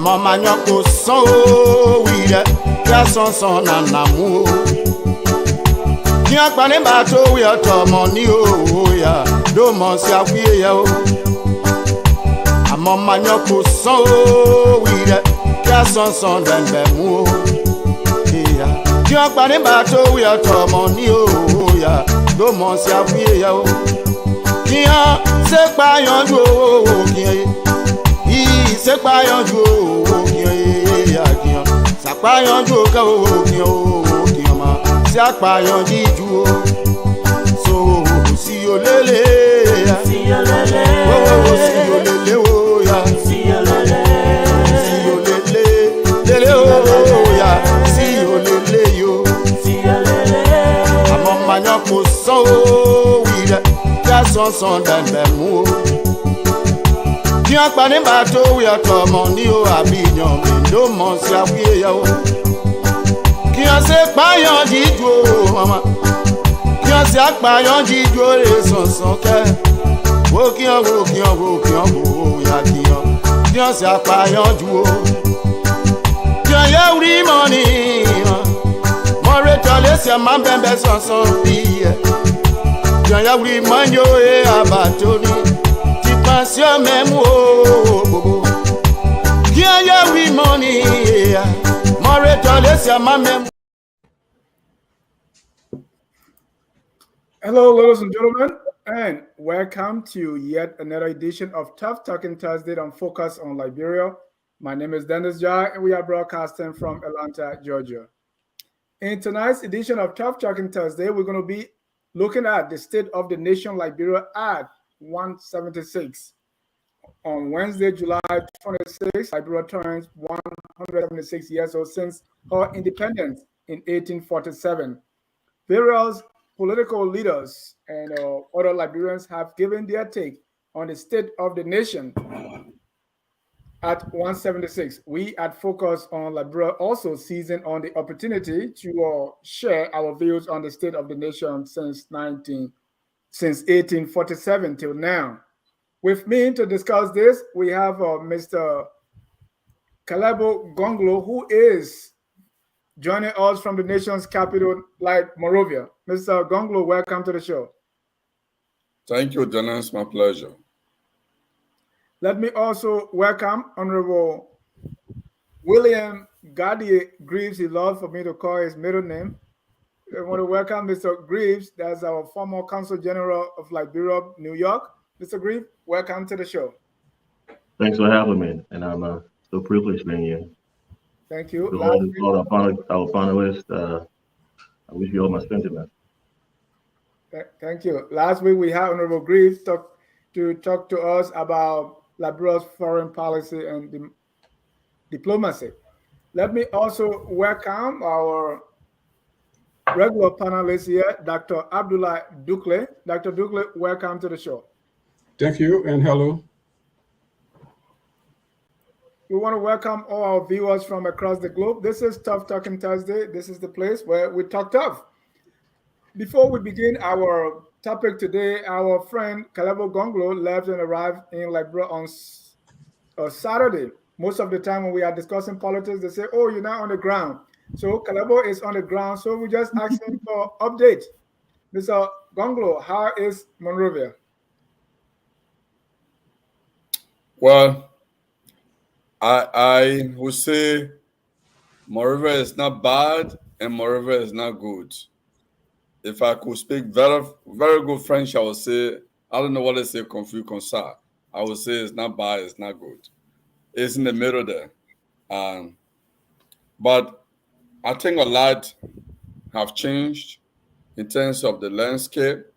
Àmọ́ máa yan kò sán o wíyẹ kí a sàn sàn nànà mú o. Kí a pa nígbà tó wí ọ̀tọ̀ ọmọ ní òwò yá ló mọ̀ sí àwíyé yẹ o. Àmọ́ máa yan kò sán o wíyẹ kí a sàn sàn dẹ̀ndẹ̀ mú o. Kí a pa nígbà tó wí ọ̀tọ̀ ọmọ ní òwò yá ló mọ̀ sí àwíyé yẹ o. Kí a ṣe pa yanjú owó kí a ìṣèpá yanjú owó kí a yàgìyàn ṣàpá yanjú owó kí a máa ṣe àpá yanjú ìjú o. So sí olélé ya owó sí olélé o ya sí olélé lélé o ya sí olélé yo. Àmọ́ màyàn kò sán o wí rẹ̀ kí a sàn sàn dẹ̀ndẹ̀ mú o. Kí a pa nígbà tó wí ọ̀tọ̀ ọmọ ní o àbíyàn mi ló mọ̀ sí àwíyé yẹ o. Kí a ṣe pààyàn jíjú o mama. Kí a ṣe àpààyàn jíjú o rè sànsàn kẹ́. Wo kí a wo kí a wo kí a wo ya kí a. Kí a ṣe àpààyàn jú o. Kí a yẹ wúrí mọ́ ní ìhàn. Mo retí ọlẹ́sẹ̀ máa ń bẹ̀bẹ̀ sànsàn bí ẹ̀. Kí a yẹ wúrí mọ́ ní o ẹ̀ àbàtò ní. Passion même bobo. Qui a ya oui money? Mon retourné sur ma même. Hello, ladies and gentlemen, and welcome to yet another edition of Tough Talking Thursday on Focus on Liberia. My name is Dennis Jai, and we are broadcasting from Atlanta, Georgia. In tonight's edition of Tough Talking Thursday, we're going to be looking at the state of the nation, Liberia, at 176. On Wednesday, July 26, Liberia turns 176 years old since her independence in 1847. Various political leaders and other Liberians have given their take on the state of the nation at 176. We at Focus on Liberia also seizing on the opportunity to share our views on the state of the nation since 1847 till now. With me to discuss this, we have Mr. Kalebo Gonglo, who is joining us from the nation's capital, like Monrovia. Mr. Gonglo, welcome to the show. Thank you, Dennis. My pleasure. Let me also welcome Honorable William Gadier Greaves. He loves for me to call his middle name. I want to welcome Mr. Greaves. That's our former Consul General of Liberia, New York. Mr. Greaves, welcome to the show. Thanks for having me, and I'm so privileged being here. Thank you. To all our panelists, I wish you all my sentiments. Thank you. Last week we had Honorable Greaves talk to us about Liberia's foreign policy and diplomacy. Let me also welcome our regular panelist here, Dr. Abdullah Dukle. Dr. Dukle, welcome to the show. Thank you and hello. We want to welcome all our viewers from across the globe. This is Tough Talking Thursday. This is the place where we talk tough. Before we begin our topic today, our friend Kalebo Gonglo left and arrived in Liberia on Saturday. Most of the time when we are discussing politics, they say, oh, you're not on the ground. So Kalebo is on the ground, so we just asking for update. Mr. Gonglo, how is Monrovia? Well, I would say Monrovia is not bad and Monrovia is not good. If I could speak very, very good French, I would say, I don't know what they say, confus comme ça. I would say it's not bad, it's not good. It's in the middle there. But I think a lot have changed in terms of the landscape.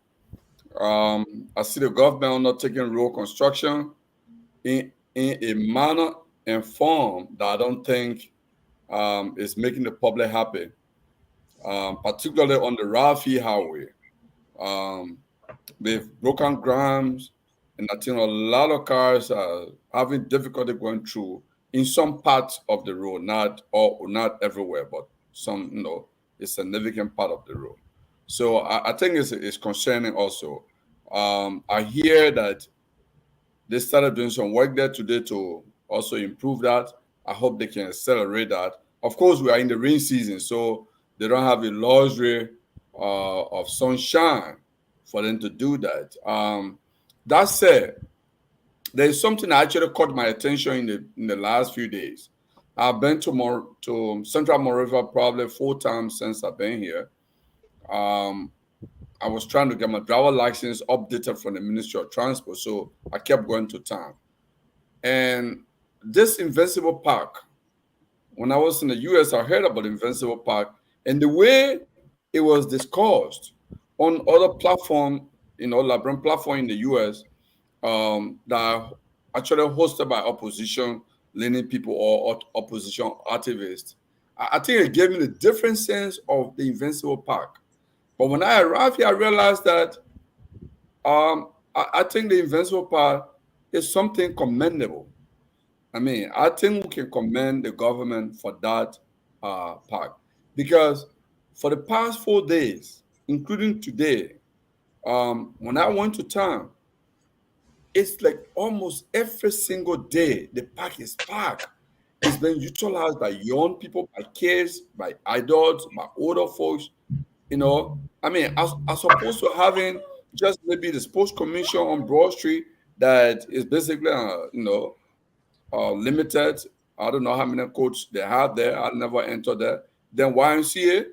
I see the government undertaking road construction in a manner and form that I don't think is making the public happy, particularly on the Rafi Highway. They've broken grounds, and I think a lot of cars are having difficulty going through in some parts of the road, not everywhere, but some, a significant part of the road. So I think it's concerning also. I hear that they started doing some work there today to also improve that. I hope they can accelerate that. Of course, we are in the rain season, so they don't have a luxury of sunshine for them to do that. That said, there is something that actually caught my attention in the last few days. I've been to Central Monrovia probably 4 times since I've been here. Um, I was trying to get my driver license updated from the Ministry of Transport, so I kept going to town. And this Invincible Park, when I was in the US, I heard about Invincible Park and the way it was discussed on other platform, Labram platform in the US, that are actually hosted by opposition leaning people or opposition activists. I think it gave me a different sense of the Invincible Park. But when I arrived here, I realized that I think the Invincible Park is something commendable. I mean, I think we can commend the government for that park because for the past 4 days, including today, when I went to town, it's like almost every single day the park is packed. It's been utilized by young people, by kids, by adults, by older folks. I mean, as opposed to having just maybe the sports commission on Broad Street that is basically, limited. I don't know how many coaches they have there. I never entered there. Then YMCA,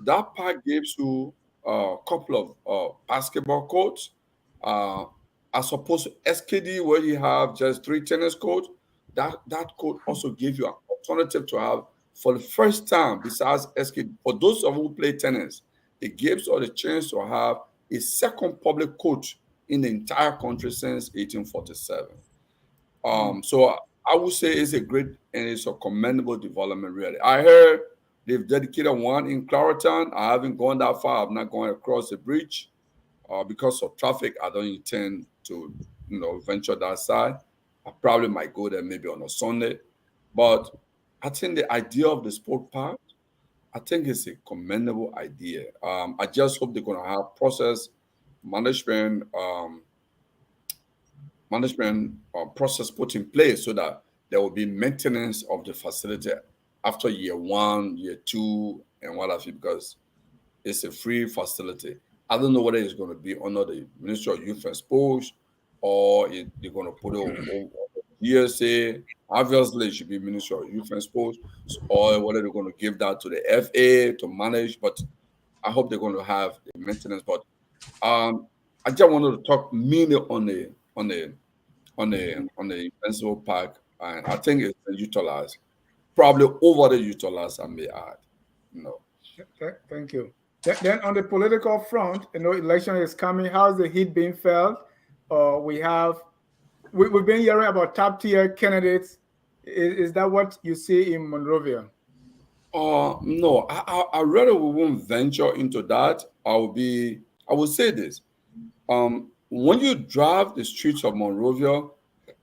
that park gives you a couple of basketball courts, as opposed to SKD where you have just 3 tennis courts. That court also gives you an alternative to have for the first time besides SKD. For those of you who play tennis, it gives us the chance to have a second public court in the entire country since 1847. So I would say it's a great and it's a commendable development, really. I heard they've dedicated one in Clariton. I haven't gone that far. I'm not going across the bridge because of traffic. I don't intend to, venture that side. I probably might go there maybe on a Sunday. But I think the idea of the sport park, I think it's a commendable idea. I just hope they're going to have process management. Process put in place so that there will be maintenance of the facility after year 1, year 2, and what have you, because it's a free facility. I don't know whether it's going to be under the Ministry of Youth and Sports or they're going to put it on GSA. Obviously, it should be Ministry of Youth and Sports, or whether they're going to give that to the FA to manage. But I hope they're going to have the maintenance. But I just wanted to talk mainly on the Invincible Park, and I think it's been utilized, probably over the utilized, I may add. Thank you. Then on the political front, election is coming. How's the heat being felt? We've been hearing about top tier candidates. Is that what you see in Monrovia? No, I really won't venture into that. I would say this. When you drive the streets of Monrovia,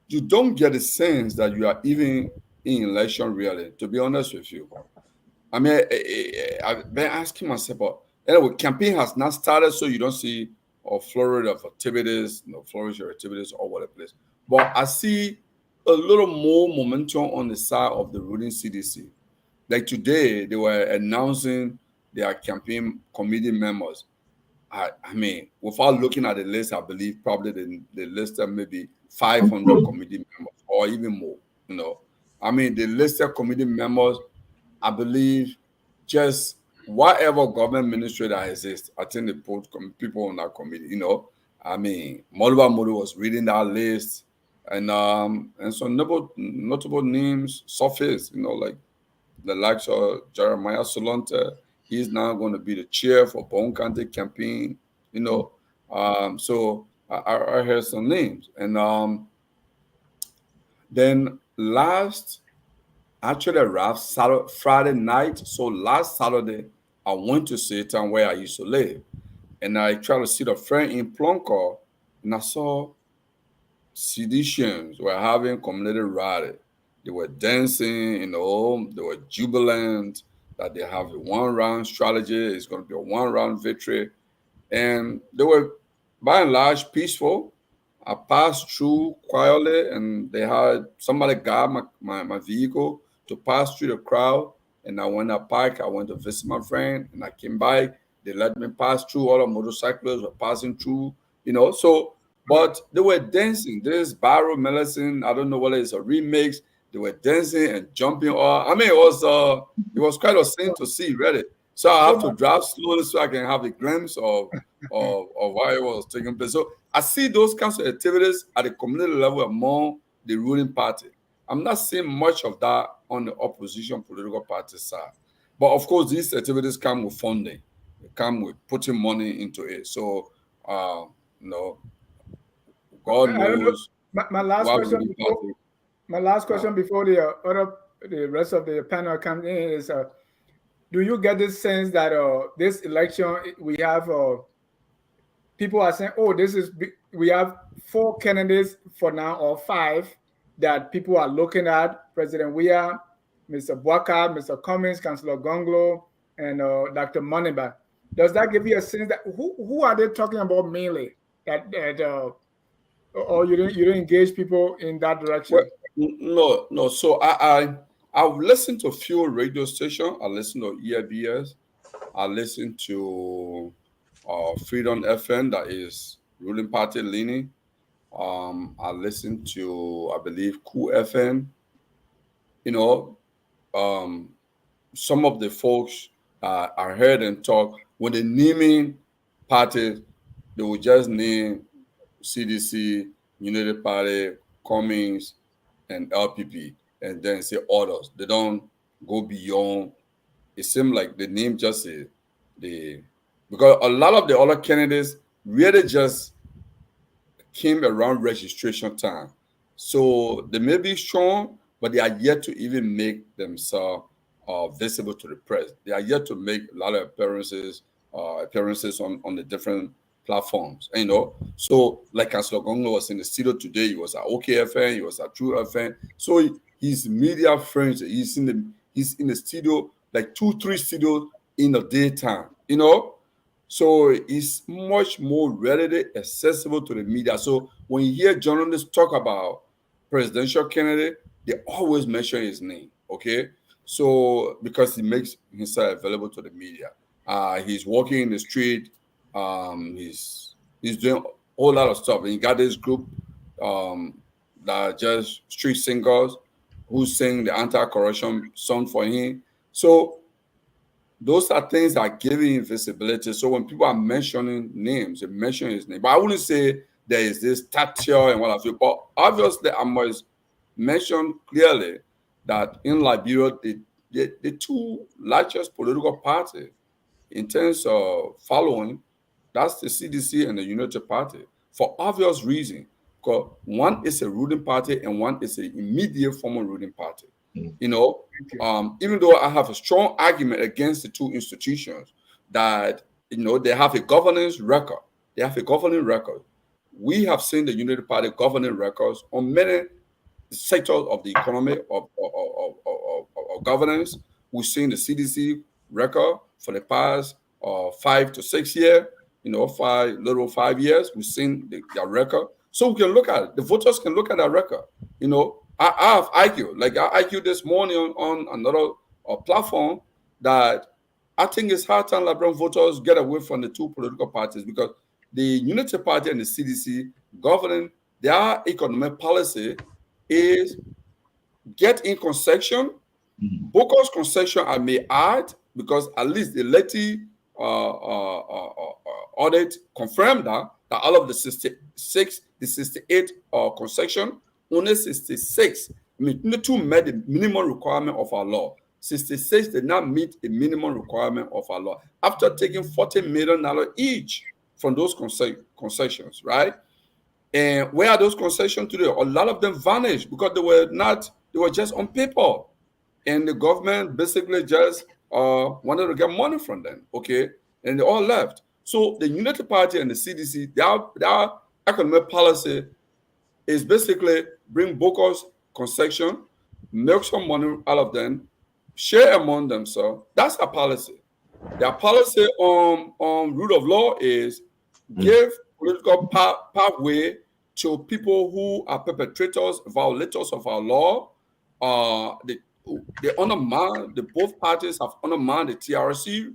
you don't get the sense that you are even in election, really, to be honest with you. I mean, I've been asking myself, but anyway, campaign has not started, so you don't see a flurry of activities, flourish of activities all over the place. But I see a little more momentum on the side of the ruling CDC. Like today, they were announcing their campaign committee members. I mean, without looking at the list, I believe probably they listed maybe 500 committee members or even more. I mean, the listed committee members, I believe, just whatever government ministry that exists, I think they put people on that committee. I mean, Molva Modi was reading that list, and some notable names surfaced. Like the likes of Jeremiah Solonte. He's now going to be the chair for Bon County campaign. So I heard some names, and then actually last Friday night. So last Saturday, I went to Satan where I used to live, and I tried to see a friend in Plonker, and I saw seditians were having community rally. They were dancing, they were jubilant that they have a one-round strategy. It's going to be a one-round victory. And they were, by and large, peaceful. I passed through quietly, and they had somebody got my vehicle to pass through the crowd. And I went up park. I went to visit my friend, and I came by. They let me pass through. All the motorcyclists were passing through, So, but they were dancing. This Barrow Medicine, I don't know whether it's a remix. They were dancing and jumping. I mean, it was quite a scene to see, really. So I have to drive slowly so I can have a glimpse of why it was taking place. So I see those kinds of activities at the community level among the ruling party. I'm not seeing much of that on the opposition political party side. But of course, these activities come with funding. They come with putting money into it. So, uh, God I don't know. knows My last why question ruling before party. before the rest of the panel comes in is: do you get this sense that this election we have people are saying, "Oh, we have 4 candidates for now or 5 that people are looking at: President Weah, Mr. Bwaka, Mr. Cummings, Councillor Gonglo, and Dr. Moneba." Does that give you a sense that who are they talking about mainly? Or you didn't engage people in that Well, direction? no. So I've listened to a few radio stations. I listen to EIBS. I listen to Freedom FM, that is ruling party leaning. I listen to, I believe, Cool FM. You know, um, some of the folks I heard them talk when they naming parties, they will just name CDC, United Party, Cummings, and LPP, and then say others. They don't go beyond. It seems like the name just the because a lot of the other candidates really just came around registration time. So they may be strong, but they are yet to even make themselves visible to the press. They are yet to make a lot of appearances on the different platforms. So like Councilor Gongo was in the studio today, he was at OKFN, he was at True FN. So his media friends, he's in the studio, like 2-3 studios in the daytime. So it's much more readily accessible to the media. So when you hear journalists talk about presidential candidate, they always mention his name. Okay, so because he makes himself available to the media, he's walking in the street, he's doing a whole lot of stuff, and he got this group that are just street singers who sing the anti-corruption song for him. So those are things that give him visibility. So when people are mentioning names, they mention his name. But I wouldn't say there is this tactile and what have you. But obviously, I must mention clearly that in Liberia, the two largest political parties in terms of following, that's the CDC and the United Party, for obvious reasons. Because one is a ruling party and one is an immediate former ruling party. Even though I have a strong argument against the two institutions, that they have a governance record. They have a governing record. We have seen the Unity Party governing records on many sectors of the economy of governance. We've seen the CDC record for the past 5 to 6 years. 5 years. We've seen their record, so we can look at it. The voters can look at that record. I have argued, like I argued this morning on another platform, that I think it's hard time Liberian voters get away from the two political parties, because the Unity Party and the CDC governing their economic policy is get in concession, bogus concession I may add, because at least the Letty audit confirmed that all of the 68 concession, only 66, the two met the minimum requirement of our law. 66 did not meet the minimum requirement of our law after taking $40 million each from those concessions, right? And where are those concessions today? A lot of them vanished because they were just on paper. And the government basically just wanted to get money from them, okay? And they all left. So the Unity Party and the CDC, their economic policy is basically bring bogus concession, milk some money out of them, share among themselves. That's their policy. Their policy on rule of law is give political pathway to people who are perpetrators, violators of our law. They undermine, both parties have undermined the TRC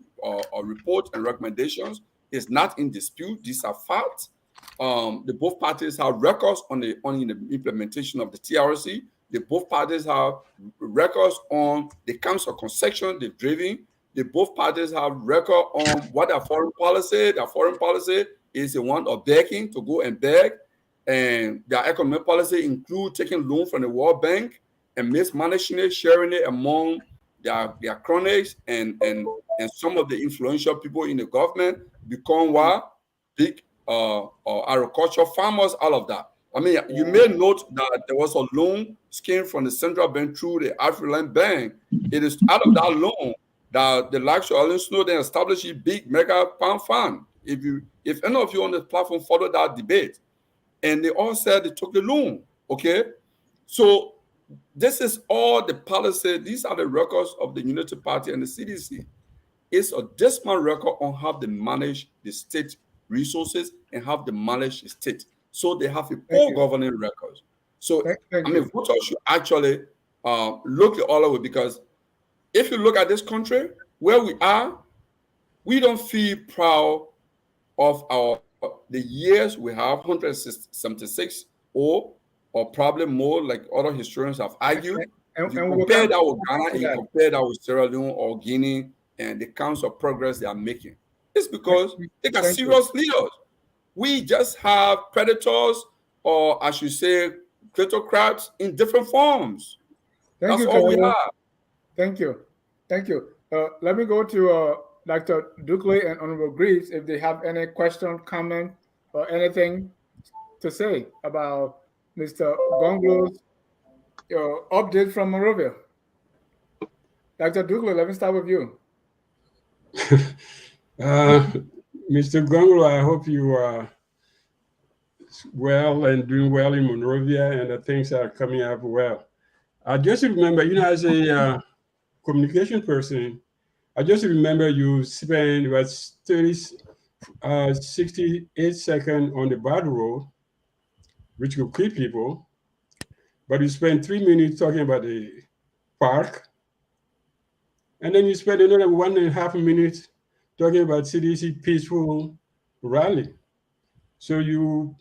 report and recommendations. It's not in dispute. These are facts. The both parties have records on the implementation of the TRC. The both parties have records on the kinds of concessions they've driven. The both parties have record on what their foreign policy. Their foreign policy is the one of begging, to go and beg. And their economic policy include taking loan from the World Bank and mismanaging it, sharing it among their cronies and some of the influential people in the government, become what? Big agricultural farmers, all of that. I mean, you may note that there was a loan scheme from the central bank through the African Bank. It is out of that loan that the likes of Ellen Snowden established a big mega pound fund. If any of you on the platform follow that debate, and they all said they took the loan, okay? So this is all the policy. These are the records of the Unity Party and the CDC. It's a dismal record on how they manage the state resources and how they manage the state. So they have a poor governing record. So Thank I mean, voters should actually look all over, because if you look at this country where we are, we don't feel proud of the years we have, 176 or probably more, like other historians have argued. And you we'll compare come that with Ghana, to and you that. compare that with Sierra Leone or Guinea, and the kinds of progress they are making. It's because they got Thank you. serious leaders. We just have predators, or I should say, kleptocrats in different forms. Thank That's you, all we Khalil. have. Thank you. Thank you. Let me go to Dr. Dukley and Honorable Greaves if they have any question, comment, or anything to say about Mr. Gonglo's update from Monrovia. Dr. Dukley, let me start with you. Mr. Gonglo, I hope you are well and doing well in Monrovia, and that things are coming up well. I just remember, as a communication person, I just remember you spent about 68 seconds on the bad road, which could kill people, but you spent 3 minutes talking about the park, and then you spent another 1.5 minutes talking about CDC peaceful rally. So you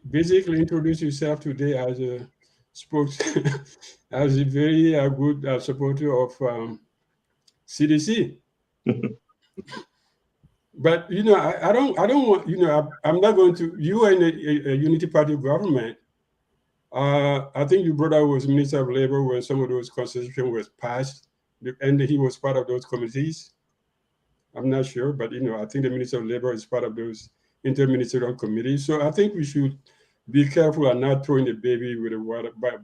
basically introduced yourself today as a as a very good supporter of CDC. But I don't want, I'm not going to. You are in a Unity Party government. I think your brother was Minister of Labor when some of those constitutions was passed, and he was part of those committees. I'm not sure, but I think the Minister of Labor is part of those interministerial committees. So I think we should be careful and not throwing the baby with the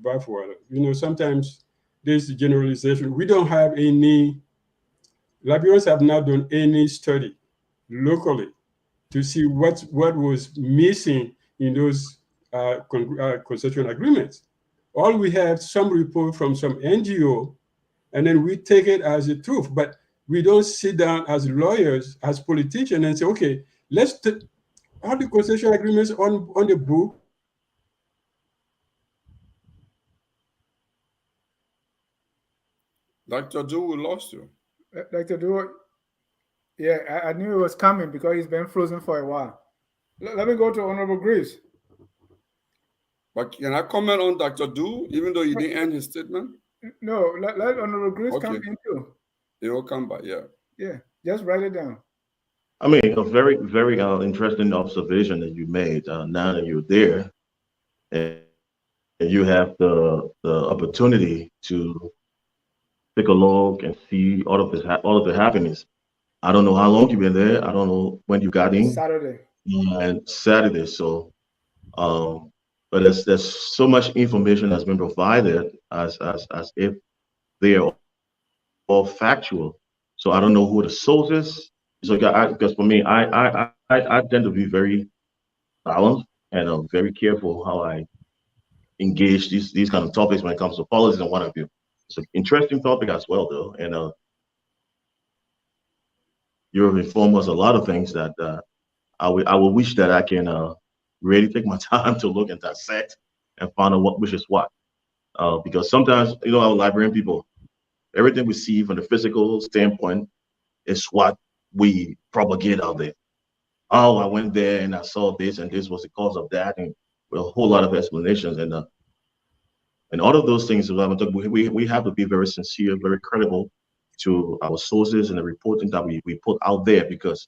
bathwater. Sometimes there's generalization. We don't have any. Liberians have not done any study locally to see what was missing in those concession agreements. All we have some report from some NGO, and then we take it as a truth. But we don't sit down as lawyers, as politicians, and say, okay, let's all the concession agreements on the book. Dr. Du, we lost you. Dr. Du, yeah, I knew it was coming because he's been frozen for a while. Let me go to Honorable Greaves. But can I comment on Dr. Du, even though he didn't end his statement? No, let Honorable Greaves come Okay. in too. He will come back, yeah. Yeah, just write it down. I mean, a very, very interesting observation that you made. Now that you're there, and you have the opportunity to take a look and see all of the happenings. I don't know how long you've been there. I don't know when you got in. Saturday. And Saturday. So, but there's so much information that's been provided as if they are all factual. So I don't know who the source is. So because for me, I tend to be very balanced and very careful how I engage these kind of topics when it comes to politics and what have you. It's an interesting topic as well, though, and you've informed us a lot of things that I would wish that I can really take my time to look and dissect and find out which is what. Because sometimes, our librarian people, everything we see from the physical standpoint is what we propagate out there. Oh, I went there and I saw this, and this was the cause of that, and with a whole lot of explanations. And all of those things, we have to be very sincere, very credible to our sources and the reporting that we put out there, because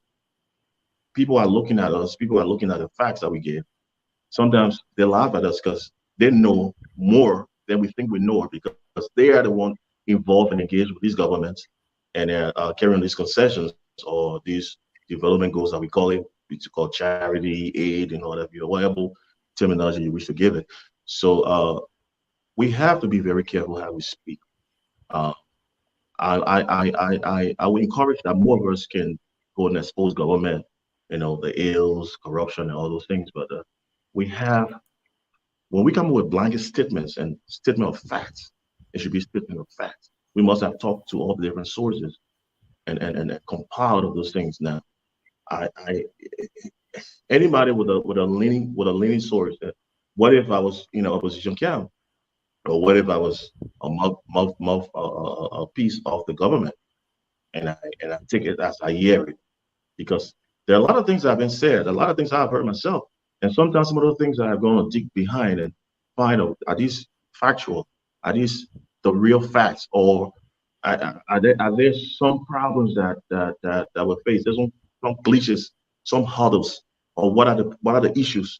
people are looking at us, people are looking at the facts that we give. Sometimes they laugh at us because they know more than we think we know, because they are the one involved and engaged with these governments, and carrying these concessions or these development goals that we call it, which we call charity, aid, and whatever terminology you wish to give it. So we have to be very careful how we speak. Uh, I would encourage that more of us can go and expose government, the ills, corruption, and all those things. But we have, when we come up with blanket statements and statement of facts, it should be statement of facts. We must have talked to all the different sources and compiled of those things. Now, I anybody with a leaning source. What if I was, opposition camp, or what if I was a piece of the government, and I take it as I hear it, because there are a lot of things that have been said, a lot of things I've heard myself, and sometimes some of those things I have gone to dig behind and find out, are these factual? Are these the real facts, or are there some problems that we face? There's some glitches, some hurdles, or what are the issues,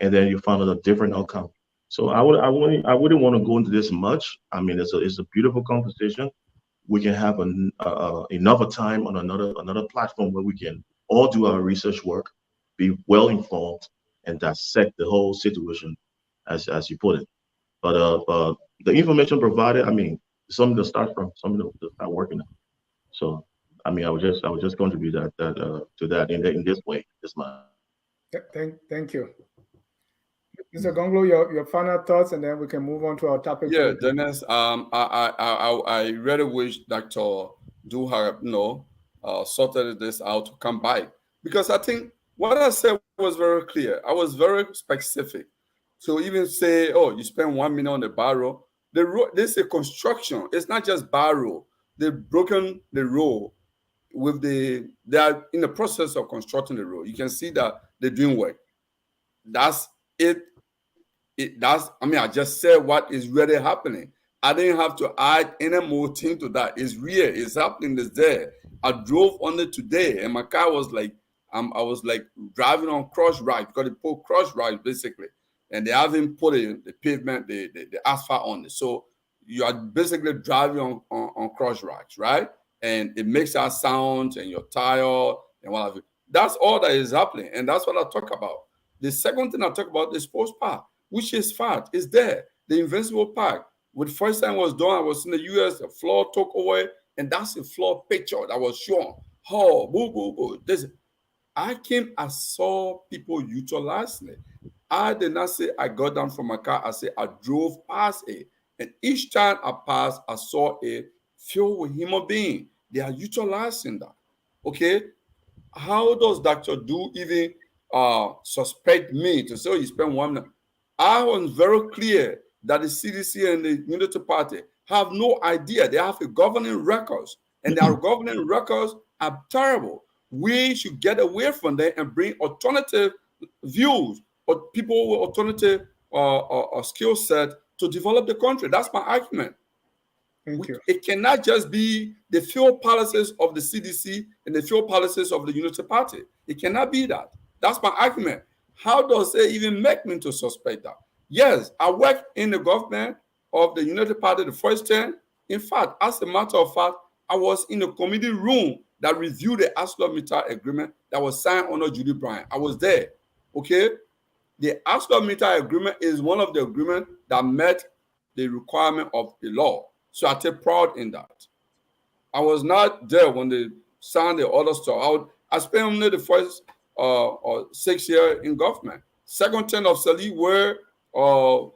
and then you find out a different outcome. So I wouldn't want to go into this much. I mean, it's a beautiful conversation. We can have another time on another platform where we can all do our research work, be well informed, and dissect the whole situation, as you put it. But the information provided, I mean, something to start from, something to start working on. So I mean, I would just contribute that to that in this way, this month. Thank you. Mr. Gonglo, your final thoughts, and then we can move on to our topic. Yeah, Dennis. I really wish Dr. Duha, sorted this out to come by, because I think what I said was very clear. I was very specific. So even say, oh, you spend $1 million on the barrow. The road, this is a construction. It's not just barrow. They've broken the road they are in the process of constructing the road. You can see that they're doing work. That's it. I just said what is really happening. I didn't have to add any more thing to that. It's real. It's happening. It's there. I drove on it today, and my car was like, I was like driving on cross ride, because they put cross ride basically, and they haven't put the pavement, the asphalt on it. So you are basically driving on cross rides, right? And it makes that sound, and you're tired and whatever. That's all that is happening, and that's what I talk about. The second thing I talk about is sports park, which is fact, is there. The Invincible Park, when the first time was done, I was in the US, the floor took away, and that's a floor picture that was shown. Oh, boo, boo, boo. I saw people utilizing it. I did not say I got down from my car. I said I drove past it. And each time I passed, I saw it filled with human beings. They are utilizing that. Okay? How does Dr. Do even suspect me to say, oh, you spend 1 minute? I was very clear that the CDC and the Unity Party have no idea. They have a governing records, and their governing records are terrible. We should get away from them and bring alternative views or people with alternative skill set to develop the country. That's my argument. Thank you. It cannot just be the field policies of the CDC and the field policies of the Unity Party. It cannot be that. That's my argument. How does it even make me to suspect that? Yes, I worked in the government of the Unity Party the first term. In fact, as a matter of fact, I was in the committee room that reviewed the ArcelorMittal agreement that was signed under Judy Bryant. I was there. Okay? The ArcelorMittal agreement is one of the agreements that met the requirement of the law. So I take pride in that. I was not there when they signed the other stuff. I spent only the first 6 years in government. Second term of Sali, where lot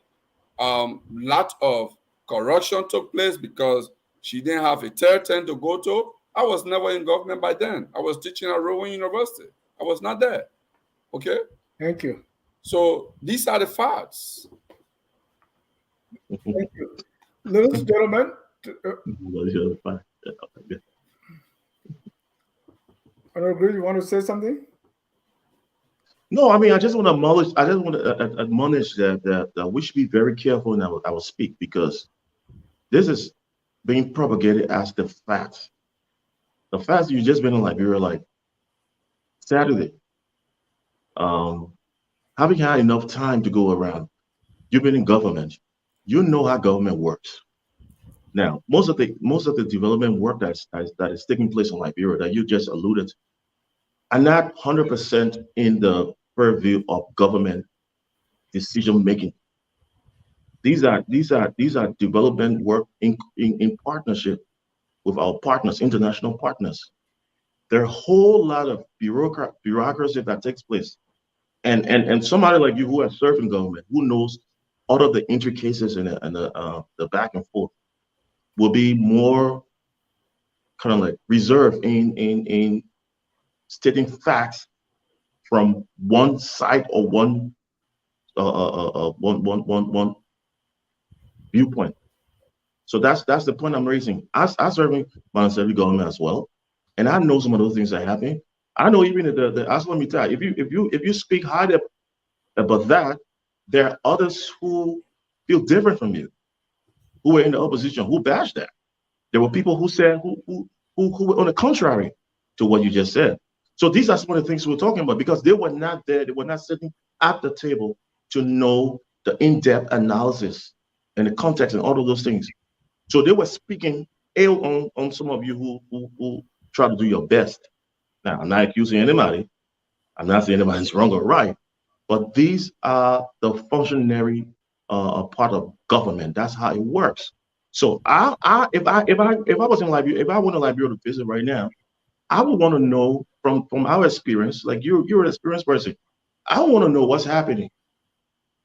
of corruption took place because she didn't have a third term to go to. I was never in government by then. I was teaching at Rowan University. I was not there. Okay? Thank you. So these are the facts. Thank you. Ladies and gentlemen, Honorable Green, you want to say something? No, I mean, I just want to admonish. I just want to admonish that we should be very careful in our speak, because this is being propagated as the facts. The facts you just been in Liberia like Saturday. Having had enough time to go around. You've been in government. You know how government works. Now, most of the development work that is taking place in Liberia that you just alluded to are not 100% in the purview of government decision making. These are development work in partnership with our partners, international partners. There are a whole lot of bureaucracy that takes place. And somebody like you who has served in government, who knows all of the intricacies and the back and forth, will be more kind of like reserved in stating facts from one side or one viewpoint. So that's the point I'm raising. I serve in Monrovia government as well, and I know some of those things that happen. I know even the let me tell you, if you speak highly about that, there are others who feel different from you, who were in the opposition, who bashed that. There were people who said who were on the contrary to what you just said. So these are some of the things we're talking about, because they were not there, they were not sitting at the table to know the in-depth analysis and the context and all of those things. So they were speaking ill on some of you who try to do your best. Now, I'm not accusing anybody. I'm not saying anybody's wrong or right, but these are the functionary part of government. That's how it works. So if I was in Liberia, if I went to Liberia to visit right now, I would want to know from our experience, like you're an experienced person. I want to know what's happening.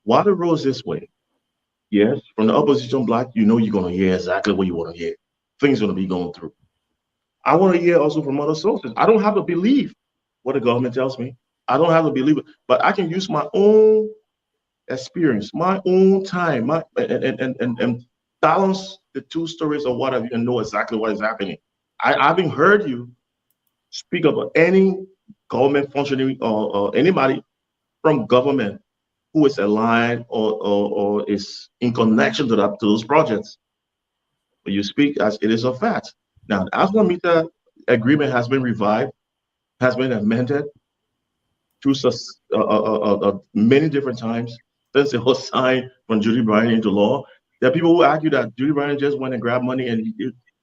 Why the road's this way? Yes, from the opposition block, you know you're gonna hear exactly what you want to hear. Things gonna be going through. I want to hear also from other sources. I don't have to believe what the government tells me. I don't have to believe it, but I can use my own experience, my own time, and balance the two stories of what I've and know exactly what is happening. I haven't heard you speak about any government functionary or anybody from government who is aligned or is in connection to those projects. But you speak as it is a fact. Now, the Aslamita agreement has been revived, has been amended through many different times since it was signed from Judy Bryant into law. There are people who argue that Judy Bryant just went and grabbed money, and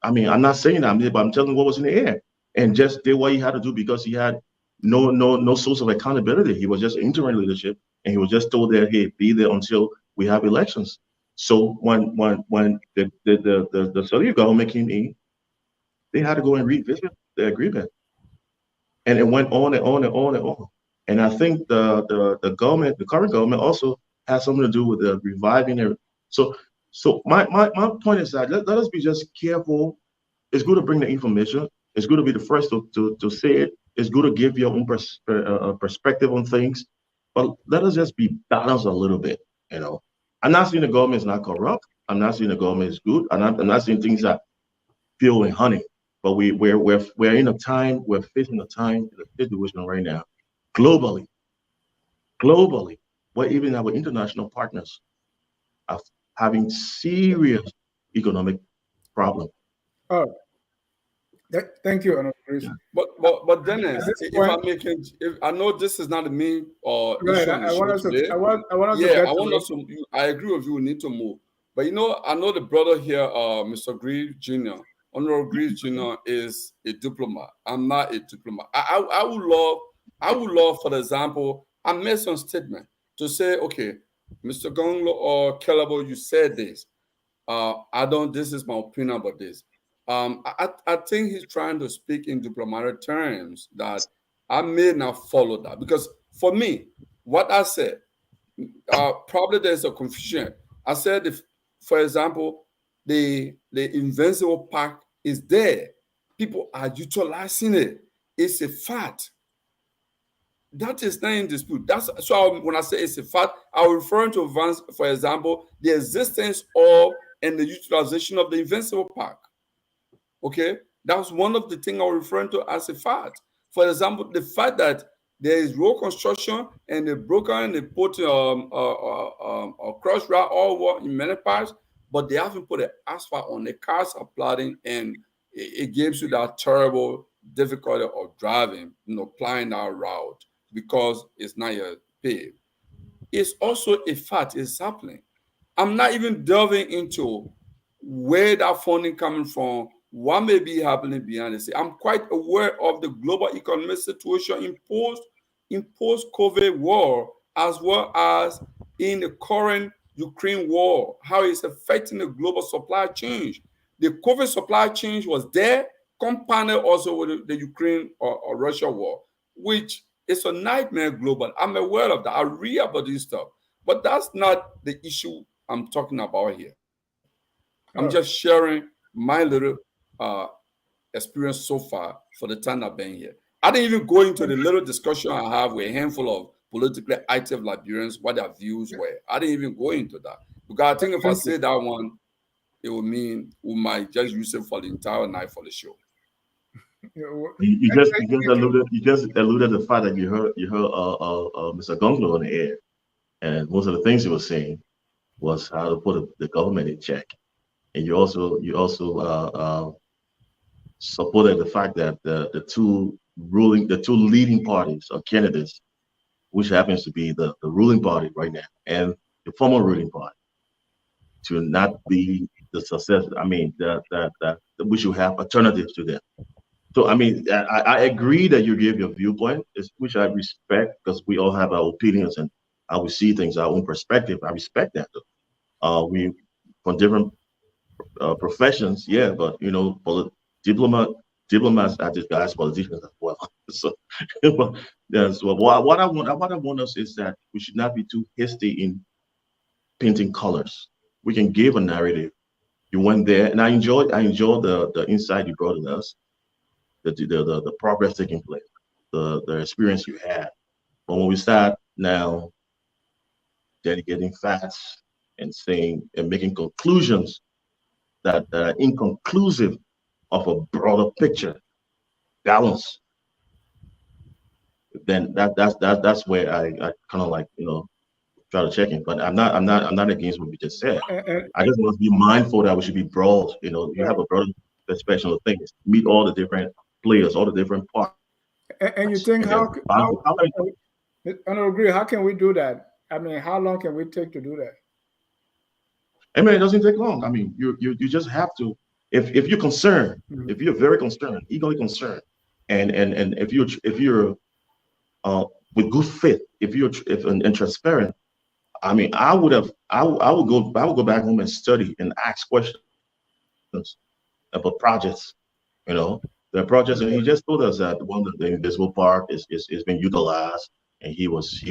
I mean, I'm not saying that, but I'm telling you what was in the air, and just did what he had to do because he had no source of accountability. He was just interim leadership, and he was just told that, hey, be there until we have elections. So when the Saudi government came in, they had to go and revisit the agreement, and it went on and on and on and on. And I think the government, the current government, also has something to do with the reviving it. So my point is that let us be just careful. It's good to bring the information. It's good to be the first to say it. It's good to give your own perspective on things. But let us just be balanced a little bit. You know, I'm not saying the government is not corrupt. I'm not saying the government is good. I'm not saying things that fuel and honey. But we're in a time, we're facing a time, a situation right now, globally, where even our international partners are having serious economic problems. Oh, thank you, Honorable Chris. But Dennis, if I know this is not the main right, issue on the I want show us today. to, I want us Yeah, to get I want us to. I agree with you. We need to move. But you know, I know the brother here, Mr. Greaves Jr. Honorable Greaves Jr. is a diplomat. I'm not a diplomat. I would love, for example, I made some statement to say, okay, Mr. Gonglo or Kelabo, you said this. This is my opinion about this. I think he's trying to speak in diplomatic terms that I may not follow that, because for me, what I said, probably there's a confusion. I said, if, for example, the Invincible Pact is there, people are utilizing it. It's a fact. That is not in dispute. That's so when I say it's a fact, I'm referring to, for example, the existence of and the utilization of the Invincible Park. Okay, that's one of the things I'm referring to as a fact. For example, the fact that there is road construction and they broken and they put a cross route all over in many parts, but they haven't put an asphalt on. The cars are plodding, and it gives you that terrible difficulty of driving, plying that route because it's not yet paved. It's also a fact. It's happening. I'm not even delving into where that funding coming from, what may be happening behind the scene. I'm quite aware of the global economic situation in post-COVID war, as well as in the current Ukraine war, how it's affecting the global supply chain. The COVID supply chain was there, compounded also with the Ukraine or Russia war, which is a nightmare global. I'm aware of that. I read about this stuff, but that's not the issue I'm talking about here. I'm just sharing my little experience so far for the time I've been here. I didn't even go into the little discussion I have with a handful of politically active Liberians, what their views were. I didn't even go into that because I think if I say that one, it would mean we might just use it for the entire night for the show. You just alluded to the fact that you heard Mr. Gonglo on the air, and most of the things he was saying was how to put the government in check, and you also supported the fact that the two leading parties or candidates, which happens to be the ruling party right now and the former ruling party, to not be the success. I mean, that we should have alternatives to them. So I mean, I agree that you give your viewpoint, which I respect, because we all have our opinions and how we see things, our own perspective. I respect that. We from different professions, yeah, but diplomats are just guys, politicians as well. So, what I want us is that we should not be too hasty in painting colors. We can give a narrative. You went there, and I enjoyed the insight you brought to us, the progress taking place, the experience you had. But when we start now dedicating facts and saying and making conclusions that are inconclusive of a broader picture, balance, then that's where I kind of like try to check in. But I'm not against what we just said. I just want to be mindful that we should be broad. You have a broad perspective of things, meet all the different players, all the different parts. And you think I don't agree. How can we do that? I mean, how long can we take to do that? I mean, it doesn't take long. I mean, you just have to. If you're concerned, if you're very concerned, eagerly concerned, and if you're with good faith, if transparent, I mean, I would go back home and study and ask questions about projects. The projects, and he just told us that one of the Invisible Park is being utilized, and he was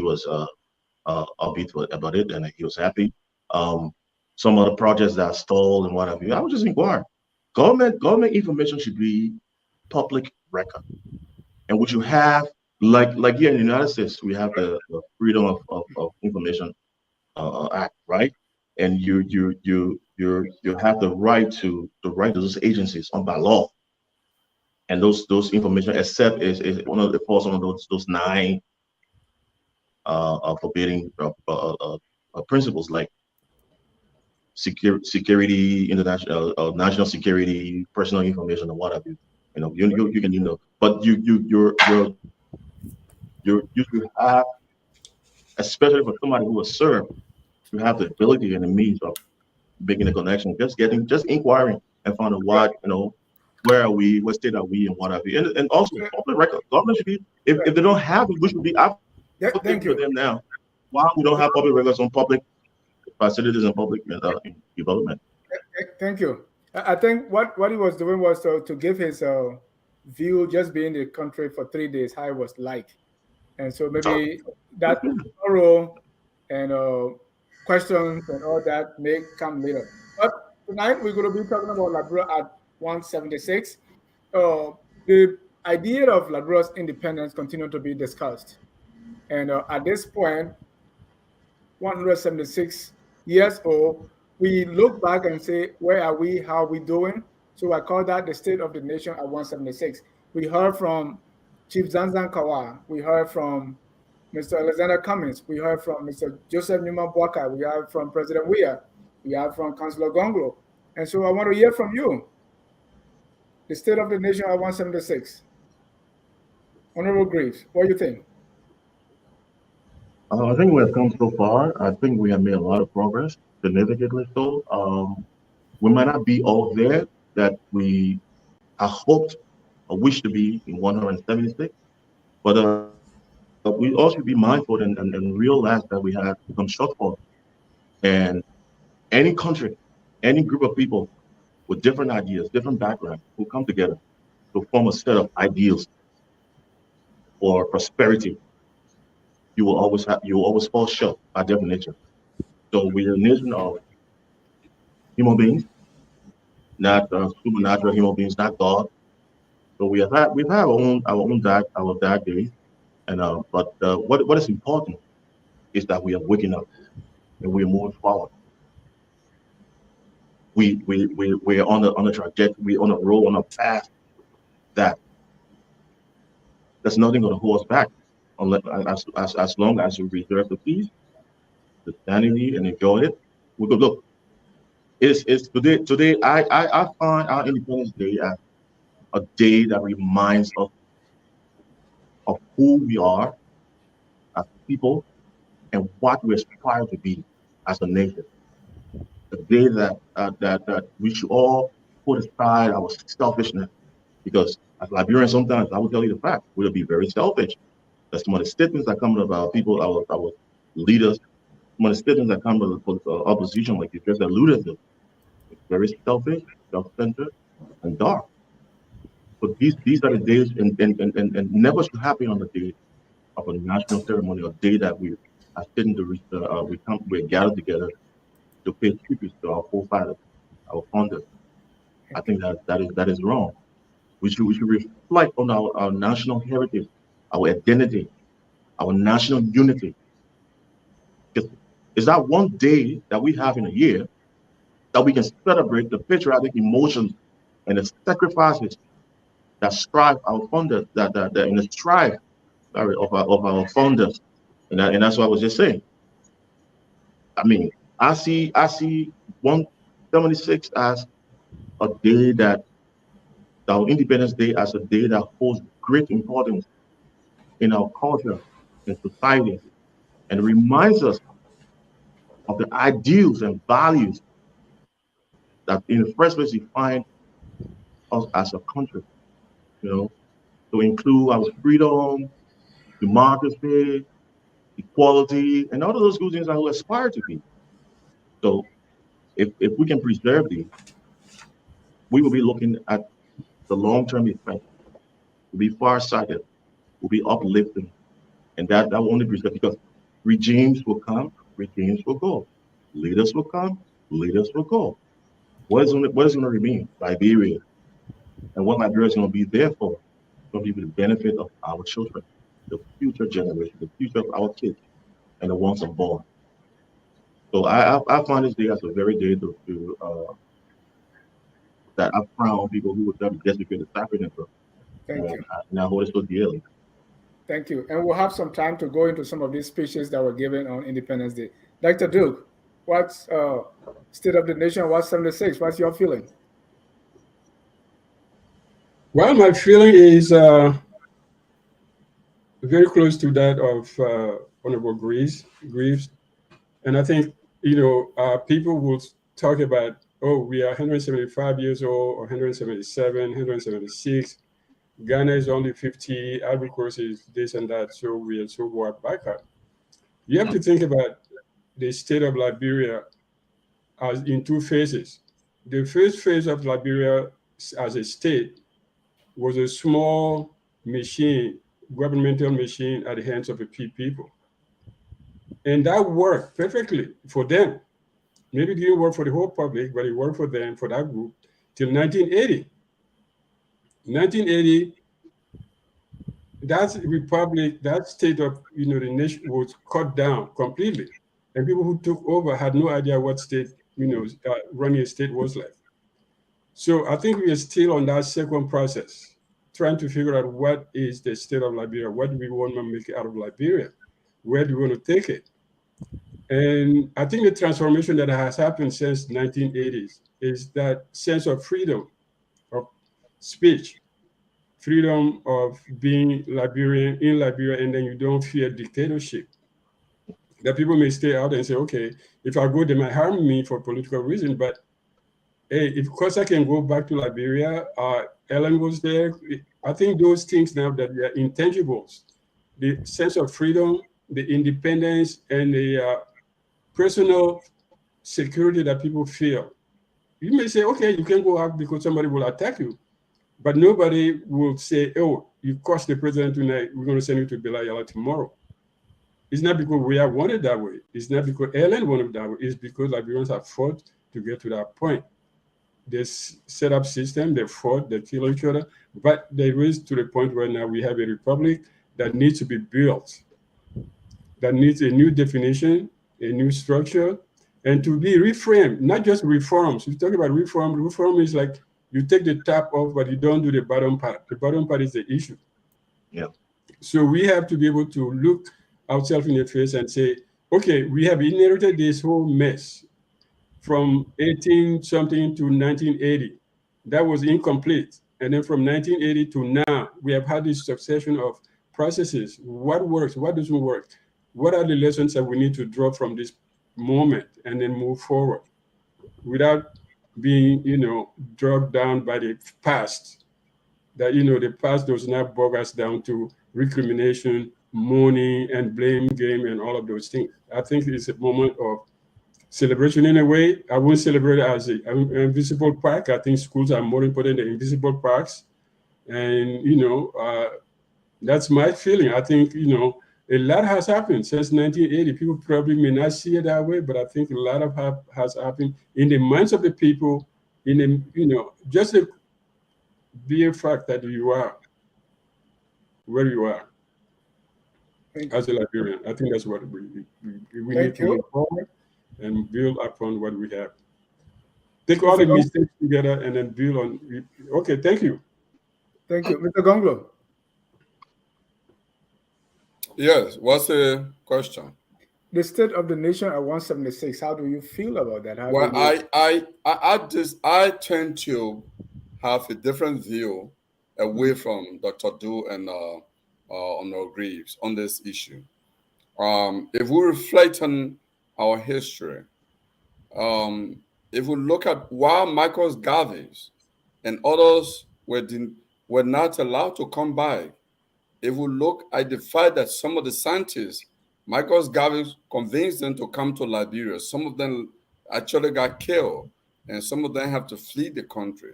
upbeat about it, and he was happy. Some other projects that are stalled and what have you. I was just inquiring. Government information should be public record, and what you have, like here in the United States, we have the Freedom of Information Act, right? And you have the right to those agencies on by law, and those information, except is one of the falls on those 9 forbidding principles like security, international, national security, personal information, or what have you. You can but you have, especially for somebody who was served, you have the ability and the means of making a connection, just inquiring and find out what where are we, what state are we, and what have you, and also public record. Government should be, if they don't have it, we should be advocating for them now. Why we don't have public records on public facilities and public development? Thank you. I think what he was doing was to give his view, just being in the country for 3 days, how it was like, and so maybe that thorough and questions and all that may come later. But tonight we're going to be talking about Liberia at 176. The idea of Liberia's independence continued to be discussed. And at this point, 176 years old, we look back and say, where are we? How are we doing? So I call that the state of the nation at 176. We heard from Chief Zanzan Kawa. We heard from Mr. Alexander Cummings. We heard from Mr. Joseph Newman Boakai. We heard from President Weah. We heard from Councillor Gonglo. And so I want to hear from you. The state of the nation at 176. Honorable Graves, what do you think? I think we have come so far. I think we have made a lot of progress, significantly so. We might not be all there that we I hoped or wish to be in 176, but we also be mindful and realize that we have some shortfalls. And any country, any group of people with different ideas, different backgrounds, who come together to form a set of ideals for prosperity, you will always fall short by definition. So we're a nation of human beings, not supernatural human beings, not God. So we've had our bad days, and what is important is that we are waking up and we're moving forward. We're on a trajectory, we're on a road, on a path that there's nothing going to hold us back, unless as long as we reserve the peace, the sanity, and enjoy it. We go look. It's today. I find our Independence Day as a day that reminds us of who we are as people and what we aspire to be as a nation. The day that we should all put aside our selfishness, because as Liberians, sometimes I will tell you the fact, we'll be very selfish. That's some of the statements that come about people, our leaders, some of the statements that come from the opposition, like you just alluded to. It's very selfish, self-centered, and dark. But these are the days, and never should happen on the day of a national ceremony, a day that we are sitting to we're gathered together to pay tribute to our forefathers, our founders. I think that is wrong. We should reflect on our national heritage, our identity, our national unity. Because it's that one day that we have in a year that we can celebrate the patriotic emotions and the sacrifices that strive our founders, that in the strive of our founders. And that's what I was just saying. I mean, I see 176 as a day that our Independence Day as a day that holds great importance in our culture and society, and it reminds us of the ideals and values that in the first place define us as a country, you know, to include our freedom, democracy, equality, and all of those good things that we aspire to be. So if we can preserve these, we will be looking at the long-term effect, will be far-sighted, will be uplifting, and that will only preserve, because regimes will come, regimes will go, leaders will come, leaders will go. What is going to remain? Liberia. And what Liberia is going to be there for? It's going to be the benefit of our children, the future generation, the future of our kids, and the ones unborn. So I find this day as a very day that I frown on people who would try to desecrate the sacrament of, Thank you. and I hold it so dearly. Thank you. And we'll have some time to go into some of these speeches that were given on Independence Day. Dr. Duke, what's state of the nation, what's 76? What's your feeling? Well, my feeling is very close to that of Honorable Greaves. And I think, people will talk about, oh, we are 175 years old, or 177, 176. Ghana is only 50, Ivory Coast is this and that, so we are so far back up. You have to think about the state of Liberia as in two phases. The first phase of Liberia as a state was a small machine, governmental machine at the hands of the people. And that worked perfectly for them. Maybe it didn't work for the whole public, but it worked for them, for that group, till 1980. 1980, that republic, that state of the nation was cut down completely, and people who took over had no idea what state running a state was like. So I think we are still on that second process, trying to figure out what is the state of Liberia, what do we want to make out of Liberia, where do we want to take it. And I think the transformation that has happened since 1980s is that sense of freedom of speech, freedom of being Liberian in Liberia, and then you don't fear dictatorship. That people may stay out and say, okay, if I go, they might harm me for political reason, but hey, if course I can go back to Liberia, Ellen was there. I think those things now that are intangibles, the sense of freedom, the independence, and the personal security that people feel. You may say, okay, you can go out because somebody will attack you, but nobody will say, oh, you crossed the president tonight, we're going to send you to Belayala tomorrow. It's not because we are wanted that way. It's not because Ellen wanted that way. It's because Liberians have fought to get to that point. They set up system, they fought, they kill each other, but they raised to the point where now we have a republic that needs to be built, that needs a new definition, a new structure, and to be reframed, not just reforms. We talk about reform. Reform is like you take the top off, but you don't do the bottom part. The bottom part is the issue. Yeah. So we have to be able to look ourselves in the face and say, okay, we have inherited this whole mess from 18 something to 1980. That was incomplete. And then from 1980 to now, we have had this succession of processes. What works? What doesn't work? What are the lessons that we need to draw from this moment and then move forward without being, dragged down by the past? That, the past does not bog us down to recrimination, mourning, and blame game and all of those things. I think it's a moment of celebration in a way. I won't celebrate it as an invisible park. I think schools are more important than invisible parks. And, that's my feeling. I think, a lot has happened since 1980. People probably may not see it that way, but I think a lot of has happened in the minds of the people, just the bare fact that you are where you are as a Liberian. I think that's what we need to move forward and build upon what we have. Take all the mistakes together and then build on. Okay, thank you. Thank you. Mr. Gonglo. Yes, what's the question? The state of the nation at 176, how do you feel about that? Well, I tend to have a different view away from Dr. Du and Honor Greaves on this issue. If we reflect on our history, if we look at why Michael Garvey's and others were not allowed to come by, if we look at the fact that some of the scientists, Michael Garvey convinced them to come to Liberia. Some of them actually got killed, and some of them have to flee the country.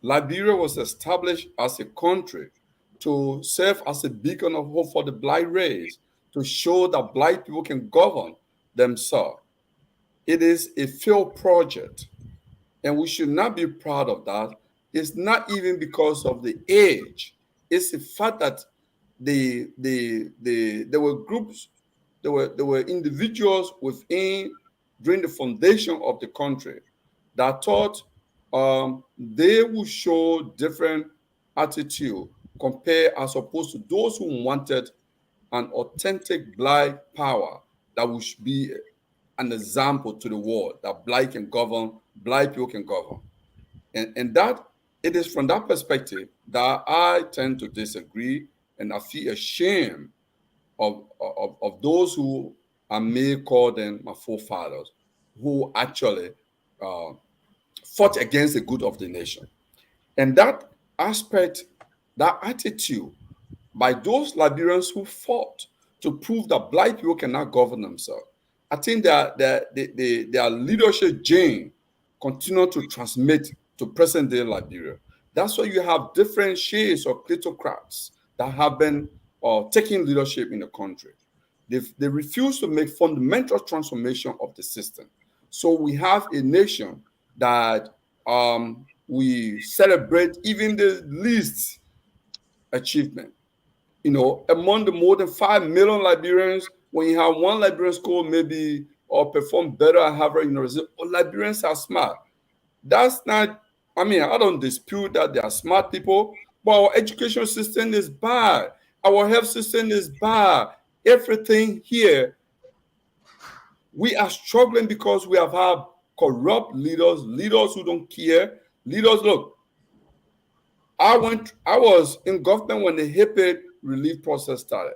Liberia was established as a country to serve as a beacon of hope for the Black race, to show that Black people can govern themselves. It is a failed project, and we should not be proud of that. It's not even because of the age. It's the fact that there were groups, there were individuals within during the foundation of the country that thought they would show different attitude compared as opposed to those who wanted an authentic Black power that would be an example to the world that Black can govern, Black people can govern. And that it is from that perspective that I tend to disagree, and I feel ashamed of those who I may call them my forefathers, who actually fought against the good of the nation. And that aspect, that attitude by those Liberians who fought to prove that Black people cannot govern themselves, I think that their leadership gene continue to transmit to present-day Liberia. That's why you have different shades of kleptocrats that have been taking leadership in the country. They refuse to make fundamental transformation of the system. So we have a nation that we celebrate even the least achievement. among the more than 5 million Liberians, when you have one Liberian school maybe or perform better at Harvard University, Liberians are smart. That's not, I don't dispute that they are smart people, but our education system is bad. Our health system is bad. Everything here, we are struggling because we have had corrupt leaders who don't care. Look, I was in government when the HIPAA relief process started.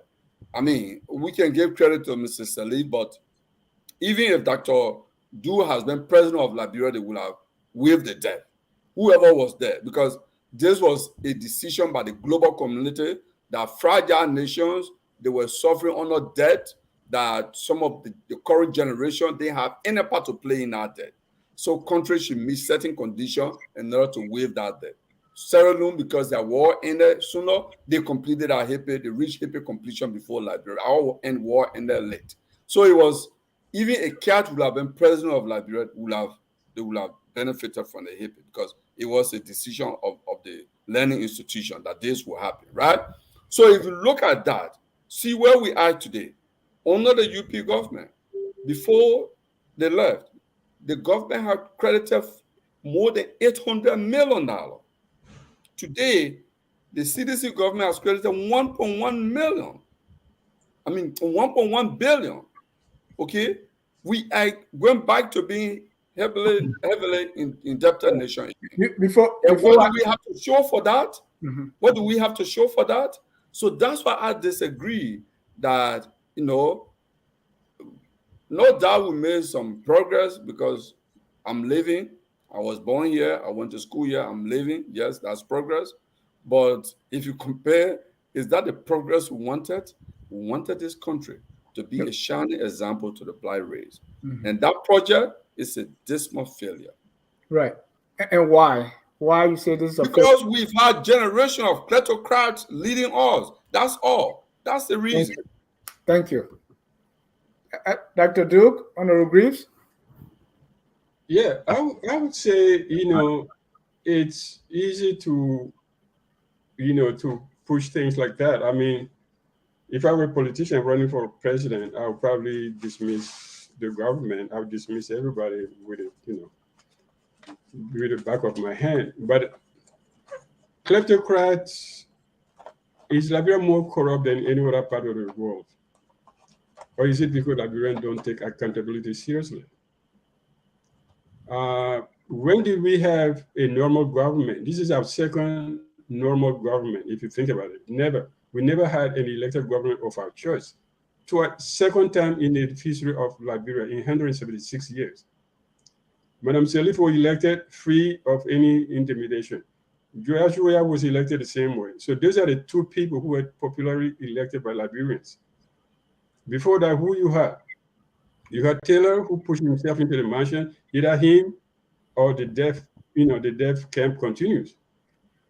We can give credit to Mr. Salid, but even if Dr. Du has been president of Liberia, they would have waived the debt. Whoever was there, because this was a decision by the global community that fragile nations, they were suffering under debt, that some of the current generation, they have any part to play in that debt. So countries should meet certain conditions in order to waive that debt. Sierra Leone, because their war ended sooner, they completed our HIPAA, they reached HIPAA completion before Liberia. Our war ended late. So it was, even a cat would have been president of Liberia, they would have benefited from the HIPAA because it was a decision of the learning institution that this will happen, right? So if you look at that, see where we are today. Under the UP government, before they left, the government had credited more than $800 million. Today, the CDC government has credited 1.1 million. 1.1 billion. Okay? We are going back to being heavily indebted nation. Before what do we have to show for that? Mm-hmm. What do we have to show for that? So that's why I disagree that, no doubt we made some progress because I'm living. I was born here. I went to school here. I'm living. Yes, that's progress. But if you compare, is that the progress we wanted? We wanted this country to be a shining example to the black race. Mm-hmm. And that project is a dismal failure. Right. And why? Why you say this is a failure? Because we've had generation of kleptocrats leading us. That's all. That's the reason. Thank you. Dr. Duke, Honorable Greaves? Yeah, I would say, it's easy to, to push things like that. If I were a politician running for president, I would probably dismiss the government. I would dismiss everybody with it, with the back of my hand. But kleptocrats, is Liberia more corrupt than any other part of the world? Or is it because Liberians don't take accountability seriously? When did we have a normal government? This is our second normal government, if you think about it. Never. We never had an elected government of our choice. To a second time in the history of Liberia in 176 years. Madam Salif was elected free of any intimidation. Joshua was elected the same way. So those are the two people who were popularly elected by Liberians. Before that, who you had? You had Taylor, who pushed himself into the mansion. Either him or the death camp continues.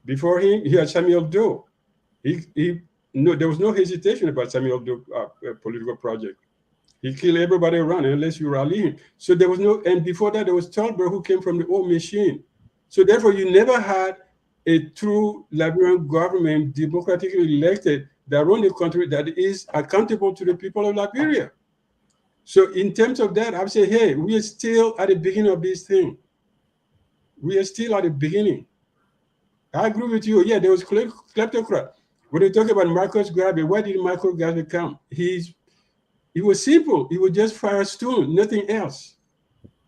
Before him, you had Samuel Doe. There was no hesitation about Samuel Doe political project. He killed everybody around unless you rally him. So there was no, and before that, there was Tolbert who came from the old machine. So therefore, you never had a true Liberian government democratically elected that run the country that is accountable to the people of Liberia. So in terms of that, I would say, hey, we are still at the beginning of this thing. We are still at the beginning. I agree with you. Yeah, there was kleptocrat. When you talk about Marcus Garvey, why did Marcus Garvey come? It was simple. It was just Firestone, nothing else.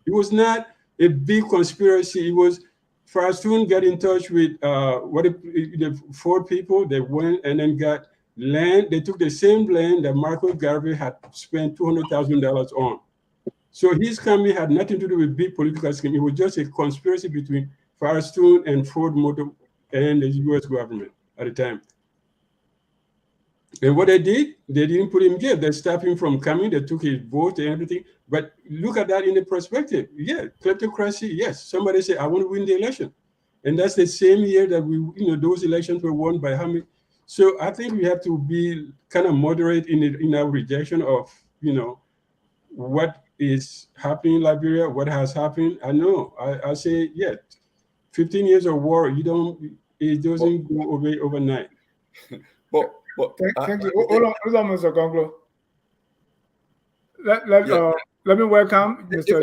It was not a big conspiracy. It was Firestone got in touch with the four people. They went and then got land. They took the same land that Marcus Garvey had spent $200,000 on. So his company had nothing to do with big political scheme. It was just a conspiracy between Firestone and Ford Motor and the U.S. government at the time. And what they did, they didn't put him there. They stopped him from coming. They took his vote and everything. But look at that in the perspective. Yeah, kleptocracy, yes. Somebody said, I want to win the election. And that's the same year that those elections were won by how many. So I think we have to be kind of moderate in our rejection of, what is happening in Liberia, what has happened. I know, I say, yeah, 15 years of war, it doesn't go away overnight. But But Thank you. Hold on, Mr. Gonglo. Let me welcome Mr.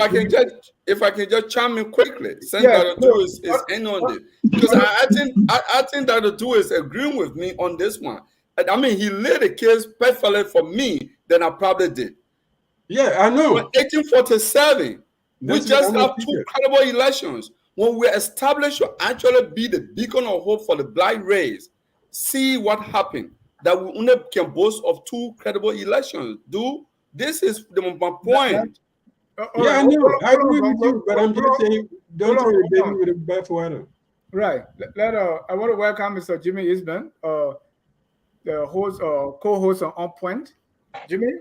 If I can just chime in quickly, since Dr. Dewis is in on it, because I think Dr. Dewis is agreeing with me on this one. I mean, he laid the case perfectly for me than I probably did. Yeah, I know. In 1847, we just have two credible elections. When we established to actually be the beacon of hope for the black race, see what happened. That we only can boast of two credible elections. This is my point. I know. I agree with you, but I'm just saying, don't throw the baby with the bathwater. Right. I want to welcome Mr. Jimmy Eastman, the host, co-host on Point. Jimmy,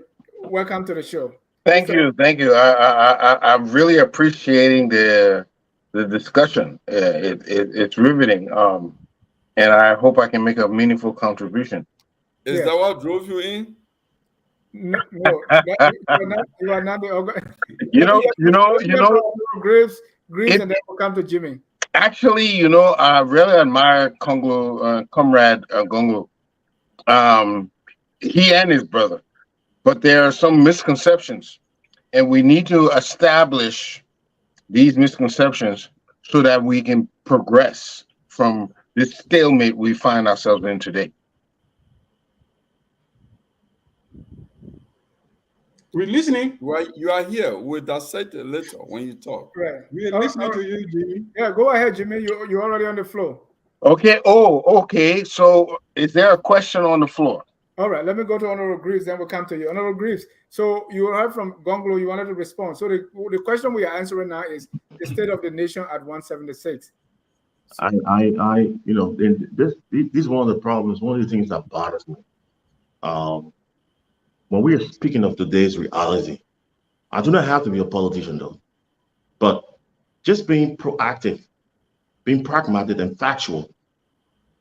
welcome to the show. Thank you. I'm really appreciating the discussion. It's riveting, and I hope I can make a meaningful contribution. Is that what drove you in? No, you are not the. You know. Graves, and then we'll come to Jimmy. Actually, I really admire Comrade Gongo. He and his brother. But there are some misconceptions, and we need to establish these misconceptions so that we can progress from this stalemate we find ourselves in today. We're listening. You are here. We'll dissect a little when you talk. Right. We're listening to you, Jimmy. Yeah, go ahead, Jimmy. You're already on the floor. Okay. Oh, okay. So is there a question on the floor? All right, let me go to Honorable Greaves, then we'll come to you. Honorable Greaves, so you heard from Gonglo, you wanted to respond. So the question we are answering now is the state of the nation at 176. This is one of the problems, one of the things that bothers me. When we are speaking of today's reality, I do not have to be a politician though, but just being proactive, being pragmatic and factual.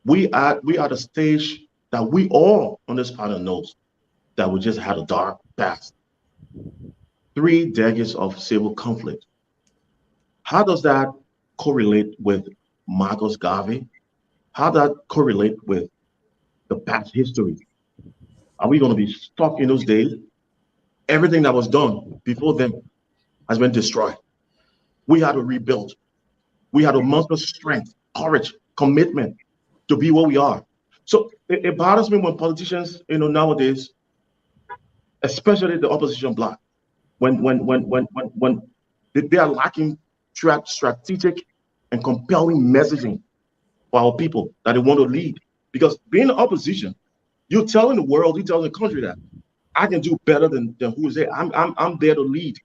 We are at a stage that we all on this panel knows that we just had a dark past. 3 decades of civil conflict. How does that correlate with Marcus Garvey? How does that correlate with the past history? Are we going to be stuck in those days? Everything that was done before them has been destroyed. We had to rebuild. We had a muster strength, courage, commitment to be what we are. So it bothers me when politicians, nowadays, especially the opposition bloc, when they are lacking strategic and compelling messaging for our people that they want to lead. Because being the opposition, you're telling the world, you're telling the country that I can do better than who is there. I'm there to lead.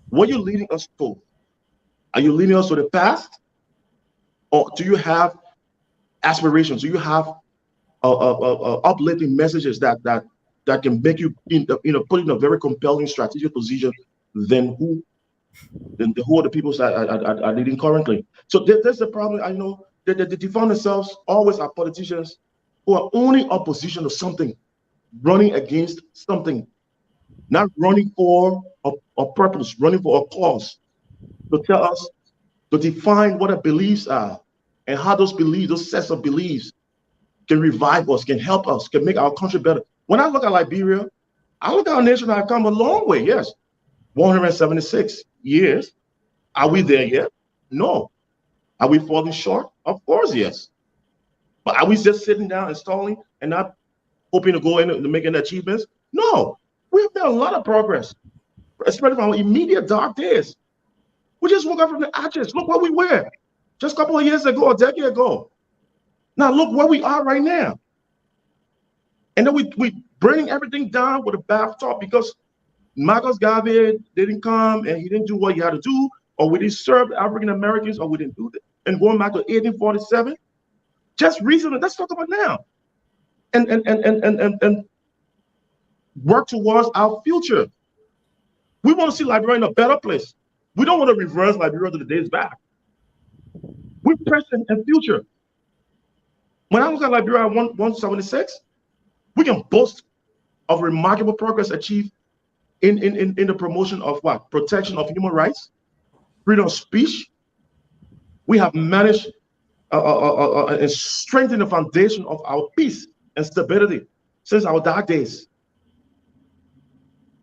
What are you leading us for? Are you leading us to the past, or do you have aspirations? Do you have uplifting messages that can make you put in a very compelling strategic position than who are the people that are leading currently? So there's the problem. I know that they define themselves always as politicians who are only opposition to something, running against something, not running for a purpose, running for a cause, to tell us, to define what our beliefs are and how those beliefs, those sets of beliefs can revive us, can help us, can make our country better. When I look at Liberia, I look at our nation that have come a long way, yes. 176 years. Are we there yet? No. Are we falling short? Of course, yes. But are we just sitting down and stalling and not hoping to go in and make any achievements? No. We've done a lot of progress, especially from our immediate dark days. We just woke up from the ashes. Look where we were just a couple of years ago, a decade ago. Now look where we are right now. And then we bringing everything down with a bathtub because Marcus Garvey didn't come and he didn't do what he had to do, or we didn't serve African Americans, or we didn't do that. And going back to 1847, just recently, let's talk about now. And work towards our future. We want to see Liberia in a better place. We don't want to reverse Liberia to the days back. We're present and future. When I look at Liberia 176, we can boast of remarkable progress achieved in the promotion of what? Protection of human rights, freedom of speech. We have managed and strengthened the foundation of our peace and stability. since our dark days.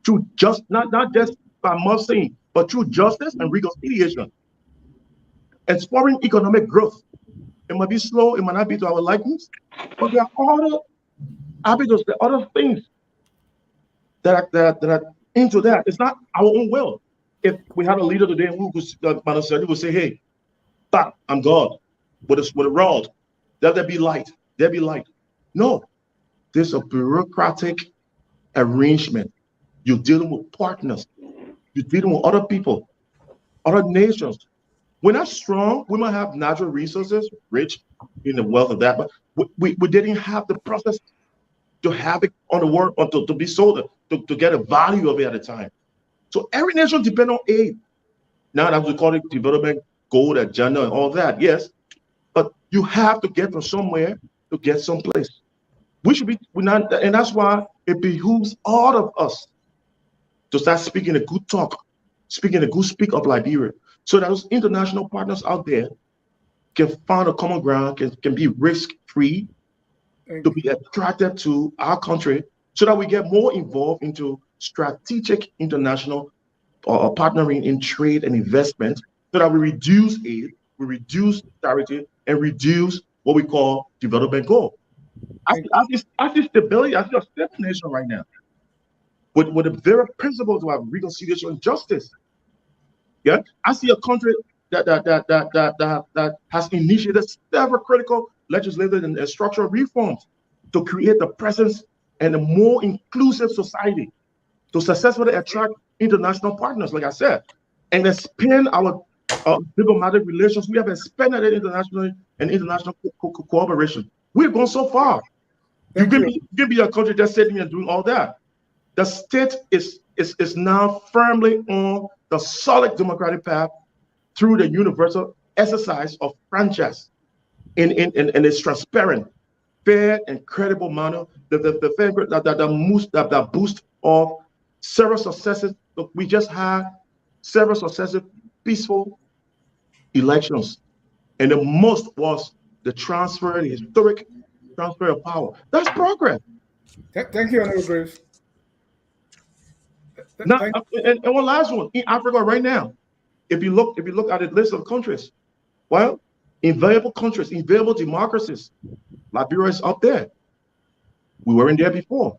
Through just not just by mercy, but through justice and reconciliation, exploring economic growth. It might be slow, it might not be to our likings, but there are other habits, there are other things that are into that. It's not our own will. If we had a leader today who would say, hey, stop, I'm God, with a rod, let there be light, there be light. No, there's a bureaucratic arrangement. You're dealing with partners, you're dealing with other people, other nations. We're not strong. We might have natural resources, rich in the wealth of that, but we didn't have the process to have it on the world, or to be sold, to get a value of it at a time. So every nation depends on aid. Now that we call it development goal agenda and all that, yes, but you have to get from somewhere to get someplace. We're not, and that's why it behooves all of us to start speaking a good talk, speaking a good speak of Liberia, so that those international partners out there can find a common ground, can be risk-free, to be attracted to our country, so that we get more involved into strategic international partnering in trade and investment, so that we reduce aid, we reduce charity, and reduce what we call development goal. I see stability, I see a stable nation right now, with the very principles of reconciliation and justice. Yeah, I see a country that has initiated several critical legislative and structural reforms to create the presence and a more inclusive society, to successfully attract international partners, like I said, and expand our diplomatic relations. We have expanded it internationally and international cooperation. We've gone so far. You can be a country just sitting and doing all that. The state is now firmly on the solid democratic path through the universal exercise of franchise in its transparent, fair, and credible manner. That boost of several successes. Look, we just had several successive peaceful elections, and the most was the historic transfer of power. That's progress. Thank you, Honorable Graves. Now, and one last one in Africa right now. If you look at the list of countries, well, invaluable countries, invaluable democracies, Liberia is up there. We weren't there before.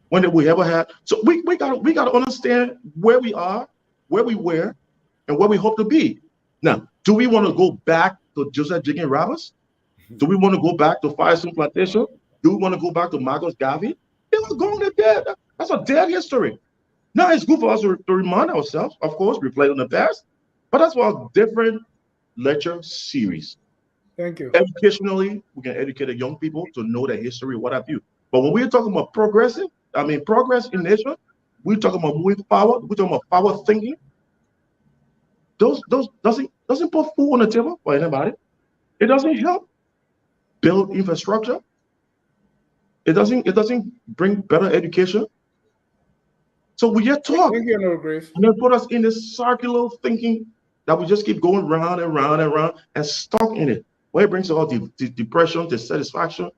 When did we ever have? So we got to understand where we are, where we were, and where we hope to be. Now, do we want to go back to Joseph Jiggin Roberts? Do we want to go back to Firestone Plantation? Do we want to go back to Marcus Garvey? They were going to dead. That's a dead history. Now it's good for us to remind ourselves, of course, reflect on the past, but that's for a different lecture series. Thank you. Educationally, we can educate the young people to know their history, what have you. But when we're talking about progress in nation, we're talking about moving forward, we're talking about forward thinking. Those doesn't put food on the table for anybody. It doesn't help build infrastructure. It doesn't bring better education. So we just talk, thank you, Honorable Graves, and then put us in this circular thinking that we just keep going round and round and round and stuck in it, where it brings all the depression, dissatisfaction,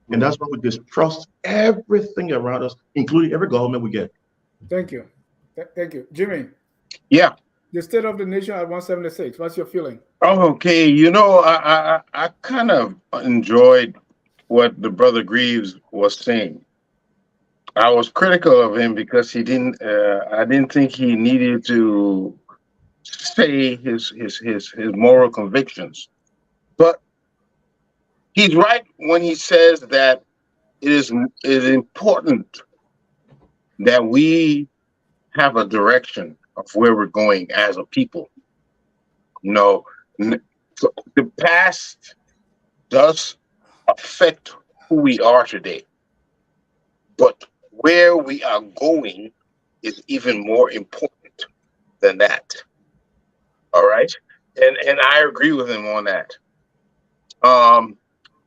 and that's why we distrust everything around us, including every government we get. Thank you. Thank you. Jimmy. Yeah. The state of the nation at 176. What's your feeling? Okay, I kind of enjoyed what the brother Greaves was saying. I was critical of him because I didn't think he needed to say his moral convictions. But he's right when he says that it is important that we have a direction of where we're going as a people. So the past does affect who we are today, but where we are going is even more important than that. All right, and I agree with him on that.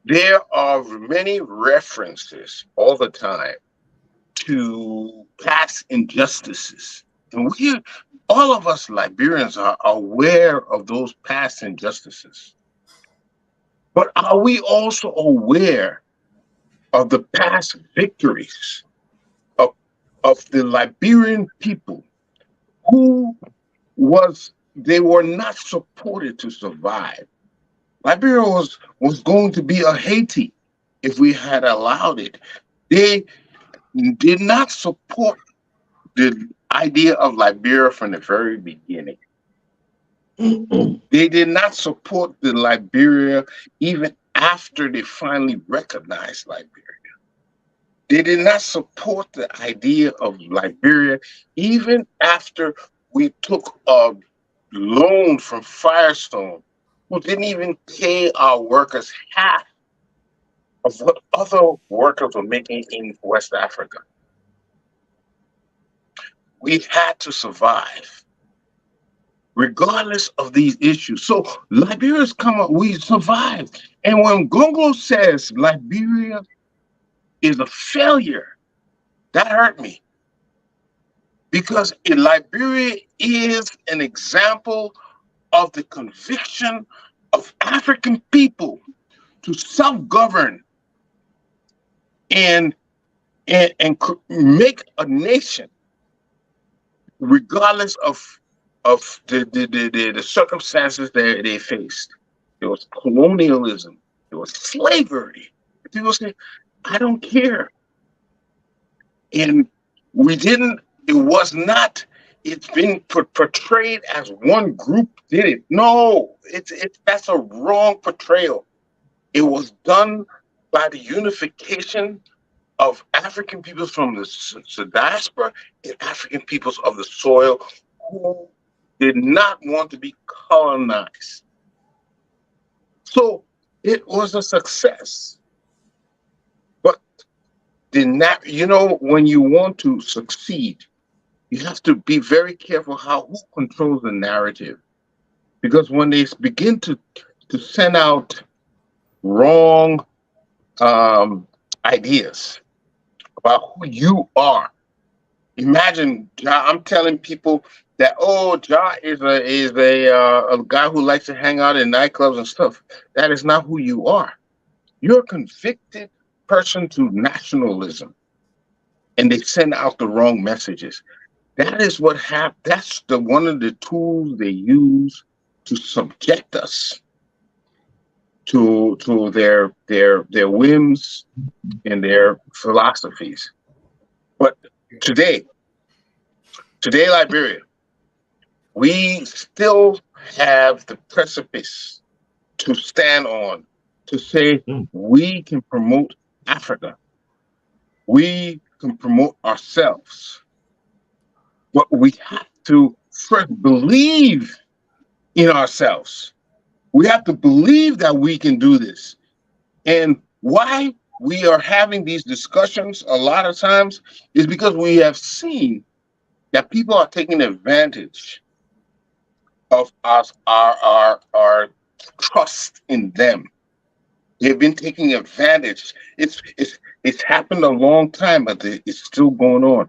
There are many references all the time to past injustices, and all of us Liberians are aware of those past injustices. But are we also aware of the past victories of the Liberian people who they were not supported to survive. Liberia was going to be a Haiti if we had allowed it. They did not support the idea of Liberia from the very beginning. They did not support the Liberia even after they finally recognized Liberia. They did not support the idea of Liberia even after we took a loan from Firestone, who didn't even pay our workers half of what other workers were making in West Africa. We had to survive, regardless of these issues. So Liberia's come up, we survived. And when Gongo says Liberia is a failure, that hurt me. Because Liberia is an example of the conviction of African people to self-govern and make a nation, regardless of the circumstances that they faced. There was colonialism, there was slavery. People say, I don't care. And we didn't, it was not, it's been portrayed as one group did it. No, that's a wrong portrayal. It was done by the unification of African peoples from the diaspora and African peoples of the soil who did not want to be colonized. So it was a success. But when you want to succeed, you have to be very careful who controls the narrative. Because when they begin to send out wrong ideas about who you are. Imagine I'm telling people that Ja is a guy who likes to hang out in nightclubs and stuff. That is not who you are. You're a convicted person to nationalism, and they send out the wrong messages. That is what happened. That's one of the tools they use to subject us to their whims and their philosophies. But today, Liberia, we still have the precipice to stand on, to say we can promote Africa. We can promote ourselves. But we have to first believe in ourselves. We have to believe that we can do this. And why we are having these discussions a lot of times is because we have seen that people are taking advantage of our trust in them. They've been taking advantage. It's happened a long time, but it's still going on.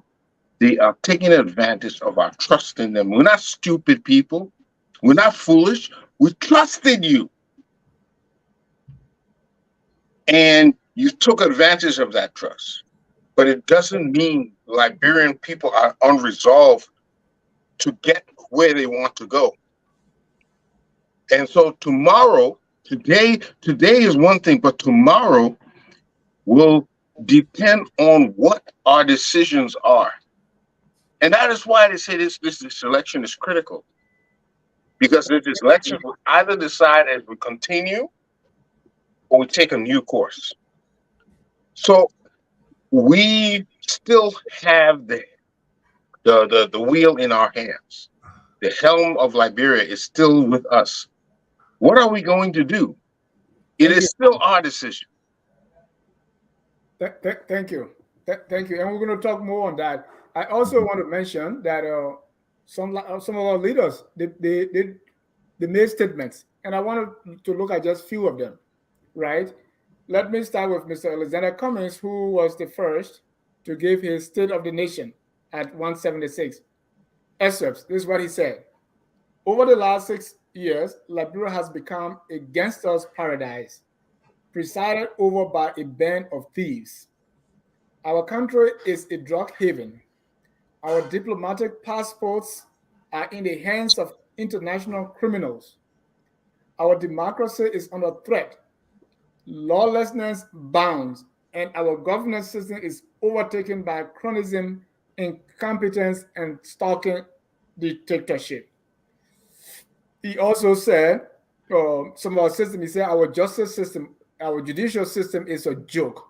They are taking advantage of our trust in them. We're not stupid people. We're not foolish. We trusted you. And you took advantage of that trust. But it doesn't mean Liberian people are unresolved to get where they want to go. And so today is one thing, but tomorrow will depend on what our decisions are. And that is why they say this election is critical. Because this election will either decide as we continue or we take a new course. So we still have the wheel in our hands. The helm of Liberia is still with us. What are we going to do? It is still our decision. Thank you. Thank you. And we're going to talk more on that. I also want to mention that some of our leaders, they made statements. And I wanted to look at just a few of them, right? Let me start with Mr. Alexander Cummings, who was the first to give his State of the Nation at 176. Excerpts. This is what he said. Over the last 6 years, Liberia has become a gangster's paradise. presided over by a band of thieves. Our country is a drug haven. Our diplomatic passports are in the hands of international criminals. Our democracy is under threat. Lawlessness bounds, and our governance system is overtaken by cronyism, incompetence, and stalking dictatorship. He also said, some of our system, he said, our justice system, our judicial system is a joke.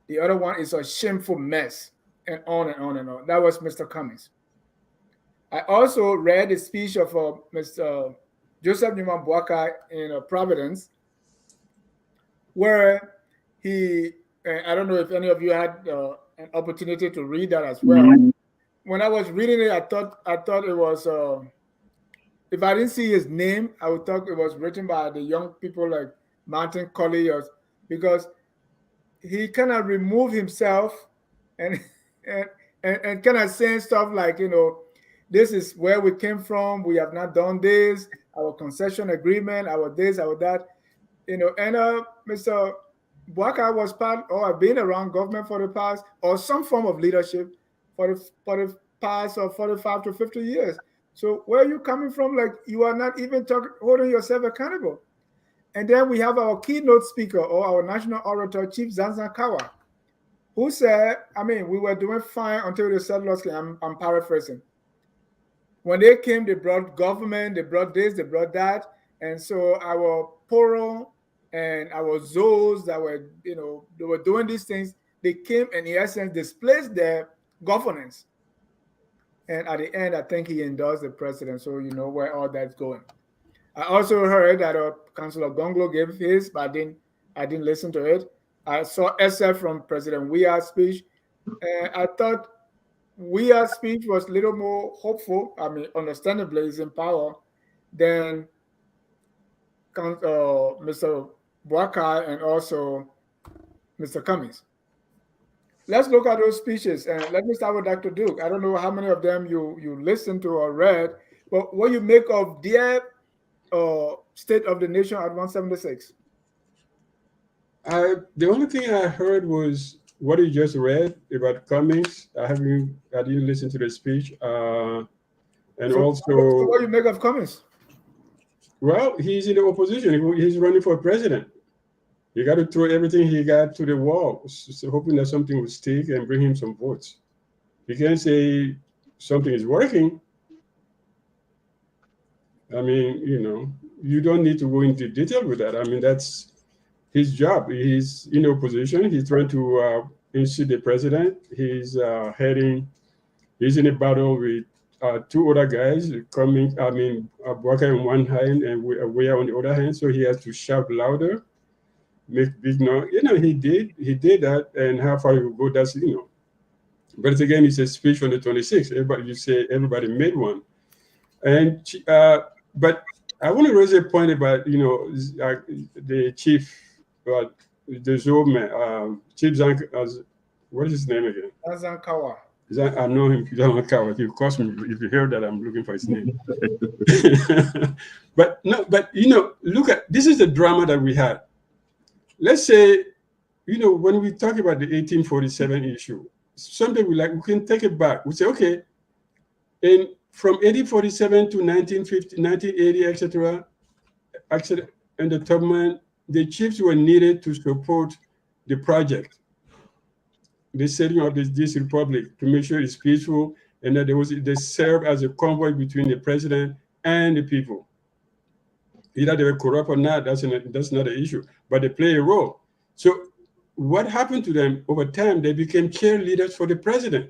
The other one is a shameful mess, and on and on and on. That was Mr. Cummings. I also read the speech of Mr. Joseph Newman Boakai in Providence, where he, I don't know if any of you had an opportunity to read that as well. Mm-hmm. When I was reading it, I thought it was, if I didn't see his name, I would thought it was written by the young people like Martin Colley, because he kind of removed himself and kind of saying stuff like, this is where we came from. We have not done this, our concession agreement, our this, our that. And Mr. Boakai was part or been around government for the past, or some form of leadership for the past of 45 to 50 years. So where are you coming from? Like, you are not even holding yourself accountable. And then we have our keynote speaker, or our national orator, Chief Zanzan Kawa, who said, we were doing fine until the settlers came. I'm paraphrasing. When they came, they brought government, they brought this, they brought that. And so our Poro and our Zoes that were, they were doing these things, they came and in essence displaced their governance. And at the end, I think he endorsed the president. So you know where all that's going. I also heard that Councillor Gonglo gave his, but I didn't listen to it. I saw SF from President Weah's speech. I thought Weah's speech was a little more hopeful. Understandably, he's in power than Mr. Boakai and also Mr. Cummings. Let's look at those speeches, and let me start with Dr. Duke. I don't know how many of them you listened to or read, but what you make of their State of the Nation at 176? The only thing I heard was what you just read about Cummings. I didn't listen to the speech, and so what you make of Cummings? Well, he's in the opposition. He's running for president. You got to throw everything he got to the wall, so hoping that something will stick and bring him some votes. He can't say something is working. You don't need to go into detail with that. That's his job. He's in opposition. He's trying to insult the president. He's in a battle with two other guys coming. Boakai on one hand and Weah on the other hand. So he has to shout louder, make big noise. He did that, and how far he will go, that's But again, it's a speech on the 26th. Everybody made one, and but I want to raise a point about the chief, the Zome, Chief Zank. What is his name again? Zanzan Kawa. I know him. Zanzan Kawa. If you cost me, if you hear that, I'm looking for his name. But look at this is the drama that we had. Let's say, when we talk about the 1847 issue, something we can take it back. We say, okay, and from 1847 to 1950, 1980, etc., and the Tubman, the chiefs were needed to support the project, the setting of this republic, to make sure it's peaceful, and that they serve as a convoy between the president and the people. Either they were corrupt or not, that's not an issue, but they play a role. So what happened to them over time? They became cheerleaders for the president,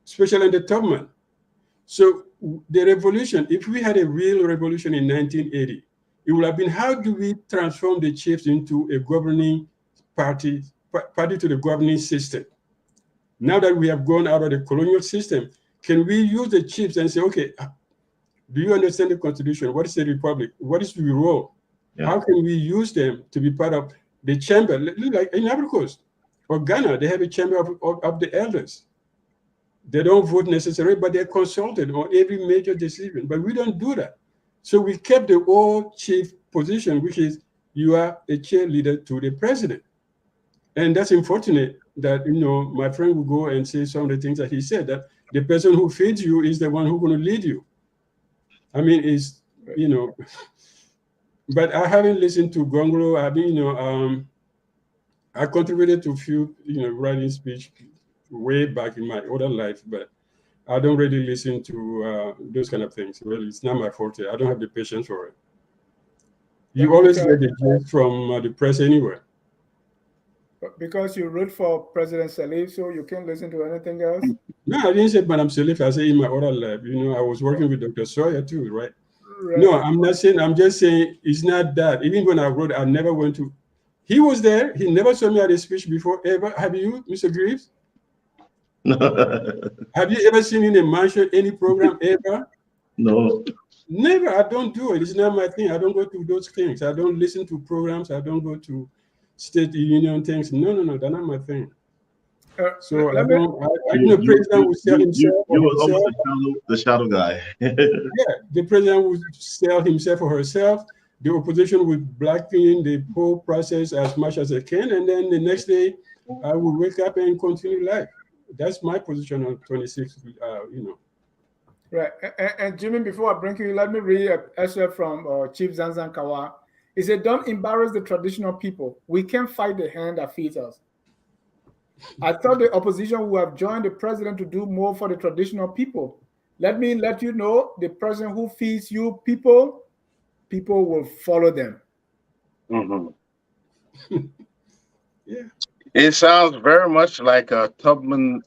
especially in the Tubman. So the revolution, if we had a real revolution in 1980, it would have been, how do we transform the chiefs into a governing party to the governing system? Now that we have gone out of the colonial system, can we use the chiefs and say, okay, do you understand the Constitution? What is the republic? What is the role? Yeah. How can we use them to be part of the chamber? Like in Ivory Coast or Ghana, they have a chamber of the elders. They don't vote necessarily, but they're consulted on every major decision. But we don't do that. So we kept the old chief position, which is you are a cheerleader to the president. And that's unfortunate that, my friend will go and say some of the things that he said, that the person who feeds you is the one who's going to lead you. I mean, it's, but I haven't listened to Gongolo. I mean, I contributed to a few, writing speech way back in my other life, but I don't really listen to those kind of things. Well, it's not my forte. I don't have the patience for it. You always get the gist from the press anyway. Because you wrote for President Salif, so you can't listen to anything else? No, I didn't say Madam Salif. I say in my other life. I was working with Dr. Sawyer too, right? No, I'm not saying, I'm just saying it's not that. Even when I wrote, I never went to, he was there. He never saw me at a speech before, ever. Have you, Mr. Greaves? Have you ever seen in a mansion any program ever? No. Never. I don't do it. It's not my thing. I don't go to those things. I don't listen to programs. I don't go to State Union things. No, they're not my thing. So I don't. The president would sell himself. You were almost the shadow guy. Yeah, the president would sell himself or herself. The opposition would blacken the whole process as much as they can, and then the next day, I would wake up and continue life. That's my position on 26. Right, and Jimmy, before I bring you, let me read an excerpt from Chief Zanzan Kawa. He said, "Don't embarrass the traditional people. We can't fight the hand that feeds us." I thought the opposition would have joined the president to do more for the traditional people. Let me let you know, the person who feeds you people will follow them. Mm-hmm. Yeah. It sounds very much like a Tubman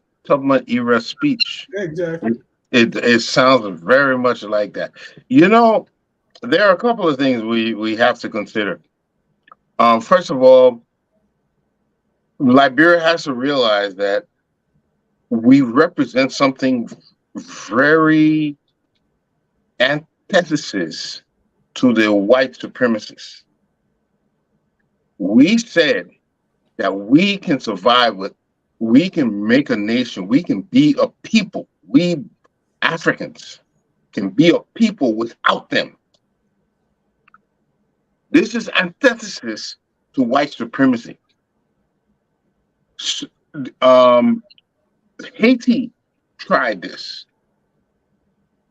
era speech. Exactly. It sounds very much like that. There are a couple of things we have to consider. First of all, Liberia has to realize that we represent something very antithesis to the white supremacists. We said that we can survive we can make a nation, we can be a people. We Africans can be a people without them. This is antithesis to white supremacy. Haiti tried this.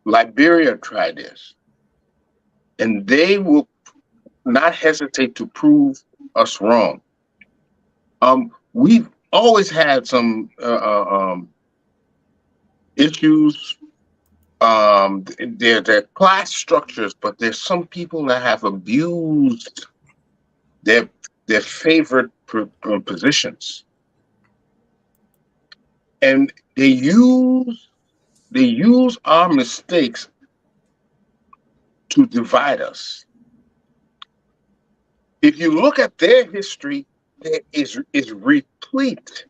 Liberia tried this. And they will not hesitate to prove us wrong. We've always had some issues. They're class structures, but there's some people that have abused their favorite positions, and they use our mistakes to divide us. If you look at their history, it is replete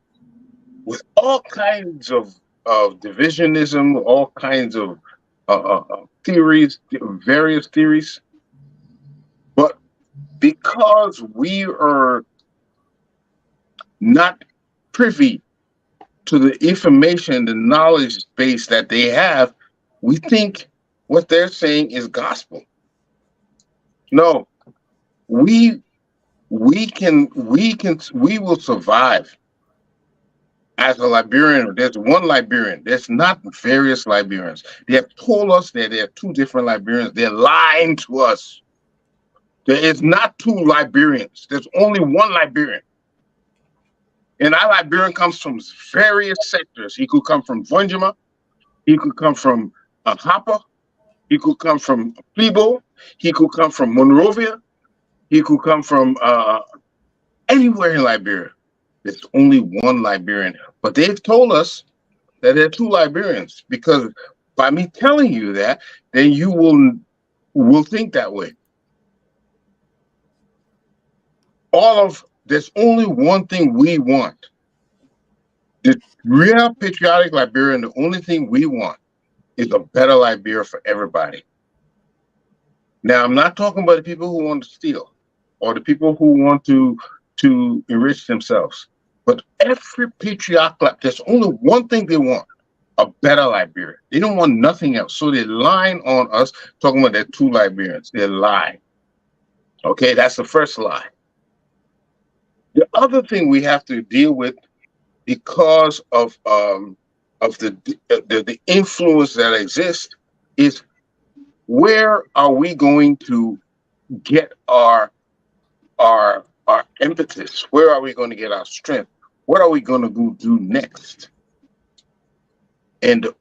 with all kinds of divisionism, all kinds of theories, various theories. But because we are not privy to the information, the knowledge base that they have, we think what they're saying is gospel. No, we will survive. As a Liberian, there's one Liberian. There's not various Liberians. They have told us that there are two different Liberians. They're lying to us. There is not two Liberians. There's only one Liberian. And our Liberian comes from various sectors. He could come from Vonjima. He could come from Hapa. He could come from Plebo. He could come from Monrovia. He could come from anywhere in Liberia. There's only one Liberian. But they've told us that there are two Liberians, because by me telling you that, then you will think that way. There's only one thing we want. The real patriotic Liberian, the only thing we want is a better Liberia for everybody. Now, I'm not talking about the people who want to steal or the people who want to enrich themselves. But every patriotic, there's only one thing they want: a better Liberia. They don't want nothing else. So they're lying on us, talking about there are two Liberians. They're lying. Okay, that's the first lie. The other thing we have to deal with because of the influence that exists is where are we going to get our impetus? Where are we going to get our strength? What are we going to go do next? And the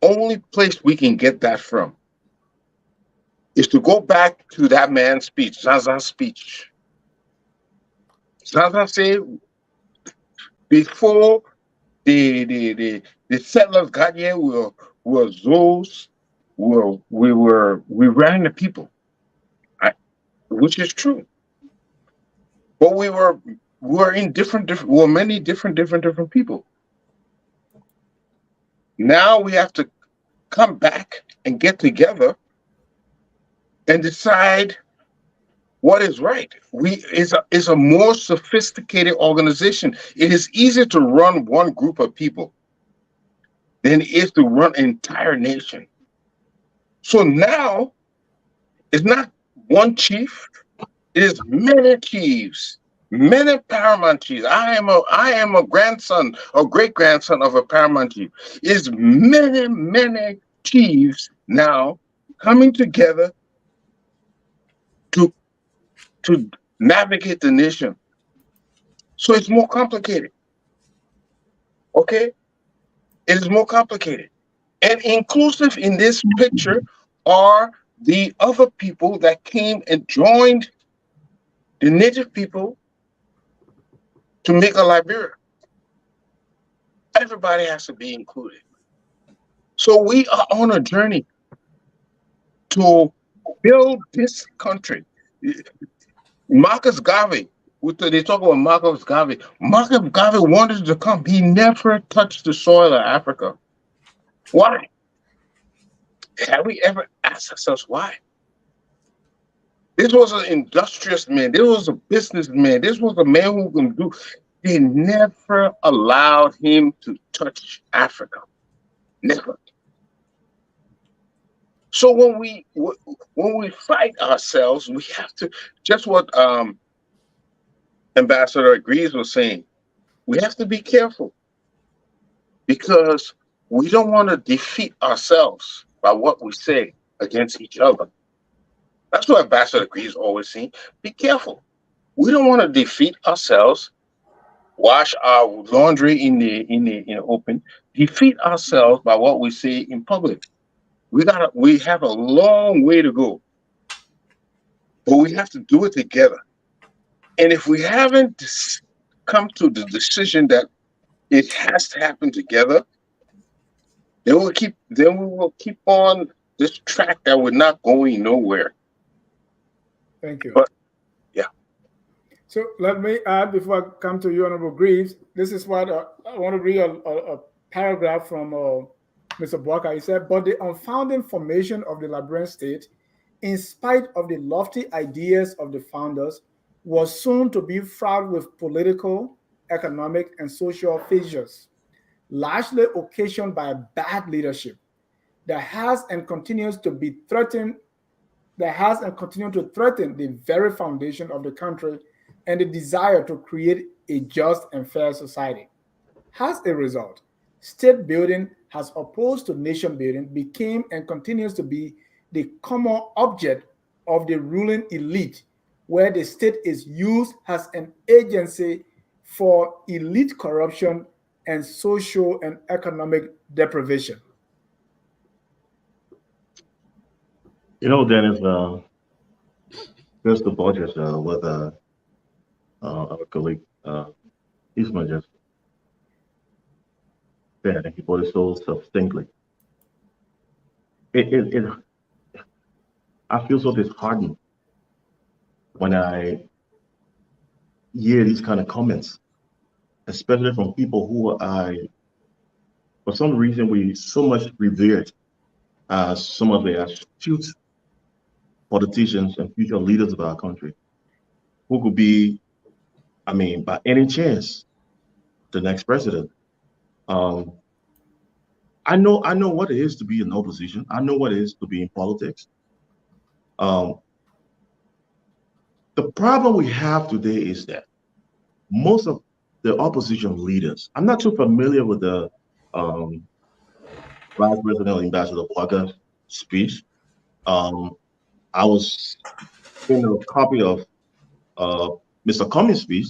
only place we can get that from is to go back to that man's speech, Zaza's speech. Zaza said before the settlers got here, we were those we ran the people, I, which is true. But we were in different we were many different people. Now we have to come back and get together and decide what is right. Is a more sophisticated organization. It is easier to run one group of people than it is to run an entire nation. So now it's not one chief, it is many chiefs, many paramount chiefs. I am a grandson or great grandson of a paramount chief. It's many chiefs now coming together to to navigate the nation. So it's more complicated. Okay? It is more complicated. And inclusive in this picture are the other people that came and joined the native people to make a Liberia. Everybody has to be included. So we are on a journey to build this country. Marcus Garvey, they talk about Marcus Garvey. Marcus Garvey wanted to come. He never touched the soil of Africa. Why? Have we ever asked ourselves why? This was an industrious man. This was a businessman. This was a man who can do. They never allowed him to touch Africa. Never. So when we fight ourselves, we have to just what Ambassador Agrees was saying. We have to be careful because we don't want to defeat ourselves by what we say against each other. That's what Ambassador Agrees always saying. Be careful. We don't want to defeat ourselves, wash our laundry in the open, defeat ourselves by what we say in public. We have a long way to go, but we have to do it together. And if we haven't come to the decision that it has to happen together, then we will keep on this track that we're not going nowhere. Thank you. But yeah. So let me add before I come to you, Honorable Greaves. This is what I want to read a paragraph from Mr. Walker. He said, "But the unfounding formation of the Liberian state, in spite of the lofty ideas of the founders, was soon to be fraught with political, economic, and social fissures, largely occasioned by bad leadership that has and continues to threaten the very foundation of the country and the desire to create a just and fair society. As a result, state building, as opposed to nation building, became and continues to be the common object of the ruling elite, where the state is used as an agency for elite corruption and social and economic deprivation." Dennis, Mr. Borges with our colleague, Eastman just said, and he put it so succinctly. I feel so disheartened when I hear these kind of comments, especially from people who for some reason, we so much revered as some of the astute politicians and future leaders of our country, who could be, by any chance, the next president. I know what it is to be in opposition. I know what it is to be in politics. The problem we have today is that most of the opposition leaders, I'm not too familiar with the um, Vice President Ambassador Parker's speech. Um, I was in a copy of uh, Mr. Cummings' speech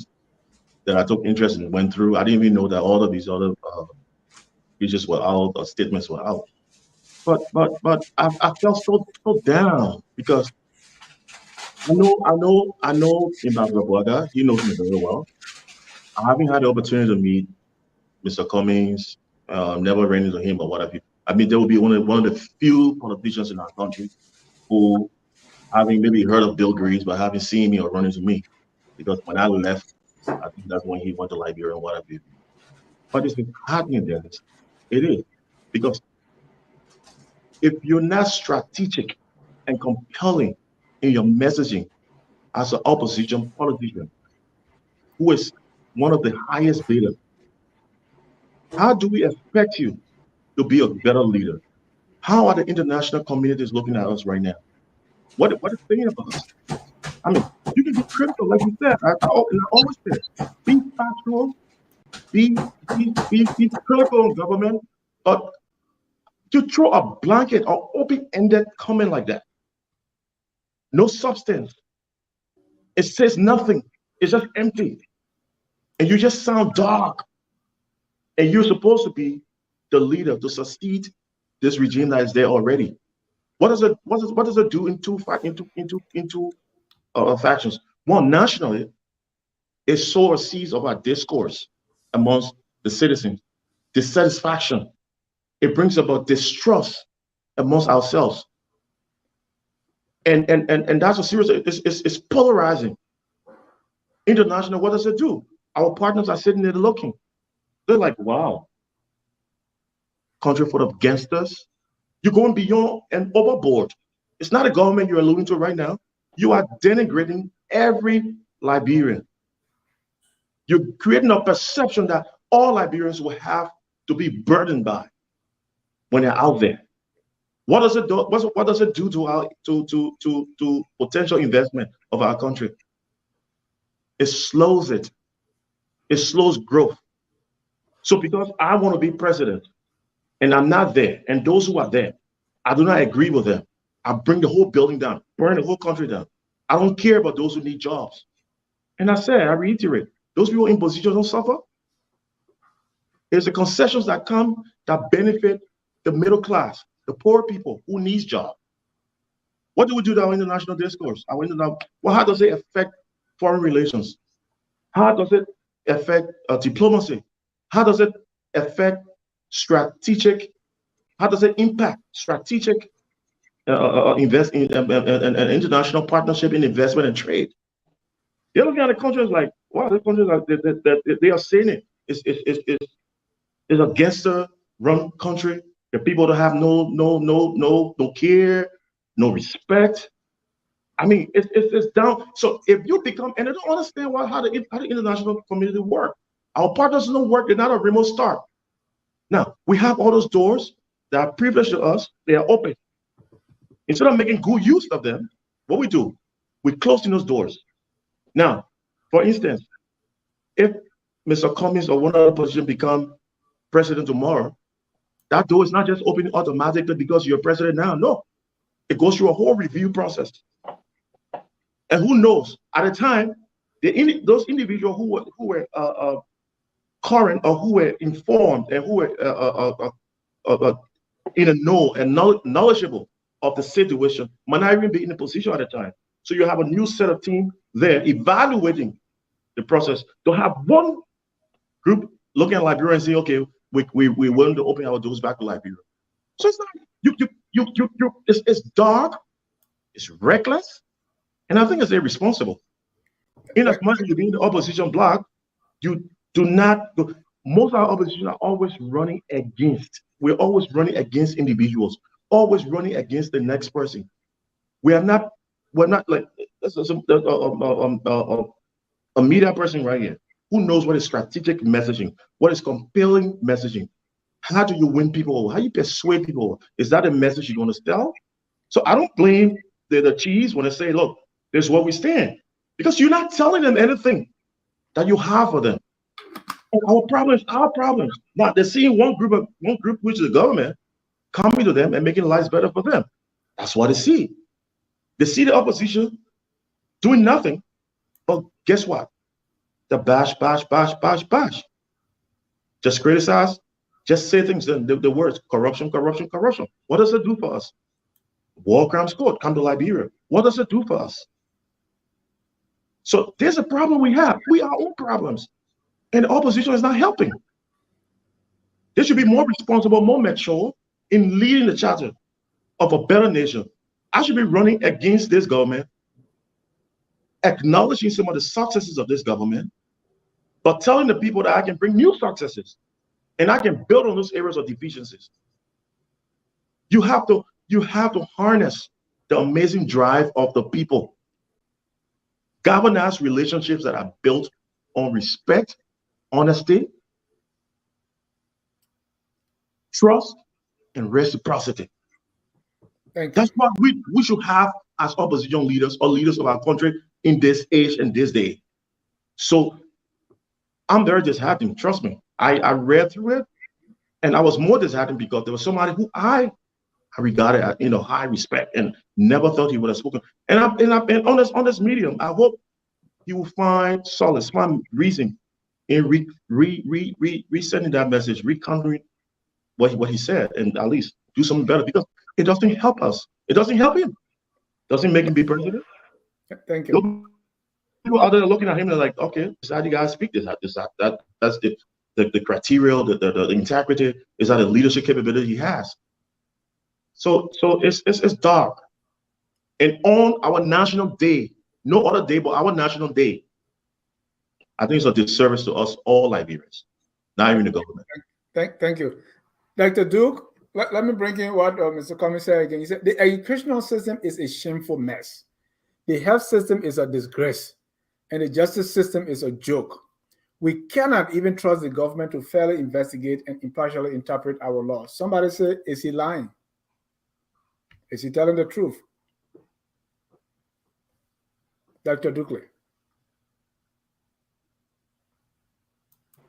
that I took interest in and went through. I didn't even know that all of these other speeches were out or statements were out. But I felt so down because I know Ambassador Parker. He knows me very well. I haven't had the opportunity to meet Mr. Cummings, never ran into him or what have you. I mean, there will be one of the few politicians in our country who, having maybe heard of Bill Greaves, but haven't seen me or run into me. Because when I left, I think that's when he went to Liberia and what have you. But it's been happening there. It is. Because if you're not strategic and compelling in your messaging as an opposition politician who is one of the highest bidder, how do we expect you to be a better leader? How are the international communities looking at us right now? What are they thinking about us? I mean, you can be critical, like you said. I always say, be factual, be critical on government, but to throw a blanket or open-ended comment like that, no substance. It says nothing. It's just empty, and you just sound dark. And you're supposed to be the leader to succeed this regime that is there already. What does it do into factions? One, nationally, it sows a seeds of our discourse amongst the citizens, dissatisfaction. It brings about distrust amongst ourselves. And that's a serious, it's polarizing. International, what does it do? Our partners are sitting there looking. They're like, wow, country full of gangsters. You're going beyond and overboard. It's not a government you're alluding to right now. You are denigrating every Liberian. You're creating a perception that all Liberians will have to be burdened by when they're out there. What does it do? What does it do to our to potential investment of our country? It slows it. It slows growth. So because I want to be president and I'm not there, and those who are there, I do not agree with them. I bring the whole building down, burn the whole country down. I don't care about those who need jobs. And I reiterate, those people in positions don't suffer. It's the concessions that come that benefit the middle class, the poor people who needs jobs. What do we do to our international discourse? Well, how does it affect foreign relations? How does it affect diplomacy? How does it affect strategic? How does it impact strategic invest in an international partnership in investment and trade? You're looking at the countries like, wow, the countries like they are saying it. It's a gangster-run country. The people don't have no care, no respect. I mean, it's down. So if you become, and I don't understand how the international community work. Our partners don't work. They're not a remote start. Now we have all those doors that are privileged to us. They are open. Instead of making good use of them, what we do, we close those doors. Now, for instance, if Mr. Cummings or one other position become president tomorrow, that door is not just opening automatically because you're president now. No, it goes through a whole review process. And who knows? At the time, those individuals who were current or who were informed and who were in a know and knowledgeable of the situation might not even be in a position at the time. So you have a new set of team there evaluating the process. To have one group looking at Liberia and say, okay, we're willing to open our doors back to Liberia. So it's not it's dark, it's reckless, and I think it's irresponsible. In as much as you be in the opposition bloc, you do not. Most of our opposition are always running against. We're always running against individuals, always running against the next person. We're not like a media person right here who knows what is strategic messaging, what is compelling messaging. How do you win people over? How do you persuade people over? Is that a message you're going to sell? So I don't blame the cheese when they say, look, this is what we stand. because you're not telling them anything that you have for them. And our problems. Now they're seeing one group, which is the government, coming to them and making lives better for them. That's what they see. They see the opposition doing nothing, but guess what? The bash. Just criticize, just say things, the words corruption. What does it do for us? War crimes court, come to Liberia. What does it do for us? So there's a problem we have. We are our own problems. And the opposition is not helping. They should be more responsible, more mature in leading the charter of a better nation. I should be running against this government, acknowledging some of the successes of this government, but telling the people that I can bring new successes and I can build on those areas of deficiencies. You have to harness the amazing drive of the people. Galvanize relationships that are built on respect, honesty, trust, and reciprocity. That's what we should have as opposition leaders or leaders of our country in this age and this day. So I'm very disheartened. Trust me. I read through it, and I was more disheartened because there was somebody who I regarded as, high respect, and never thought he would have spoken. And on this medium, I hope he will find solace, find reason in resending that message, recountering what he said, and at least do something better, because it doesn't help us. It doesn't help him. Doesn't make him be president. Thank you. People out there looking at him, they're like, okay, this is how you guys speak. That's the criteria, the integrity, is that the leadership capability he has. So it's dark. And on our national day, no other day but our national day, I think it's a disservice to us all Liberians, not even the government. Thank you. Dr. Duke, let me bring in what Mr. Comey said again. He said the educational system is a shameful mess. The health system is a disgrace. And the justice system is a joke. We cannot even trust the government to fairly investigate and impartially interpret our laws. Somebody say, is he lying? Is he telling the truth? Dr. Dukley.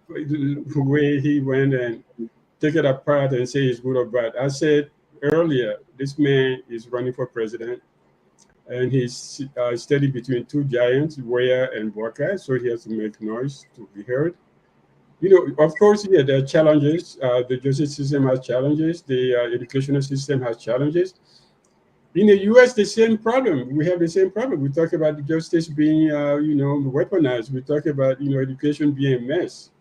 The way he went and take it apart and say it's good or bad. I said earlier, this man is running for president, and he's steady between two giants, Weah and Boakai, so he has to make noise to be heard. Of course, yeah, there are challenges. The justice system has challenges. The educational system has challenges. In the U.S., the same problem. We have the same problem. We talk about justice being, weaponized. We talk about, education being a mess.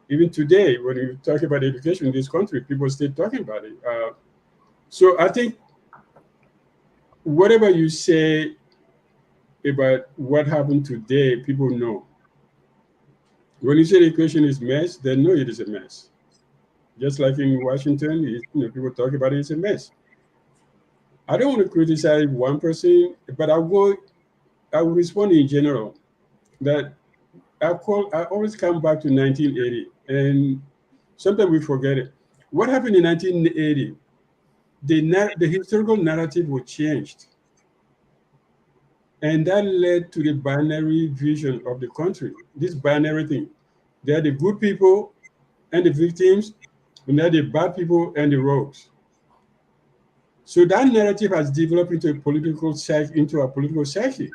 Even today, when we talk about education in this country, people still talking about it. So I think whatever you say about what happened today, people know. When you say the equation is mess, they know it is a mess. Just like in Washington, people talk about it, it's a mess. I don't want to criticize one person, but I will respond in general. That I always come back to 1980, and sometimes we forget it. What happened in 1980? The historical narrative was changed. And that led to the binary vision of the country, this binary thing. There are the good people and the victims, and there are the bad people and the rogues. So that narrative has developed into a political psyche.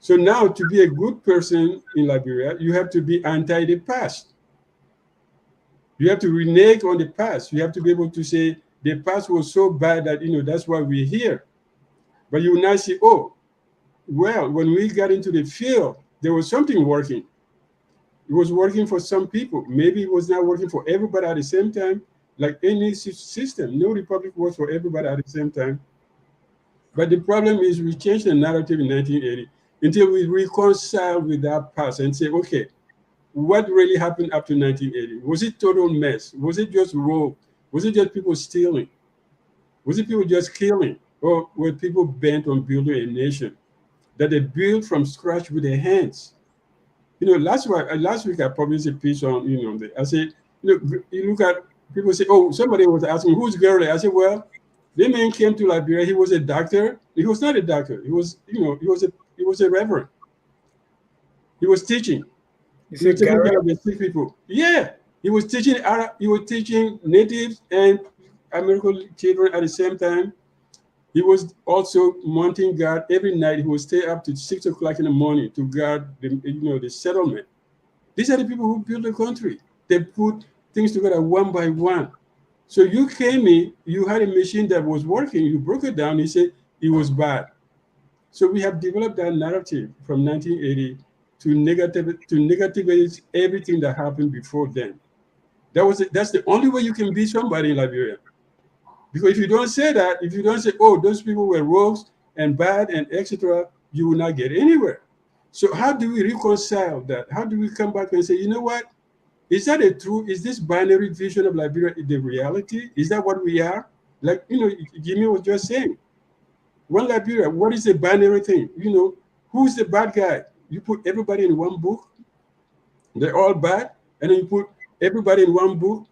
So now, to be a good person in Liberia, you have to be anti the past. You have to renege on the past. You have to be able to say the past was so bad that that's why we're here. But you now see, oh, well, when we got into the field, there was something working. It was working for some people. Maybe it was not working for everybody at the same time. Like any system, no republic works for everybody at the same time. But the problem is we changed the narrative in 1980 until we reconcile with that past and say, okay, what really happened up to 1980? Was it total mess? Was it just rogue? Was it just people stealing? Was it people just killing? Or were people bent on building a nation that they built from scratch with their hands? Last week I published a piece on, I said, you look at, people say, oh, somebody was asking, who's Gurley? I said, well, the man came to Liberia. He was a doctor. He was not a doctor. He was, he was a reverend. He was teaching. He was taking care of the sick people. Yeah, he was teaching Arab, he was teaching natives and American children at the same time. He was also mounting guard every night. He would stay up to 6 o'clock in the morning to guard the settlement. These are the people who built the country. They put things together one by one. So you came in, you had a machine that was working, you broke it down, you said it was bad. So we have developed that narrative from 1980 to negativize everything that happened before then. That's the only way you can be somebody in Liberia. Because if you don't say that, if you don't say, oh, those people were rogues and bad and etc., you will not get anywhere. So how do we reconcile that? How do we come back and say, you know what? Is that a true? Is this binary vision of Liberia the reality? Is that what we are? Like, Jimmy was just saying, one Liberia, what is the binary thing? Who's the bad guy? You put everybody in one book, they're all bad, and then you put everybody in one book.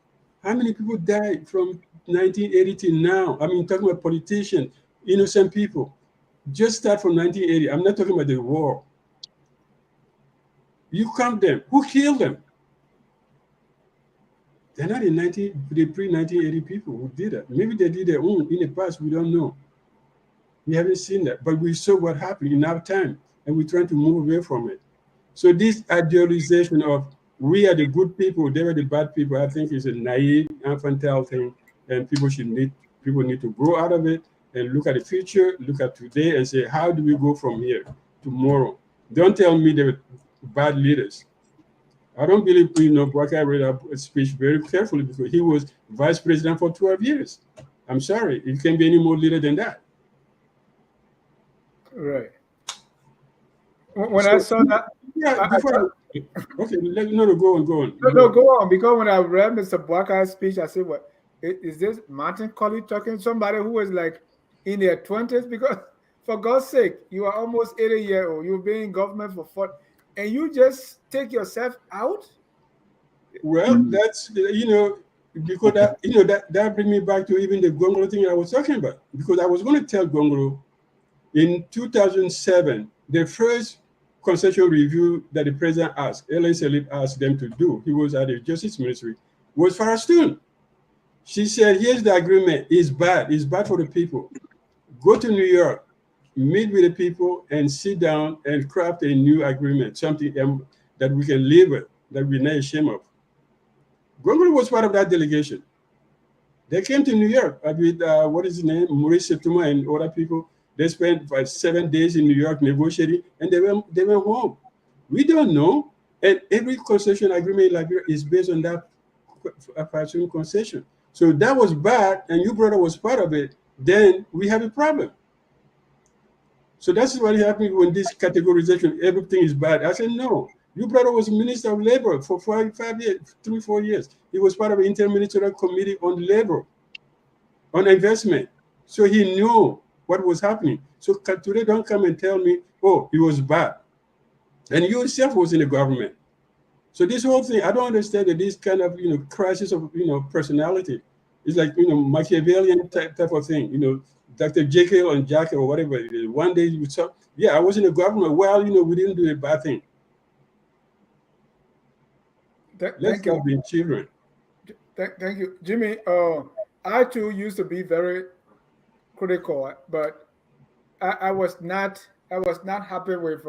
How many people died from 1980 to now? I mean, talking about politicians, innocent people. Just start from 1980. I'm not talking about the war. You count them. Who killed them? They're not the pre-1980 people who did that. Maybe they did their own in the past. We don't know. We haven't seen that. But we saw what happened in our time, and we're trying to move away from it. So this idealization of we are the good people, they were the bad people, I think is a naive, infantile thing, and people need to grow out of it and look at the future, look at today, and say, how do we go from here tomorrow? Don't tell me they were bad leaders. I don't believe, Bwaka read a speech very carefully because he was vice president for 12 years. I'm sorry, it can't be any more leader than that. Right. When I saw that, okay, go on. No, go on. Because when I read Mr. Bwaka's speech, I said, "What is this? Martin Colley talking to somebody who was like in their 20s? Because for God's sake, you are almost 80 years old. You've been in government for 40, and you just take yourself out." Well, that's because that brings me back to even the Gongolo thing I was talking about. Because I was going to tell Gongolo in 2007, the first concession review that the president asked, Ellen Salib asked them to do, he was at the Justice Ministry, was for a student. She said, here's the agreement. It's bad for the people. Go to New York, meet with the people, and sit down and craft a new agreement, something that we can live with, that we're not ashamed of. Gongolo was part of that delegation. They came to New York with, what is his name, Maurice Setuma and other people. They spent 7 days in New York negotiating, and they went home. We don't know. And every concession agreement in Liberia is based on that concession. So that was bad, and your brother was part of it, then we have a problem. So that's what happened when this categorization, everything is bad. I said, no. Your brother was Minister of Labor for 5 years, 3-4 years. He was part of the Interministerial Committee on Labor, on investment. So he knew what was happening. So today, don't come and tell me, oh, it was bad. And you yourself was in the government. So this whole thing, I don't understand that this kind of, crisis of, personality. It's like, Machiavellian type of thing, Dr. Jekyll and Jack or whatever it is. One day you saw, yeah, I was in the government. Well, we didn't do a bad thing. Let's stop being children. Thank you, Jimmy. I too used to be very critical, but I was not happy with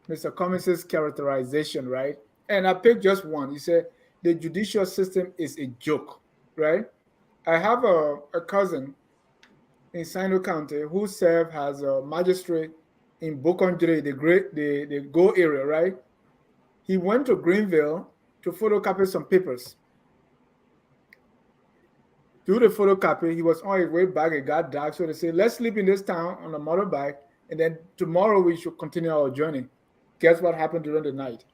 Mr. Cummins's characterization, right? And I picked just one. He said the judicial system is a joke, right? I have a cousin in Sino County who served as a magistrate in Bokondre, the Go area, right? He went to Greenville to photocopy some papers. Do the photocopy, he was on his way back, it got dark, so they said, let's sleep in this town on a motorbike, and then tomorrow we should continue our journey. Guess what happened during the night?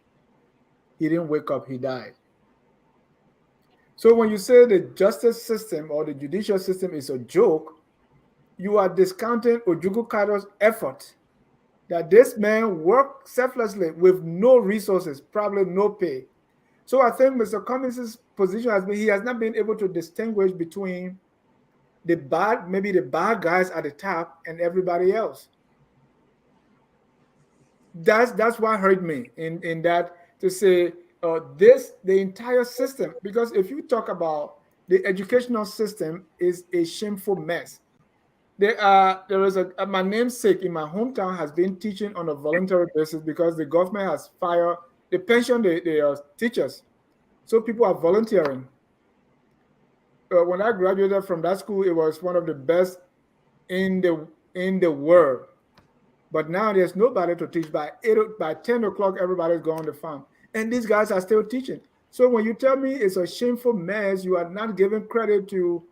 He didn't wake up, he died. So when you say the justice system or the judicial system is a joke, you are discounting Ojukwu Kado's effort that this man worked selflessly with no resources, probably no pay. So I think Mr. Cummins's position has been he has not been able to distinguish between maybe the bad guys at the top and everybody else. that's what hurt me in that, to say this the entire system, because if you talk about the educational system is a shameful mess. There is my namesake in my hometown has been teaching on a voluntary basis because the government has fired the pension the teachers, so people are volunteering. When I graduated from that school, it was one of the best in the world. But now there's nobody to teach. By 10 o'clock, everybody's gone to farm, and these guys are still teaching. So when you tell me it's a shameful mess, you are not giving credit to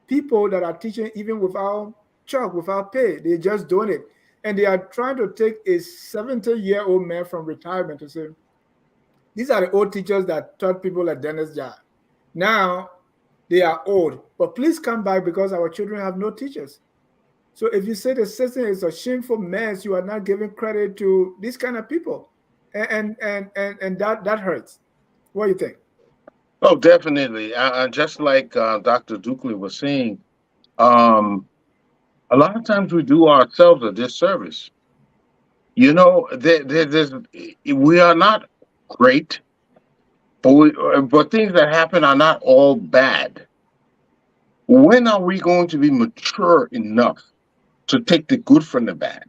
people that are teaching even without chalk, without pay. They're just doing it, and they are trying to take a 70-year-old man from retirement to say these are the old teachers that taught people at Dennis Jar. Now they are old, but please come back because our children have no teachers. So if you say the system is a shameful mess, you are not giving credit to these kind of people, and that hurts. What do you think? Oh, definitely. Just like Dr. Dukley was saying, um, a lot of times we do ourselves a disservice. You know, we are not great, but things that happen are not all bad. When are we going to be mature enough to take the good from the bad?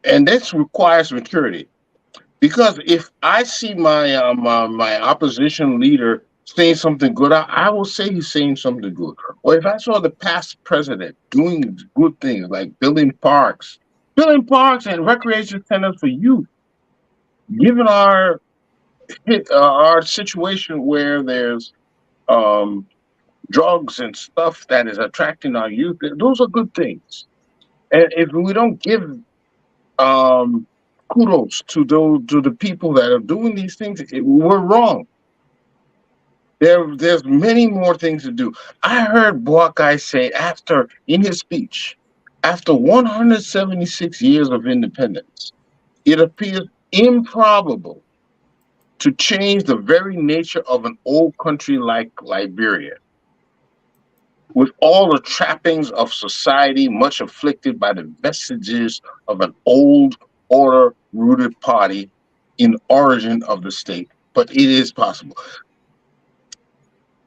And this requires maturity. Because if I see my opposition leader saying something good, I will say he's saying something good. Or if I saw the past president doing good things like building parks and recreation centers for youth, given our situation where there's um, drugs and stuff that is attracting our youth, those are good things. And if we don't give um, kudos to the people that are doing these things, we're wrong. There's many more things to do. I heard Buckeye say in his speech, after 176 years of independence, it appears improbable to change the very nature of an old country like Liberia, with all the trappings of society much afflicted by the vestiges of an old order rooted party in origin of the state. But it is possible.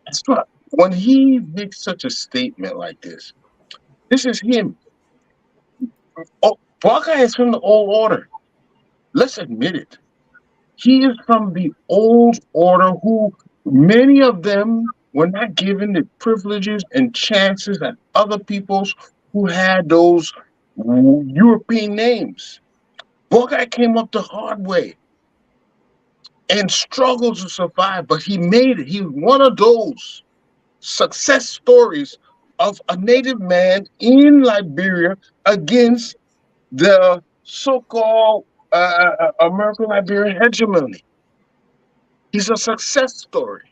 That's what, when he makes such a statement like this is him. Oh, Buckeye is from the old order. Let's admit it. He is from the old order who many of them were not given the privileges and chances that other peoples who had those European names. Buckeye came up the hard way and struggled to survive, but he made it. He was one of those success stories of a native man in Liberia against the so-called American Liberian hegemony. He's a success story.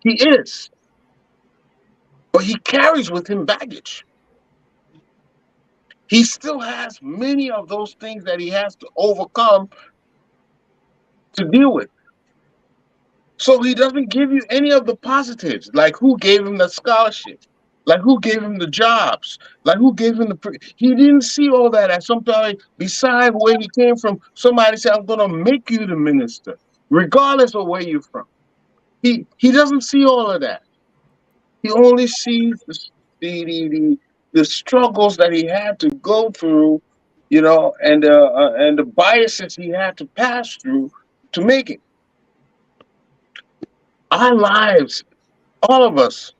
He is. But he carries with him baggage. He still has many of those things that he has to overcome to deal with. So he doesn't give you any of the positives, like who gave him the scholarship, like who gave him the jobs, like who gave him he didn't see all that as somebody beside where he came from. Somebody said, I'm going to make you the minister, regardless of where you're from. He doesn't see all of that. He only sees the struggles that he had to go through, and the biases he had to pass through to make it. Our lives, all of us,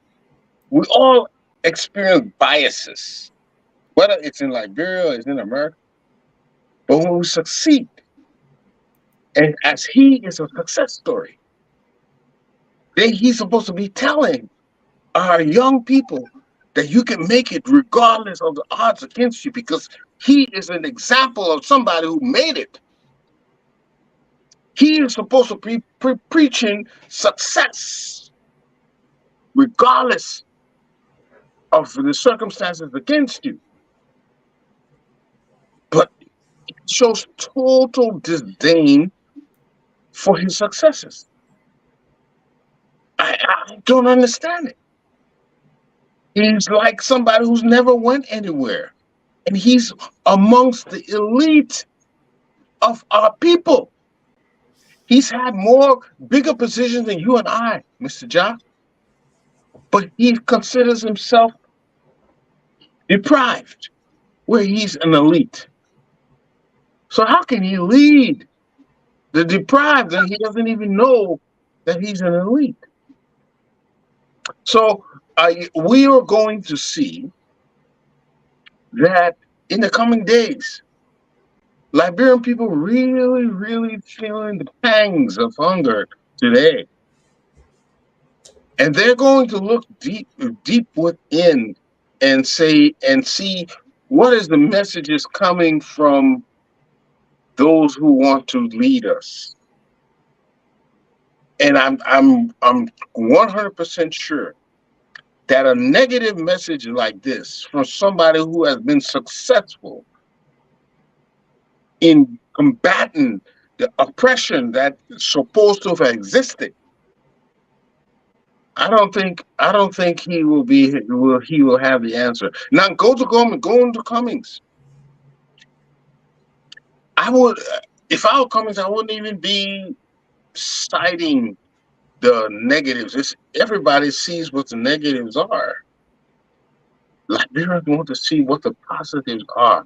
we all experience biases, whether it's in Liberia or it's in America. But when we succeed, and as he is a success story, then he's supposed to be telling our young people that you can make it regardless of the odds against you, because he is an example of somebody who made it. He is supposed to be preaching success regardless of the circumstances against you. But it shows total disdain for his successes. I don't understand it. He's like somebody who's never went anywhere. And he's amongst the elite of our people. He's had bigger positions than you and I, Mr. Ja, but he considers himself deprived, where he's an elite. So how can he lead the deprived and he doesn't even know that he's an elite? So we are going to see that in the coming days, Liberian people really, really feeling the pangs of hunger today. And they're going to look deep within and see what is the messages coming from those who want to lead us. And I'm 100% sure that a negative message like this from somebody who has been successful in combating the oppression that's supposed to have existed, I don't think he will have the answer. Now go into Cummings. If I were Cummings, I wouldn't even be citing the negatives. Everybody sees what the negatives are. Liberians want to see what the positives are.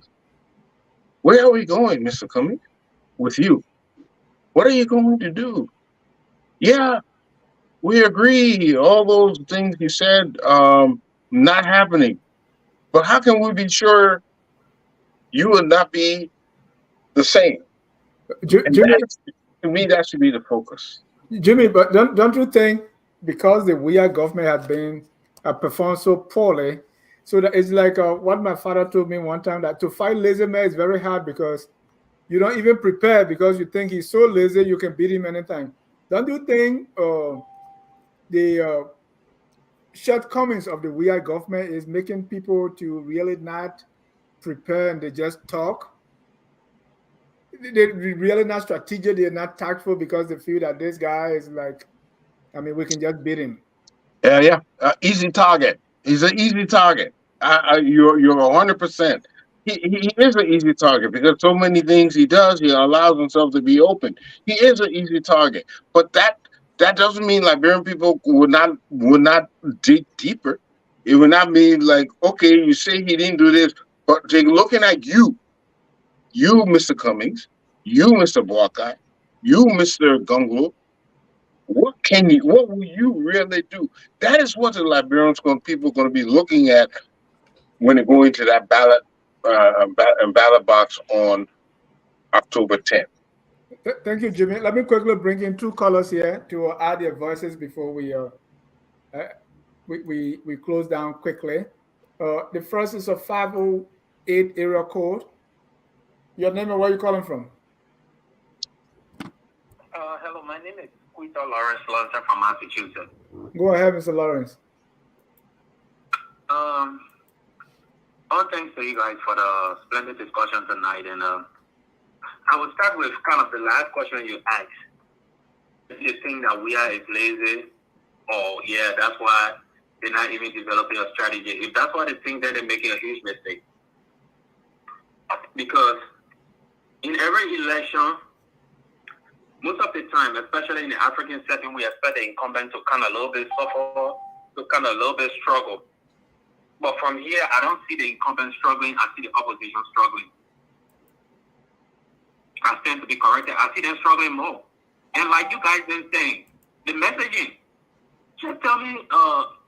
Where are we going, Mr. Cummings, with you? What are you going to do? Yeah, we agree. All those things you said, not happening. But how can we be sure you will not be the same? Jimmy, to me, that should be the focus. Jimmy, but don't you think because the weird government had been performed so poorly, so that it's like what my father told me one time, that to fight lazy man is very hard because you don't even prepare because you think he's so lazy you can beat him anytime. Don't you think the shortcomings of the weird government is making people to really not prepare and they just talk? They're really not strategic, they're not tactful because they feel that this guy is like, I mean, we can just beat him. Yeah. Easy target. He's an easy target. You're 100%. He is an easy target because so many things he does, he allows himself to be open. He is an easy target, but that doesn't mean Liberian people would not dig deeper. It would not mean like, okay, you say he didn't do this, but they're looking at you, Mr. Cummings, you, Mr. Boakai, you, Mr. Gungo. What will you really do? That is what the Liberians people are going to be looking at when they go into that ballot box on October 10th. Thank you, Jimmy. Let me quickly bring in two callers here to add their voices before we close down quickly. The first is a 508 area code. Your name and where you calling from? Hello, my name is Lawrence Lonson from Massachusetts. Go ahead, Mr. Lawrence. All thanks to you guys for the splendid discussion tonight. And I will start with kind of the last question you asked. If you think that we are lazy, or yeah, that's why they're not even developing a strategy. If that's what they think, then they're making a huge mistake. Because in every election, most of the time, especially in the African setting, we expect the incumbent to kind of a little bit suffer, to kind of a little bit struggle. But from here, I don't see the incumbent struggling. I see the opposition struggling. I stand to be corrected. I see them struggling more. And like you guys been saying, the messaging. Just tell me,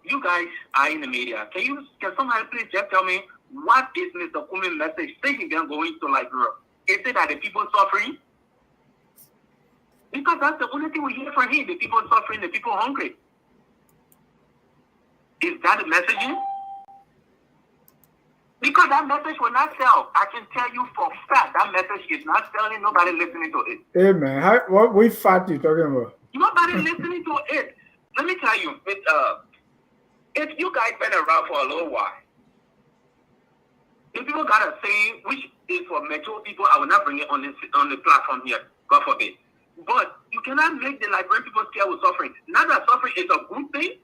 you guys are in the media. Can somebody please just tell me what is Mr. Kumi's message taking them going to Liberia? Is it that the people suffering? Because that's the only thing we hear from him. The people suffering, the people hungry. Is that the messaging? Because that message will not sell. I can tell you for a fact that message is not selling. Nobody listening to it. Hey man, what fact you talking about? Nobody listening to it. Let me tell you, if you guys been around for a little while, if people got a saying which is for mature people, I will not bring it on the platform here. God forbid. But you cannot make the Liberian people scared with suffering. Not that suffering is a good thing,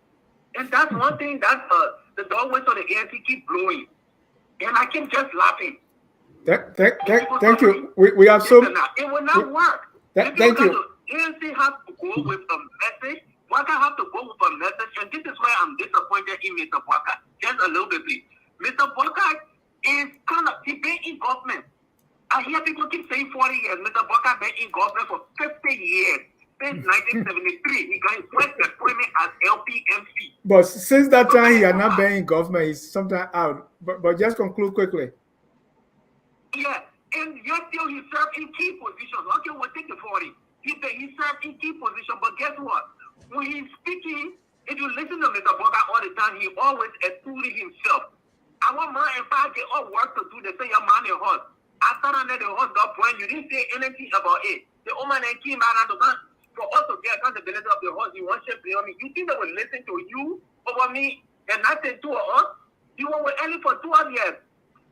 and that's one thing that the doorways of the ANC keep blowing. And I keep just laughing. Thank you. We have so. It will not work. Thank you. ANC have to go with a message. Waka have to go with a message, and this is why I'm disappointed in Mr. Waka. Just a little bit, please. Mr. Waka is he been in government. I hear people keep saying 40 years. Mr. Waka been in government for 50 years. Since 1973, he got his first appointment as LPMC. But since that time, he had not been in government. He's sometimes out. But just conclude quickly. Yeah, and yet still he served in key positions. Okay, we'll take the 40. He served in key positions, but guess what? When he's speaking, if you listen to Mr. Boga all the time, he always excluded himself. Our man and father get all work to do. They say your man and horse. After that, the horse got born. You didn't say anything about it. The woman and came out and for us to get accountability of the horse, you want to play on me. You think they will listen to you over me and not say two of us? You were with Ellie for 12 years.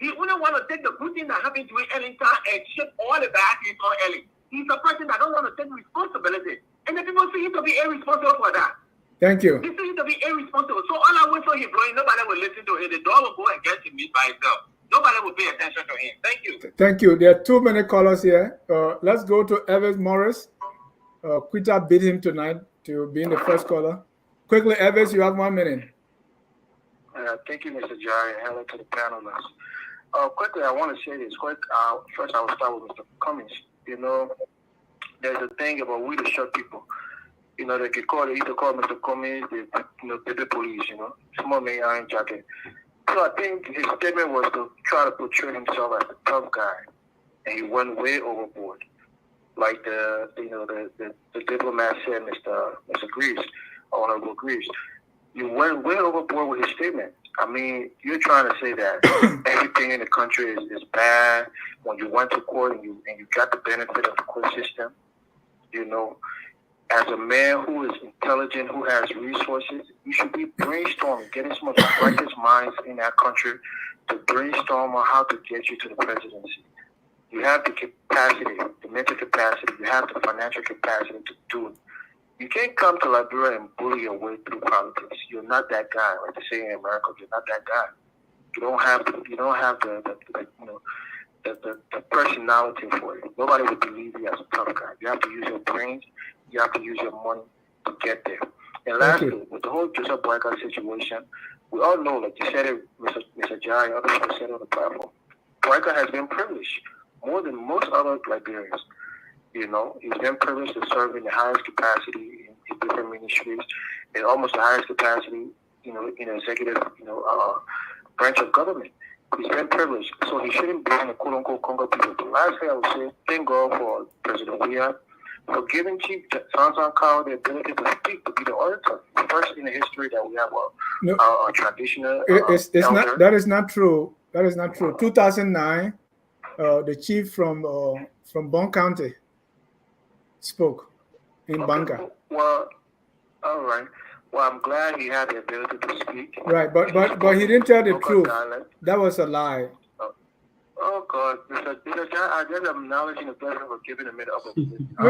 He wouldn't want to take the good thing that happened to Ellington and shift all the bad things on Ellie. He's a person that don't want to take responsibility. And the people see him to be irresponsible for that. Thank you. They see him to be irresponsible. So all I wait for him blowing, nobody will listen to him. The dog will go and get him by himself. Nobody will pay attention to him. Thank you. Thank you. There are too many callers here. Let's go to Evans Morris. Quita beat him tonight to being the first caller. Quickly, Evans, you have 1 minute. Thank you, Mr. Jari. Hello to the panelists. Quickly, I want to say this. First, I will start with Mr. Cummings. You know, there's a thing about we the short people. You know, they could call Mr. Cummings, the police, you know, small man iron jacket. So I think his statement was to try to portray himself as a tough guy, and he went way overboard. Like the diplomat said, Mr. Greaves, Honorable Greaves, you went way overboard with his statement. I mean, you're trying to say that everything in the country is bad when you went to court and you got the benefit of the court system. You know, as a man who is intelligent, who has resources, you should be brainstorming, getting some of the brightest minds in that country to brainstorm on how to get you to the presidency. You have the capacity, the mental capacity, you have the financial capacity to do it. You can't come to Liberia and bully your way through politics. You're not that guy, like they say in America. You're not that guy. You don't have the personality for it. Nobody would believe you as a tough guy. You have to use your brains. You have to use your money to get there. And lastly, with the whole Joseph Boycott situation, we all know, like you said it, Mr. Jai, other people said it on the platform, Boycott has been privileged more than most other Liberians. You know, he's been privileged to serve in the highest capacity in different ministries, in almost the highest capacity, you know, in the executive, branch of government. He's been privileged, so he shouldn't be in the quote-unquote Congo people. But lastly, I would say, thank God for President Weah for giving Chief Zanzan Kao the ability to speak, to be the orator. First in the history that we have a traditional elder. That is not true. That is not true. 2009, the chief from Bon County spoke in Banga. Well, all right. Well, I'm glad he had the ability to speak. Right, but he didn't tell the truth. Dialect. That was a lie. Oh God, I just acknowledging the blessing for giving a minute of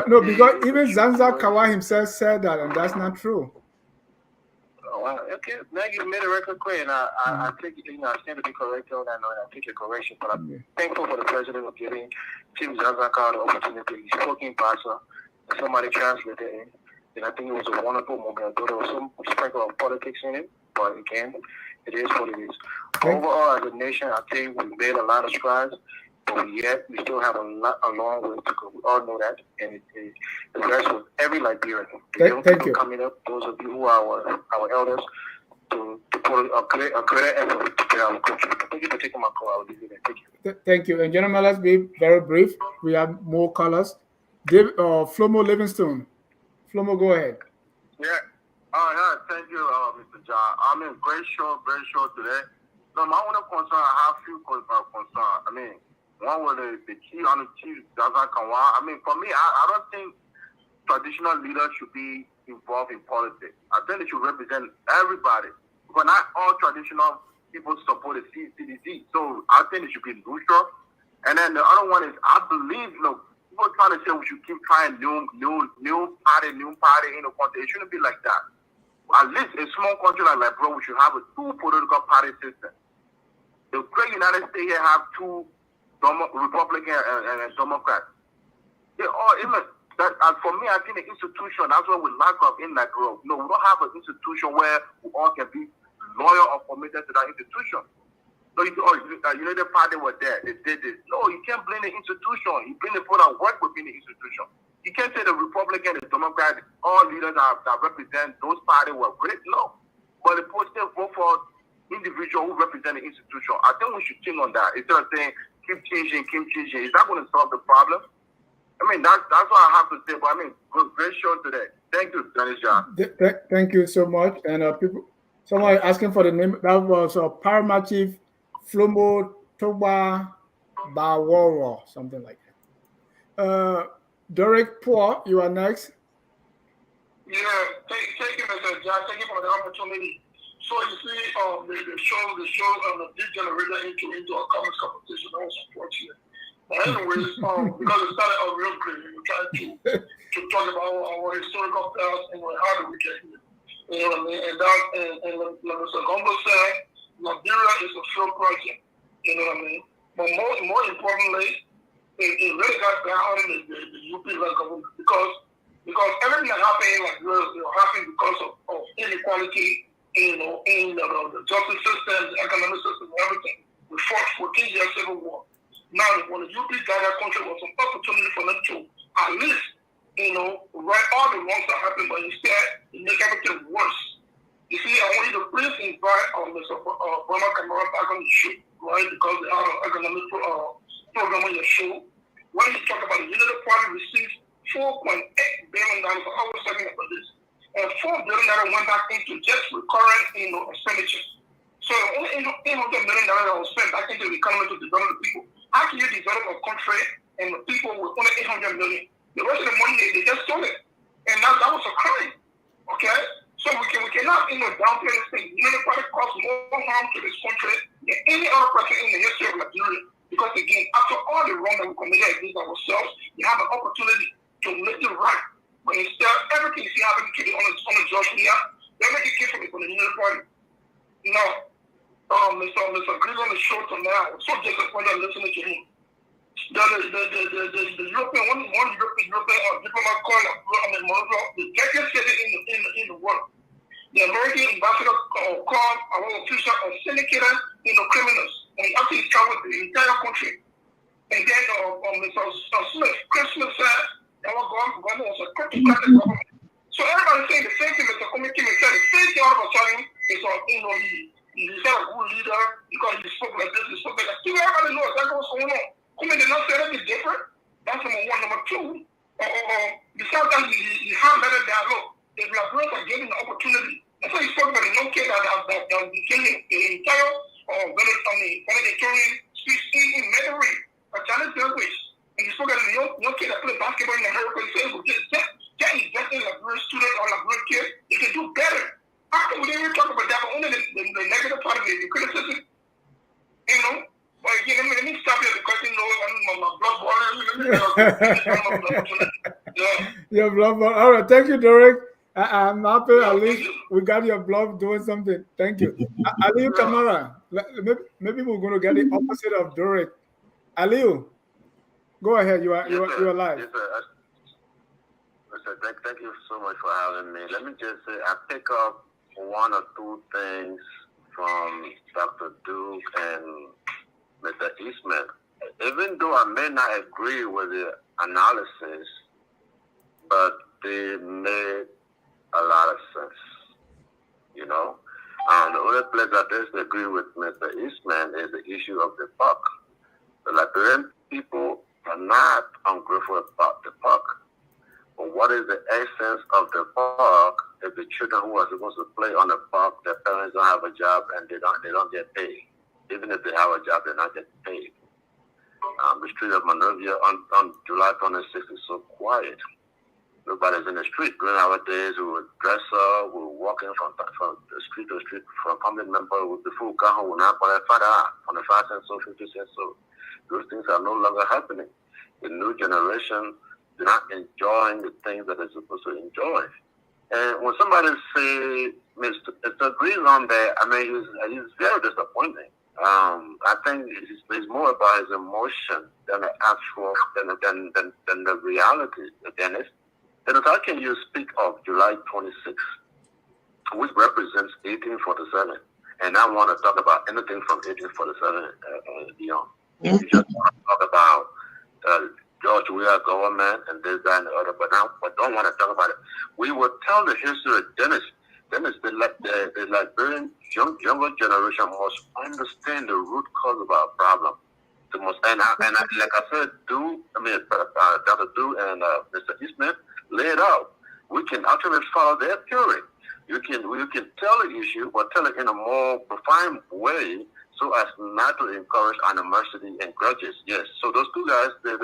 No, because even Zanza Kawa himself said that, and that's not true. Oh, wow. Okay, now you made a record quick, and I think I stand to be corrected on that note. I take your correction, but I'm thankful for the president for giving Chief Zanza Kawa the opportunity. He spoke in Basa, and somebody translated it. And I think it was a wonderful moment. Although there was some sprinkle of politics in it, but again, it is what it is. Overall, as a nation, I think we made a lot of strides, but yet we still have a long way to go. We all know that, and it rests with every Liberian. The young people coming up, those of you who are our elders, to put a greater effort to get our country. Thank you for taking my call. I will leave it there. Thank you. Thank you. And gentlemen, let's be very brief. We have more callers. Flomo Livingstone. Flomo, go ahead. Yeah. Thank you, Mr. John. I'm in very short today. No, my only concern, I have few concerns. I mean, one was the key on the chief, Zaza Kanwa. I mean, for me, I don't think traditional leaders should be involved in politics. I think they should represent everybody. Because not all traditional people support the CDC. So I think it should be neutral. And then the other one is, I believe, people trying to say we should keep trying new party in the country. It shouldn't be like that. At least a small country like Liberia, we should have a two political party system. The great United States here have two Republican and Democrats. They all even that. And for me, I think the institution, that's what we lack of in that group. No, we don't have an institution where we all can be loyal or committed to that institution. So you know, the party were there, they did this. No, you can't blame the institution. You blame the people that work within the institution. You can't say the Republican, the Democrat, all leaders that represent those parties were great. No. But the people still vote for individuals who represent the institution. I think we should think on that. Instead of saying, keep changing. Is that going to solve the problem? I mean, that's what I have to say. But I mean, great show today. Thank you, Dennis John. Thank you so much. And someone asking for the name. That was Paramount Chief Flomo Toba Baworo, something like that. Derek Poor, you are next. Yeah, thank you, Mr. John. Thank you for the opportunity. So you see, the show degenerated into a comics competition. That was unfortunate. But anyways, because it started out real great, we tried to talk about our historical past and how did we get here. You know what I mean? And like Mr. Gombo said, Liberia is a field project. You know what I mean? But more importantly, it really got down in the UP government because everything that happened in Liberia happened because of inequality, you know, in the justice system, the economic system, and everything. We fought 14 years civil war. Now, when the UP got that country, was an opportunity for them to at least, you know, right all the wrongs that happened, but instead, make everything worse. You see, I want you to please invite Mr. Obama Cameron back on the show, right? Because they have an economic program on your show. When you talk about the Unity Party received $4.8 billion, I was talking about this. And $4 billion went back into just recurrent, you know, expenditures. So only $800 million that was spent back into the economy to develop the people. How can you develop a country and the people with only $800 million? The rest of the money they just stole it, and that was a crime. Okay, so we cannot, you know, downplay this thing. Unity Party caused more harm to this country than any other person in the history of Liberia. Because again, after all the wrong that we committed against ourselves, we have an opportunity to make it right. But instead, everything is happening to the judge here. They make it different from the Unity Party. Now, Mr. Green on the show tonight, I was so disappointed listening to him. The European diplomat called Monrovia, the biggest city in the world. The American ambassador called our official a syndicated, you know, criminals, and he actually traveled the entire country. And then Mr. Smith, Chris Smith said our government was a cryptocratic government. So everybody saying the same thing. Mr. Comey said the same thing all of a sudden. It's you know, he's not a good leader because he spoke like this, he spoke like that. See, everybody knows that's what's going on. Comey did not say anything different. That's number one. Number two, besides that, he highlighted that, look, if Liberians are given the opportunity, that's why he spoke about the young kid that became the entire Mediterranean speech in Mandarin, a Chinese language. And he spoke about the young kid that played basketball in America. He said, well, get invested in Liberian student or Liberian kid, they can do better. How come we didn't even talk about that, but only the negative part of it, the criticism, you know? But again, let me stop here because, you know, my blood boiling. Your blood boiling. All right, thank you, Derek. I'm happy at least we got your blood doing something. Thank you. Aliu Kamara, maybe we're going to get the opposite of Derek. Aliu, go ahead. You are live. Yes, sir. Thank you so much for having me. Let me just say I pick up one or two things from Dr. Duke and Mr. Eastman. Even though I may not agree with the analysis, but they made a lot of sense, you know. And the only place I disagree with Mr. Eastman is the issue of the buck. The Liberian people are not ungrateful about the buck. But what is the essence of the buck if the children who are supposed to play on the buck, their parents don't have a job and they don't get paid? Even if they have a job, they're not getting paid. The street of Monrovia on July 26th is so quiet. Nobody's in the street. During our days, we would dress up, we were walking from the street to street, from public member with the full car, we not on the 5 cents, so 50 cents. So those things are no longer happening. The new generation, they're not enjoying the things that they're supposed to enjoy. And when somebody say, Mr. Green on there, I mean, he's very disappointing. I think it's more about his emotion than the actual than the reality. Dennis, how can you speak of July 26th, which represents 1847, and I want to talk about anything from 1847 beyond? You just want to talk about George Weah government and this, that, and the other, but don't want to talk about it. We will tell the history of Dennis, the Liberian younger generation must understand the root cause of our problem. Like I said, Dr. Du and Mr. Eastman lay it out. We can actually follow their theory. You can tell the issue, but tell it in a more profound way, so as not to encourage animosity and grudges. Yes. So those two guys, they're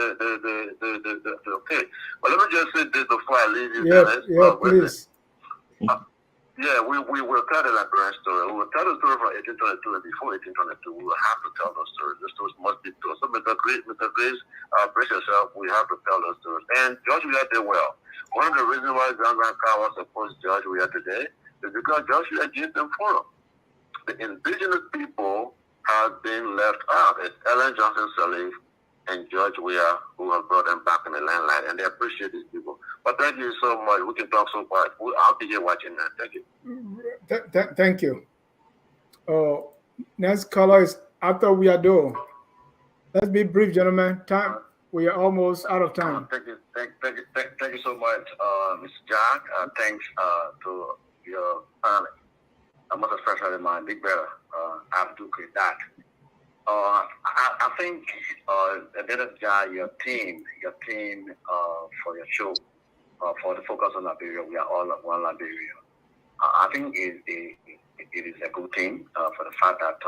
okay. But let me just say this before I leave you. Please. We will tell the Liberian story. We will tell the story from 1822 and before 1822. We will have to tell those stories. Those stories must be told. So, Mr. Grace, brace yourself. We have to tell those stories. And George Weah did well. One of the reasons why John Carver supports George Weah today is because George Weah gave them forum. The indigenous people have been left out. It's Ellen Johnson Sirleaf and George Weah who have brought them back in the limelight, and they appreciate these people. But thank you so much. We can talk so much. I'll be here watching that. Thank you. Thank you. Next caller is after we are done. Let's be brief, gentlemen. Time. We are almost out of time. Thank you so much, Mr. Jack. Thanks to your family. I must especially my big brother, Abdul Kridat. I think Dennis Jai, your team for your show, for the focus on Liberia, we are all one Liberia. I think it is a good thing for the fact that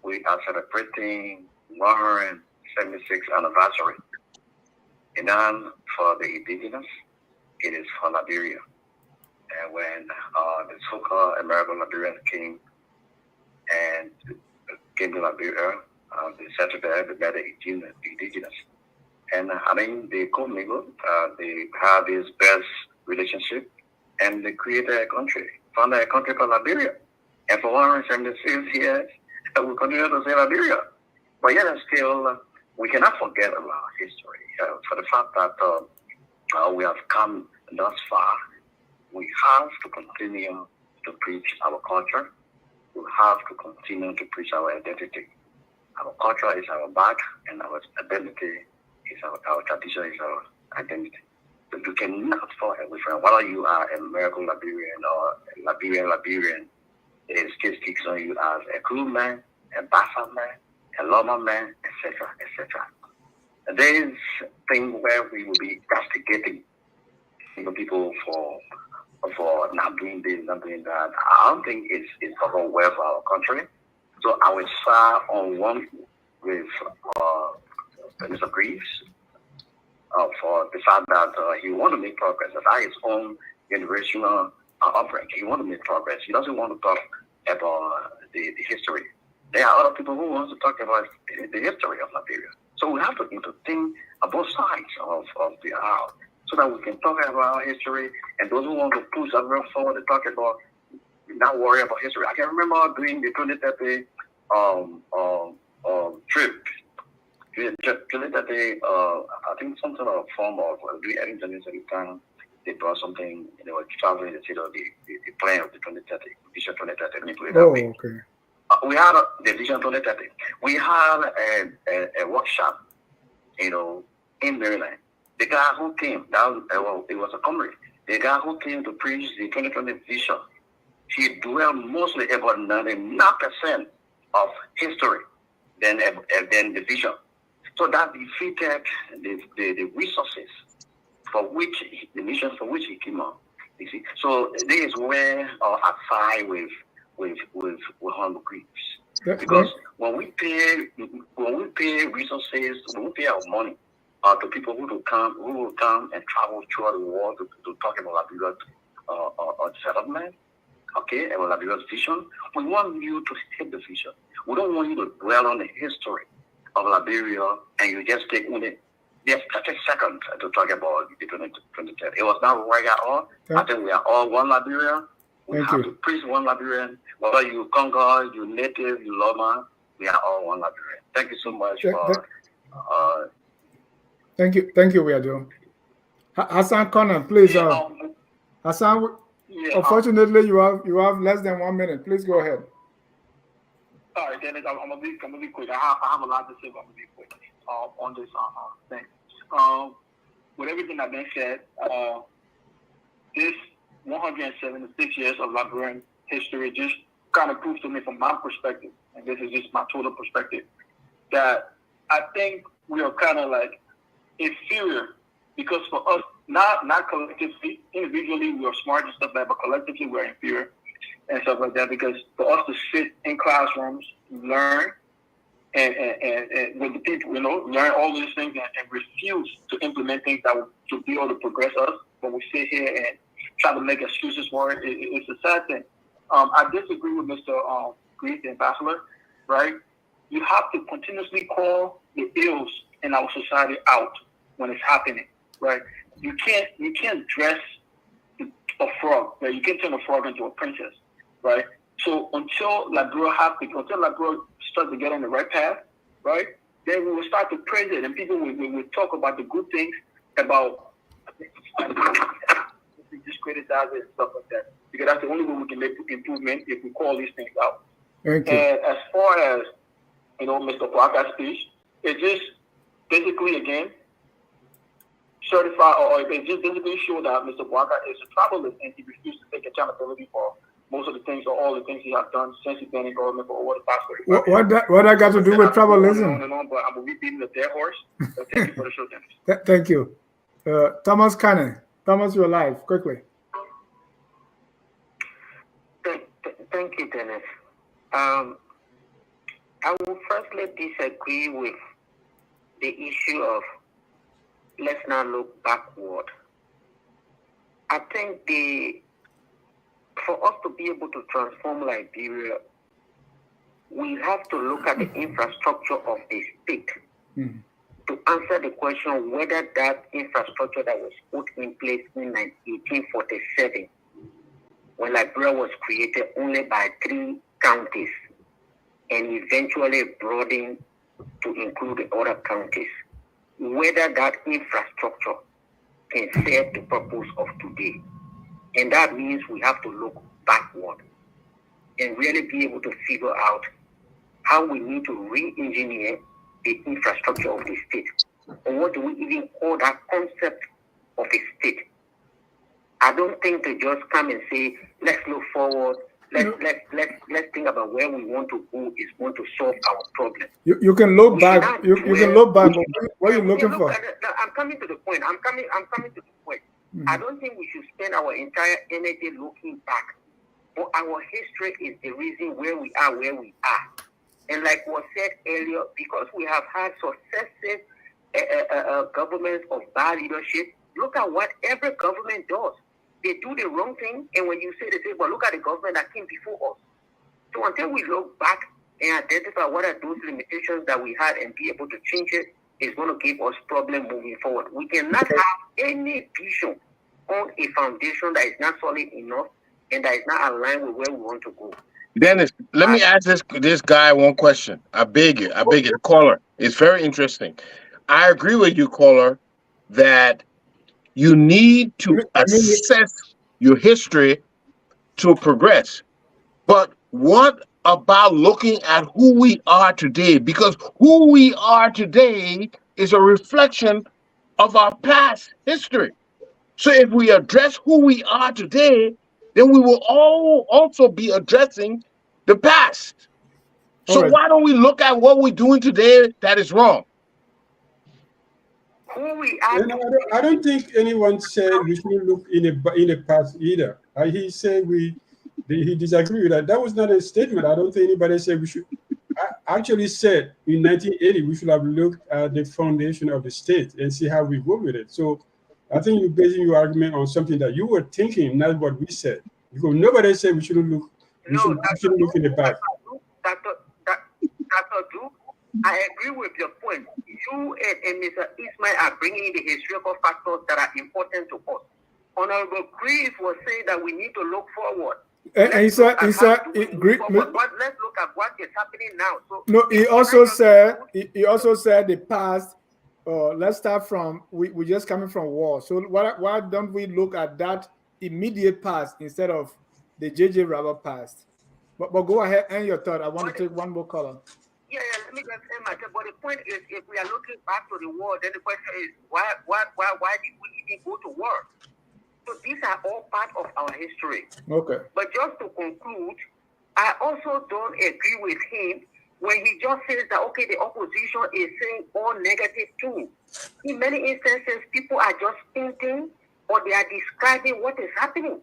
we are celebrating 176th anniversary. And then for the indigenous, it is for Liberia. And when the so-called American Liberians came to Liberia, they settled there, they met the indigenous. And I mean, they co-mingled, they had this best relationship, and they created a country, founded a country called Liberia. And for 176 years, we continue to say Liberia. But yet and still, we cannot forget about our history. For the fact that we have come thus far, we have to continue to preach our culture. We have to continue to preach our identity. Our culture is our back, and our identity is our tradition is our identity. But you cannot fall away from it. Whether you are an American Liberian or a Liberian, it still sticks on you as a crewman, a Bassa man, a Loma man, etc., etc. There is thing where we will be castigating people for not doing this, not doing that. I don't think it's for the well for our country. So I will start on one with Mr. Greaves for the fact that he wants to make progress. That his own generational upbringing. He wants to make progress. He doesn't want to talk about the history. There are other people who want to talk about the history of Liberia. So we have to think on both sides of the aisle so that we can talk about our history, and those who want to push Liberia forward to talk about, not worry about history. I can remember doing the 2030 trip. 2030, I think some sort of form of doing everything at the time. They brought something, they were traveling the plan of the 2030, vision 2030. Oh, okay. We had the vision 2030. We had a workshop, in Maryland. The guy who came, it was a comrade. The guy who came to preach the 2020 vision, he dwelled mostly about 99% of history than the vision. So that defeated the resources for which the mission for which he came on. You see, so this is where I side with Honorable Greaves, because when we pay resources, when we pay our money to people who will come and travel throughout the world to talk about Liberia's development, okay, about Liberia's vision, we want you to hit the vision. We don't want you to dwell on the history of Liberia and you just take only just 30 seconds to talk about the 2030. It was not right at all. I think we are all one Liberia. We have to preach one Liberian, whether you Congo, you Native, you Loma, we are all one Liberian. Thank you so much Thank you, Weado. Hassan Conan, please. Hassan, unfortunately, you have less than 1 minute. Please go ahead. All right, Dennis, I'm gonna be quick. I have a lot to say, but I'm gonna be quick on this thing. With everything that been said, this 176 years of Liberian history just kind of proves to me, from my perspective, and this is just my total perspective, that I think we are kind of like inferior, because for us, not collectively, individually we are smart and stuff like that, but collectively we're inferior and stuff like that, because for us to sit in classrooms, learn, and with the people, learn all these things and refuse to implement things that to be able to progress us, but we sit here and try to make excuses for it, it's a sad thing. I disagree with Mr. Greek, the ambassador, right? You have to continuously call the ills in our society out when it's happening, right? You can't dress a frog, right? You can't turn a frog into a princess, right? So until Liberia starts to get on the right path, right, then we will start to praise it, and people will talk about the good things about just criticize it and stuff like that, because that's the only way we can make improvement, if we call these things out. Thank you. And as far as Mr. Parker's speech, it just basically again certify, or it just basically show that Mr. Parker is a tribalist, and he refused to take accountability for most of the things, or all the things he has done since he's been in government for over the past 30 What that got to do with tribalism? On and on, but I'm beating the dead horse. So thank you for the show, Dennis. Thank you. Thomas Cannon. Thomas, you're live. Quickly. Thank you, Dennis. I will firstly disagree with the issue of let's not look backward. I think for us to be able to transform Liberia, we have to look at the infrastructure of the state to answer the question whether that infrastructure that was put in place in 1847, when Liberia was created only by 3 counties and eventually broadened to include the other counties, whether that infrastructure can serve the purpose of today. And that means we have to look backward and really be able to figure out how we need to re-engineer the infrastructure of the state. And what do we even call that concept of a state? I don't think to just come and say, let's look forward, let's think about where we want to go is going to solve our problem. You can look back. You can look back. What are you looking for? I'm coming to the point. I'm coming to the point. I don't think we should spend our entire energy looking back. But our history is the reason where we are. And like was said earlier, because we have had successive governments of bad leadership, look at what every government does. They do the wrong thing, and when you say they say, well, look at the government that came before us. So until we look back and identify what are those limitations that we had and be able to change it, is going to give us problem moving forward. We cannot have any vision on a foundation that is not solid enough and that is not aligned with where we want to go. Dennis, let me ask this guy one question. I beg you, caller. It's very interesting. I agree with you, caller, that you need to assess your history to progress. But what about looking at who we are today? Because who we are today is a reflection of our past history. So if we address who we are today, then we will all also be addressing the past. So why don't we look at what we're doing today that is wrong? I don't think anyone said we should look in the past either. He said he disagreed with that. That was not a statement. I don't think anybody said we should. I actually said in 1980 we should have looked at the foundation of the state and see how we go with it. So I think you're basing your argument on something that you were thinking, not what we said. Because nobody said we shouldn't look. We shouldn't look in the past. Dr. Duke, I agree with your point. You and Mr. Ismail are bringing in the historical factors that are important to us. Honorable Chris was saying that we need to look forward. And he said, let's look at what is happening now. So no, he also said the past. Let's start from we just coming from war. So why don't we look at that immediate past instead of the JJ Rubber past? But go ahead and your thought. I want to take one more color. Yeah, let me just end myself. But the point is, if we are looking back to the war, then the question is, why did we even go to war? So these are all part of our history. Okay. But just to conclude, I also don't agree with him when he just says that, okay, the opposition is saying all negative too. In many instances, people are just thinking or they are describing what is happening.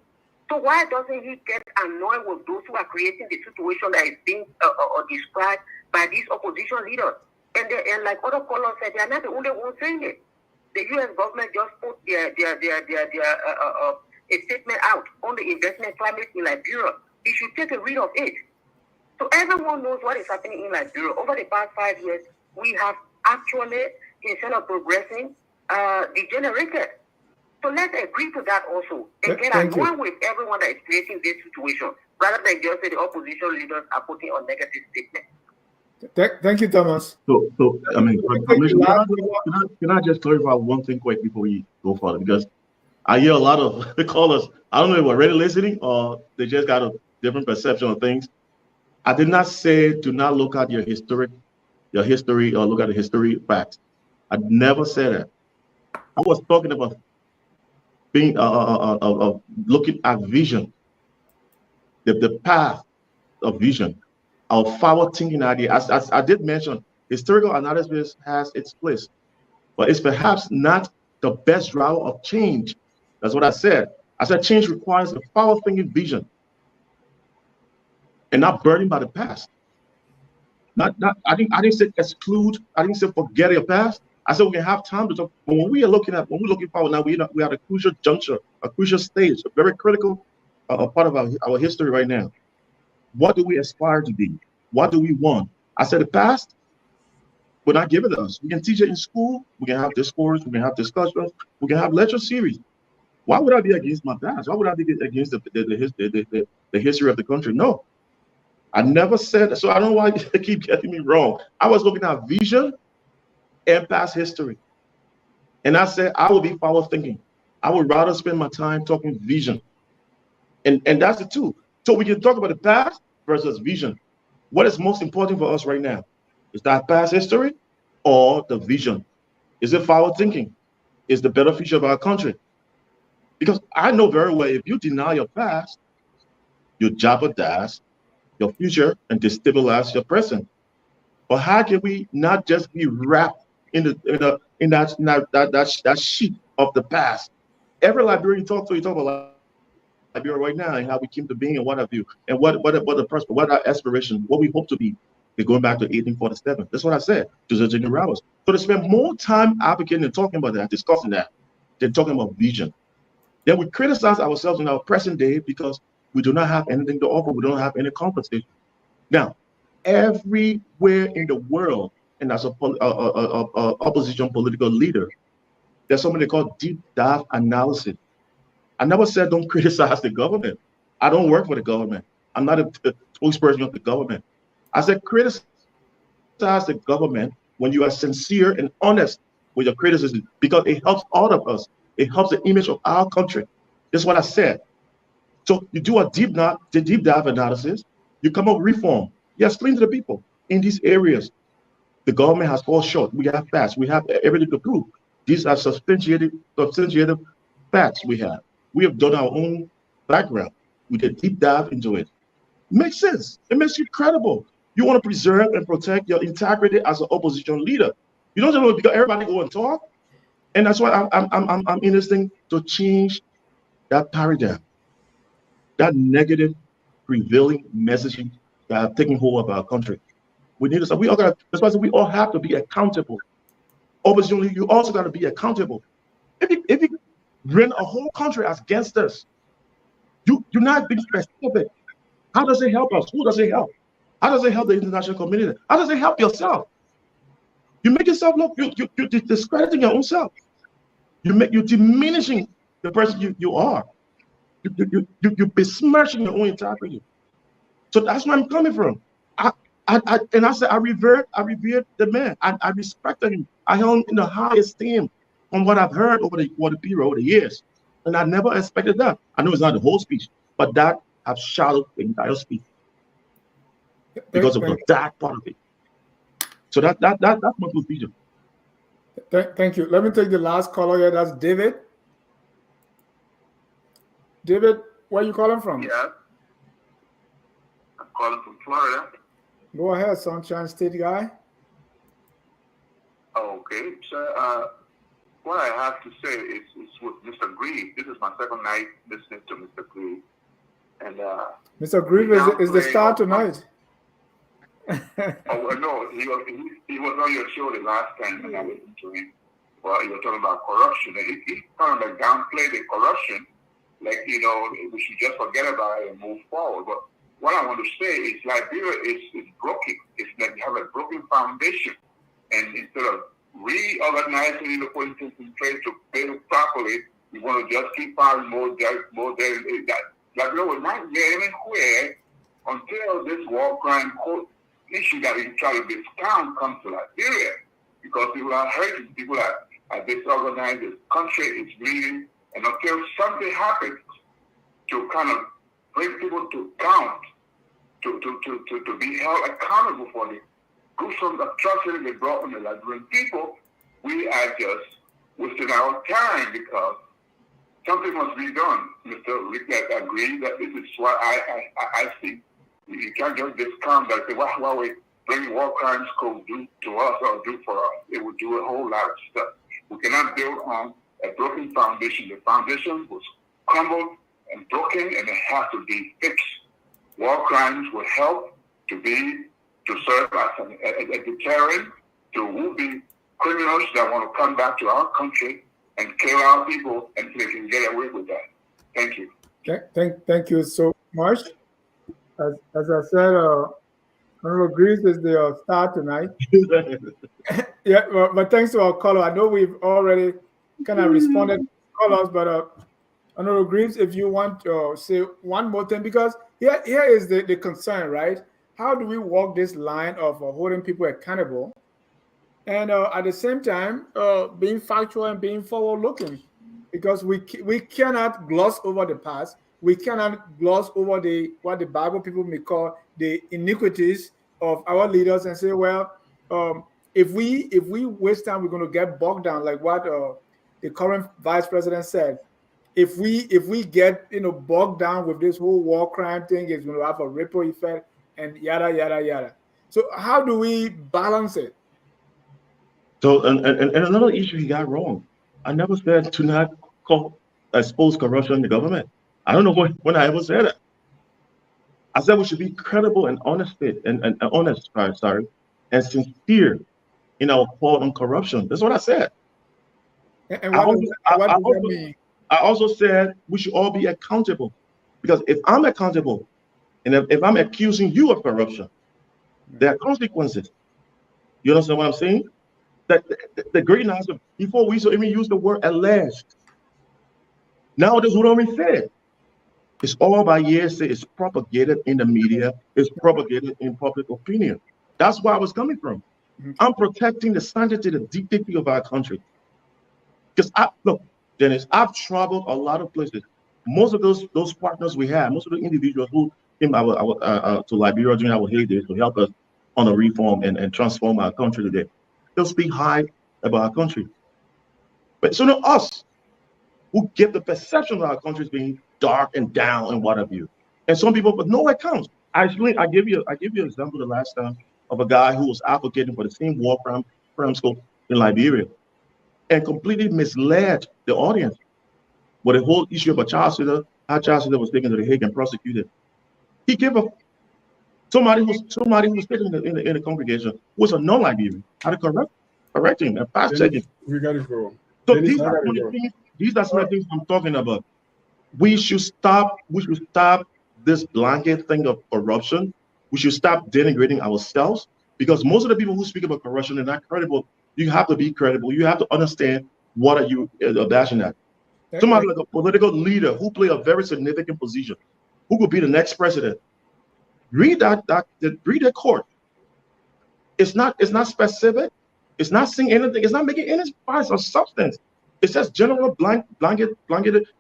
So why doesn't he get annoyed with those who are creating the situation that is being described by these opposition leaders? And like other callers said, they are not the only ones saying it. The U.S. government just put a statement out on the investment climate in Liberia. You should take a read of it. So everyone knows what is happening in Liberia. Over the past 5 years, we have actually, instead of progressing, degenerated. So let's agree to that also and get annoyed with everyone that is creating this situation, rather than just say the opposition leaders are putting on negative statements. Thank you, Thomas. So I mean, can I just clarify one thing quick before we go further? Because I hear a lot of the callers, I don't know if they're already listening or they just got a different perception of things. I did not say do not look at your history, or look at the history facts. I never said that. I was talking about being looking at vision, the path of vision, our forward thinking idea. As I did mention, historical analysis has its place, but it's perhaps not the best route of change. That's what I said. I said change requires a forward thinking vision and not burdened by the past. I didn't say exclude. I didn't say forget your past. I said we can have time to talk. But when we're looking forward now, we are at a crucial juncture, a crucial stage, a very critical part of our history right now. What do we aspire to be? What do we want? I said the past will not give it to us. We can teach it in school. We can have discourse. We can have discussions. We can have lecture series. Why would I be against my past? Why would I be against the history of the country? No. I never said, so I don't know why you keep getting me wrong. I was looking at vision and past history. And I said, I will be forward thinking. I would rather spend my time talking vision. And that's the two. So we can talk about the past versus vision. What is most important for us right now? Is that past history or the vision? Is it forward thinking? Is the better future of our country? Because I know very well, if you deny your past, you jeopardize your future and destabilize your present. But how can we not just be wrapped in that sheet of the past? Every Liberian you talk about Liberia right now and how we came to being and what have you, and what our aspiration, what we hope to be. They're going back to 1847. That's what I said to the Virginia Rebels. So to spend more time advocating and talking about that, discussing that, than talking about vision. Then we criticize ourselves in our present day because we do not have anything to offer. We don't have any compensation. Now, everywhere in the world, and as a opposition political leader, there's something they call deep dive analysis. I never said don't criticize the government. I don't work for the government. I'm not a spokesperson of the government. I said criticize the government when you are sincere and honest with your criticism, because it helps all of us. It helps the image of our country. That's what I said. So you do a deep dive analysis. You come up with reform. You explain to the people in these areas. The government has fallen short. We have facts. We have everything to prove. These are substantiated facts we have. We have done our own background. We did deep dive into it. Makes sense. It makes you credible. You want to preserve and protect your integrity as an opposition leader. You don't know because everybody go and talk. And that's why I'm in this thing to change that paradigm, that negative prevailing messaging that have taken hold of our country. We need to. That's why we all have to be accountable. Obviously, you also got to be accountable. If you run a whole country as gangsters, you're not being specific. How does it help us? Who does it help? How does it help the international community? How does it help yourself? You make yourself look. You're discrediting your own self. You're diminishing the person you are. you besmirching your own integrity. So that's where I'm coming from. And I said I revered the man. I respected him. I held him in the highest esteem from what I've heard over the years. And I never expected that. I know it's not the whole speech, but that I've shadowed the entire speech because of that part of it. So that's my procedure. Thank you. Let me take the last caller here. That's David. David, where are you calling from? Yeah. I'm calling from Florida. Go ahead, Sunshine State guy. Okay. So what I have to say is with Mr. Grieve. This is my second night listening to Mr. Grieve. And Mr. Grieve is the star tonight. Oh no, he was on your show the last time when I listened to him. Well, he was talking about corruption. And he kind of like downplayed the corruption, like we should just forget about it and move forward. But what I want to say is Liberia is broken. It's like you have a broken foundation, and instead of reorganizing the putting things in place to build properly, you want to just keep on more debt. Liberia will not get anywhere until this war crime court issue that is trying to discount comes to Liberia, because people are hurting, people are disorganized, the country is bleeding, and until something happens to kind of bring people to count, to be held accountable for the gruesome atrocity they brought on the Liberian people, we are just wasting our time, because something must be done. Mr. Rick agreed that this is what I see. You can't just discount that. Say, what we bring war crimes code do to us or do for us? It would do a whole lot of stuff. We cannot build on a broken foundation. The foundation was crumbled and broken, and it has to be fixed. War crimes will help to serve as a deterrent to would-be criminals that want to come back to our country and kill our people, and they can get away with that. Thank you. Thank you so much. As I said, Honorable Greaves is the star tonight. Yeah, but thanks to our caller, I know we've already kind of responded to callers, but Honorable Greaves, if you want to say one more thing, because here is the concern, right? How do we walk this line of holding people accountable, and at the same time being factual and being forward-looking? Because we cannot gloss over the past. We cannot gloss over what the Bible people may call the iniquities of our leaders and say, well, if we waste time, we're going to get bogged down, like what the current vice president said. If we get bogged down with this whole war crime thing, it's going to have a ripple effect and yada yada yada. So how do we balance it? So and another issue he got wrong. I never said to not expose corruption in the government. I don't know when I ever said it. I said we should be credible and honest and sincere in our call on corruption. That's what I said. And what does that mean? I also said we should all be accountable, because if I'm accountable and if I'm accusing you of corruption, there are consequences. You understand what I'm saying? That the great answer, before we used to even use the word alleged. Nowadays we don't even say it. It's all by hearsay. It's propagated in the media. It's propagated in public opinion. That's where I was coming from. I'm protecting the sanctity, the dignity of our country. Because look, Dennis, I've traveled a lot of places. Most of those partners we have, most of the individuals who came to Liberia during our heydays to help us on a reform and transform our country today, they'll speak high about our country. But so us who get the perception of our country as being dark and down and what have you. And some people, but no accounts. I give you an example the last time of a guy who was advocating for the same war crime scope in Liberia and completely misled the audience with the whole issue of how Charles Sitter was taken to the Hague and prosecuted. He gave somebody who was sitting in the congregation was a non-Liberian how to correct him and fast checking. We gotta go. So these are some of the things I'm talking about. We should stop this blanket thing of corruption. We should stop denigrating ourselves, because most of the people who speak about corruption are not credible. You have to be credible. You have to understand what are you bashing at. Somebody like a political leader who play a very significant position, who could be the next president. Read that court. It's not specific. It's not saying anything. It's not making any spice or substance. It's just general blanket.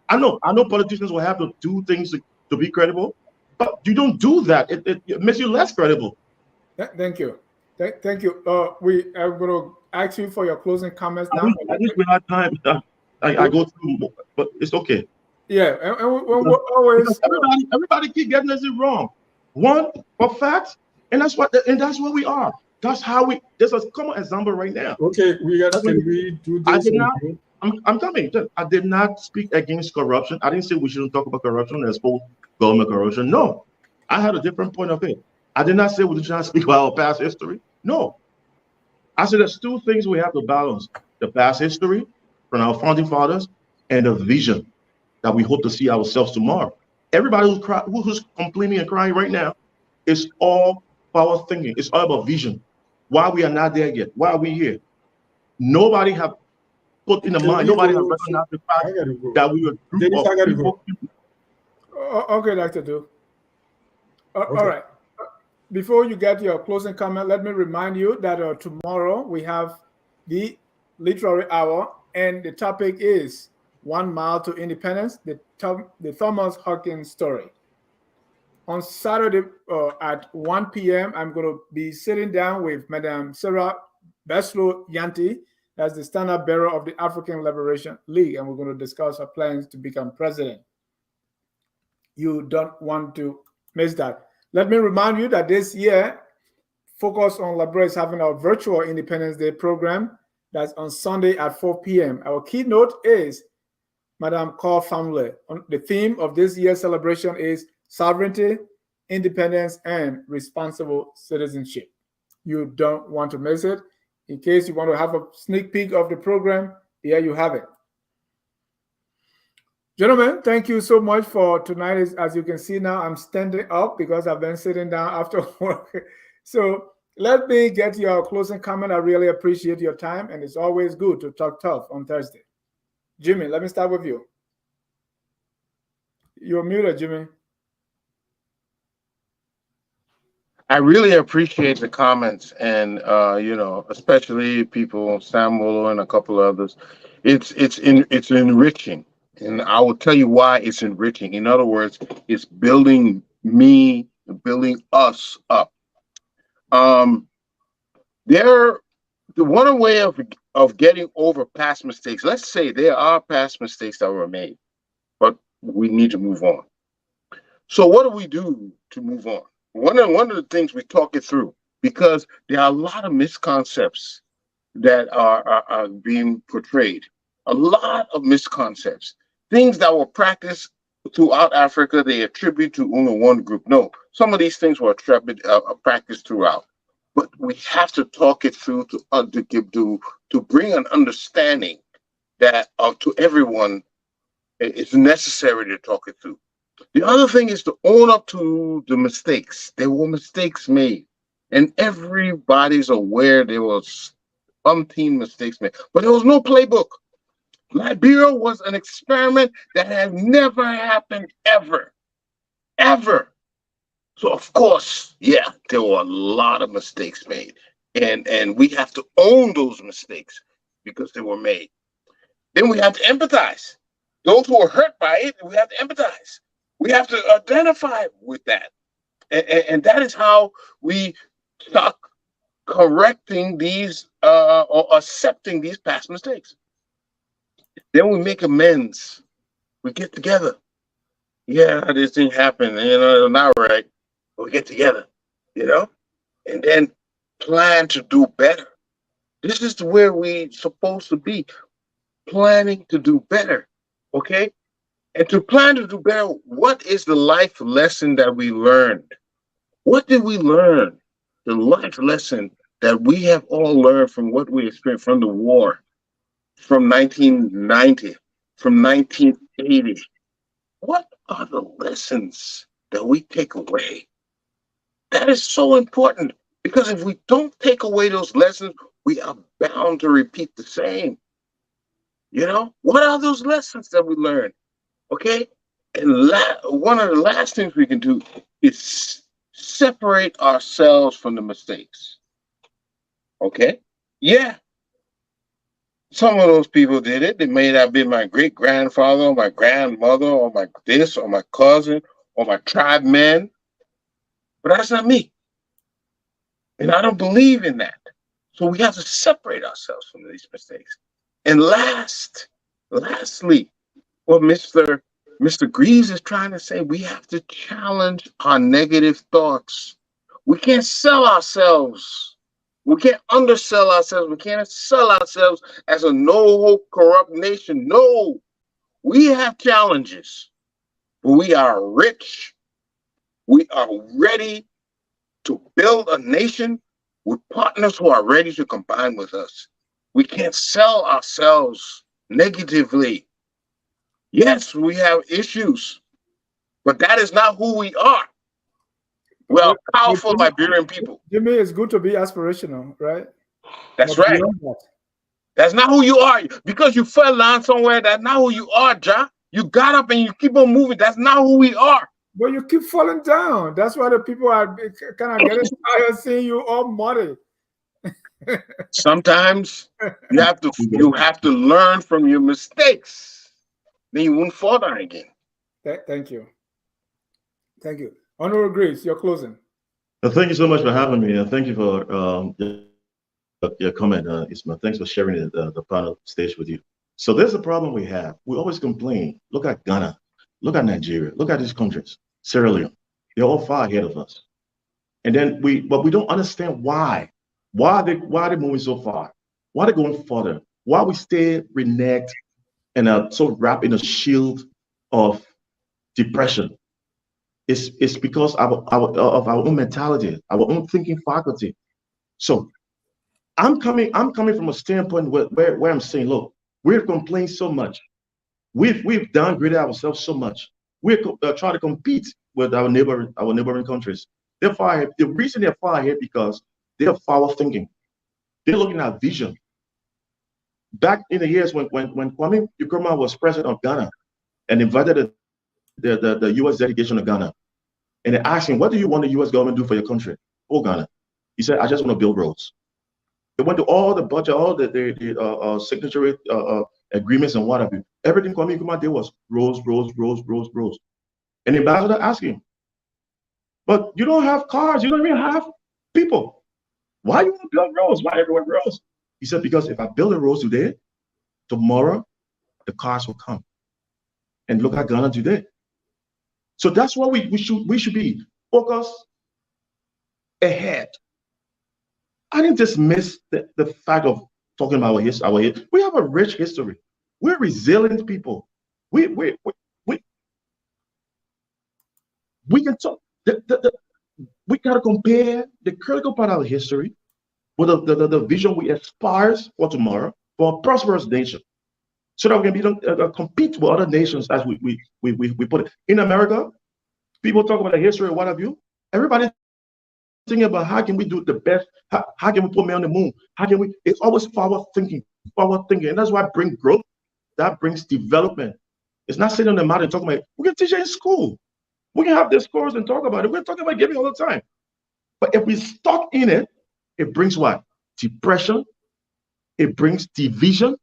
I know politicians will have to do things to be credible, but you don't do that. It makes you less credible. Thank you. Thank you. We are going to ask you for your closing comments now. I wish we had time. I go through, but it's okay. Yeah, and we're always everybody keep getting this wrong. One for facts, and that's what we are. That's how we. There's a common example right now. Okay, can we do this? I'm coming. I did not speak against corruption. I didn't say we shouldn't talk about corruption and expose government corruption. No, I had a different point of view. I did not say we should not speak about our past history. No, I said there's two things we have to balance: the past history from our founding fathers and the vision that we hope to see ourselves tomorrow. Everybody who's complaining and crying right now, it's all power thinking. It's all about vision. Why we are not there yet? Why are we here? Nobody have put in the mind. Nobody have recognized the fact that we were a group of people. Okay, Dr. Du. All right. Before you get your closing comment, let me remind you that tomorrow we have the literary hour, and the topic is 1 Mile to Independence, the Thomas Hawkins story. On Saturday at 1 p.m., I'm going to be sitting down with Madame Sarah Beslow Yanti, that's the standard bearer of the African Liberation League, and we're going to discuss her plans to become president. You don't want to miss that. Let me remind you that this year, Focus on Liberia is having our virtual Independence Day program. That's on Sunday at 4 p.m. Our keynote is Madame Call Family. The theme of this year's celebration is sovereignty, independence, and responsible citizenship. You don't want to miss it. In case you want to have a sneak peek of the program, here you have it. Gentlemen, thank you so much for tonight. As you can see now, I'm standing up because I've been sitting down after work. So let me get your closing comment. I really appreciate your time, and it's always good to talk tough on Thursday. Jimmy, let me start with you. You're muted, Jimmy. I really appreciate the comments, and especially people, Sam Willow and a couple of others. It's enriching, and I will tell you why it's enriching. In other words, it's building us up. The one way of getting over past mistakes. Let's say there are past mistakes that were made, but we need to move on. So what do we do to move on? One of the things we talk it through, because there are a lot of misconceptions that are being portrayed. A lot of misconceptions. Things that were practiced throughout Africa, they attribute to only one group. No, some of these things were practiced throughout. But we have to talk it through to bring an understanding that to everyone. It's necessary to talk it through. The other thing is to own up to the mistakes. There were mistakes made, and everybody's aware there was umpteen mistakes made, but there was no playbook. Liberia was an experiment that had never happened ever. So of course, yeah, there were a lot of mistakes made, and we have to own those mistakes because they were made. Then we have to empathize. Those who are hurt by it, we have to empathize. We have to identify with that. And that is how we start correcting these or accepting these past mistakes. Then we make amends. We get together. Yeah, this thing happened, not right. We get together, and then plan to do better. This is where we're supposed to be, planning to do better, okay? And to plan to do better, what is the life lesson that we learned? What did we learn? The life lesson that we have all learned from what we experienced from the war, from 1990, from 1980. What are the lessons that we take away? That is so important, because if we don't take away those lessons, we are bound to repeat the same. You know, what are those lessons that we learned? Okay. And one of the last things we can do is separate ourselves from the mistakes. Okay. Yeah. Some of those people did it. They may have been my great grandfather or my grandmother or my this or my cousin or my tribe man. But that's not me. And I don't believe in that. So we have to separate ourselves from these mistakes. And lastly, what Mr. Greaves is trying to say, we have to challenge our negative thoughts. We can't sell ourselves. We can't undersell ourselves. We can't sell ourselves as a no-hope, corrupt nation. No, we have challenges, but we are rich. We are ready to build a nation with partners who are ready to combine with us. We can't sell ourselves negatively. Yes, we have issues, but that is not who we are. We are powerful Liberian people. Jimmy, it's good to be aspirational, right? That's right. That's not who you are. Because you fell down somewhere, that's not who you are, Ja. You got up and you keep on moving. That's not who we are. But you keep falling down. That's why the people are kind of getting tired seeing you all muddy. Sometimes you have to learn from your mistakes. Then you won't fall down again. Thank you. Thank you. Honorable Grace, you're closing. Thank you so much for having me. Thank you for your comment, Isma. Thanks for sharing the panel stage with you. So there's a problem we have. We always complain. Look at Ghana. Look at Nigeria. Look at these countries. Sierra Leone. They're all far ahead of us. And then but we don't understand why. Why are they moving so far? Why are they going further? Why we stay reneged and so wrapped in a shield of depression? It's because of our own mentality, our own thinking faculty. So I'm coming from a standpoint where I'm saying, look, we've complained so much. We've downgraded ourselves so much. We're trying to compete with our neighboring countries. They're far ahead. The reason they're far ahead because they're forward thinking. They're looking at vision. Back in the years when Kwame Nkrumah was president of Ghana and invited the U.S. delegation to Ghana, and they asked him, what do you want the U.S. government to do for your country? Oh, Ghana. He said, I just want to build roads. They went to all the budget, all the signatory agreements and what have you. Everything Kwame Nkrumah did was roads. And the ambassador asked him, but you don't have cars, you don't even have people. Why you want to build roads? Why everyone roads? He said, because if I build the roads today, tomorrow the cars will come. And look at Ghana today. So that's what we should be focused ahead. I didn't dismiss the fact of talking about our history. We have a rich history. We're resilient people. We can talk. We gotta compare the critical part of our history with the vision we aspire for tomorrow for a prosperous nation, so that we can be compete with other nations as we put it. In America, people talk about the history of what have you. Everybody thinking about how can we do the best, how can we put men on the moon, how can we, it's always forward thinking, and that's why I bring growth, that brings development. It's not sitting on the mountain talking about, we can teach it in school, we can have discourse and talk about it, we're talking about giving all the time. But if we stuck in it, it brings what? Depression, it brings division.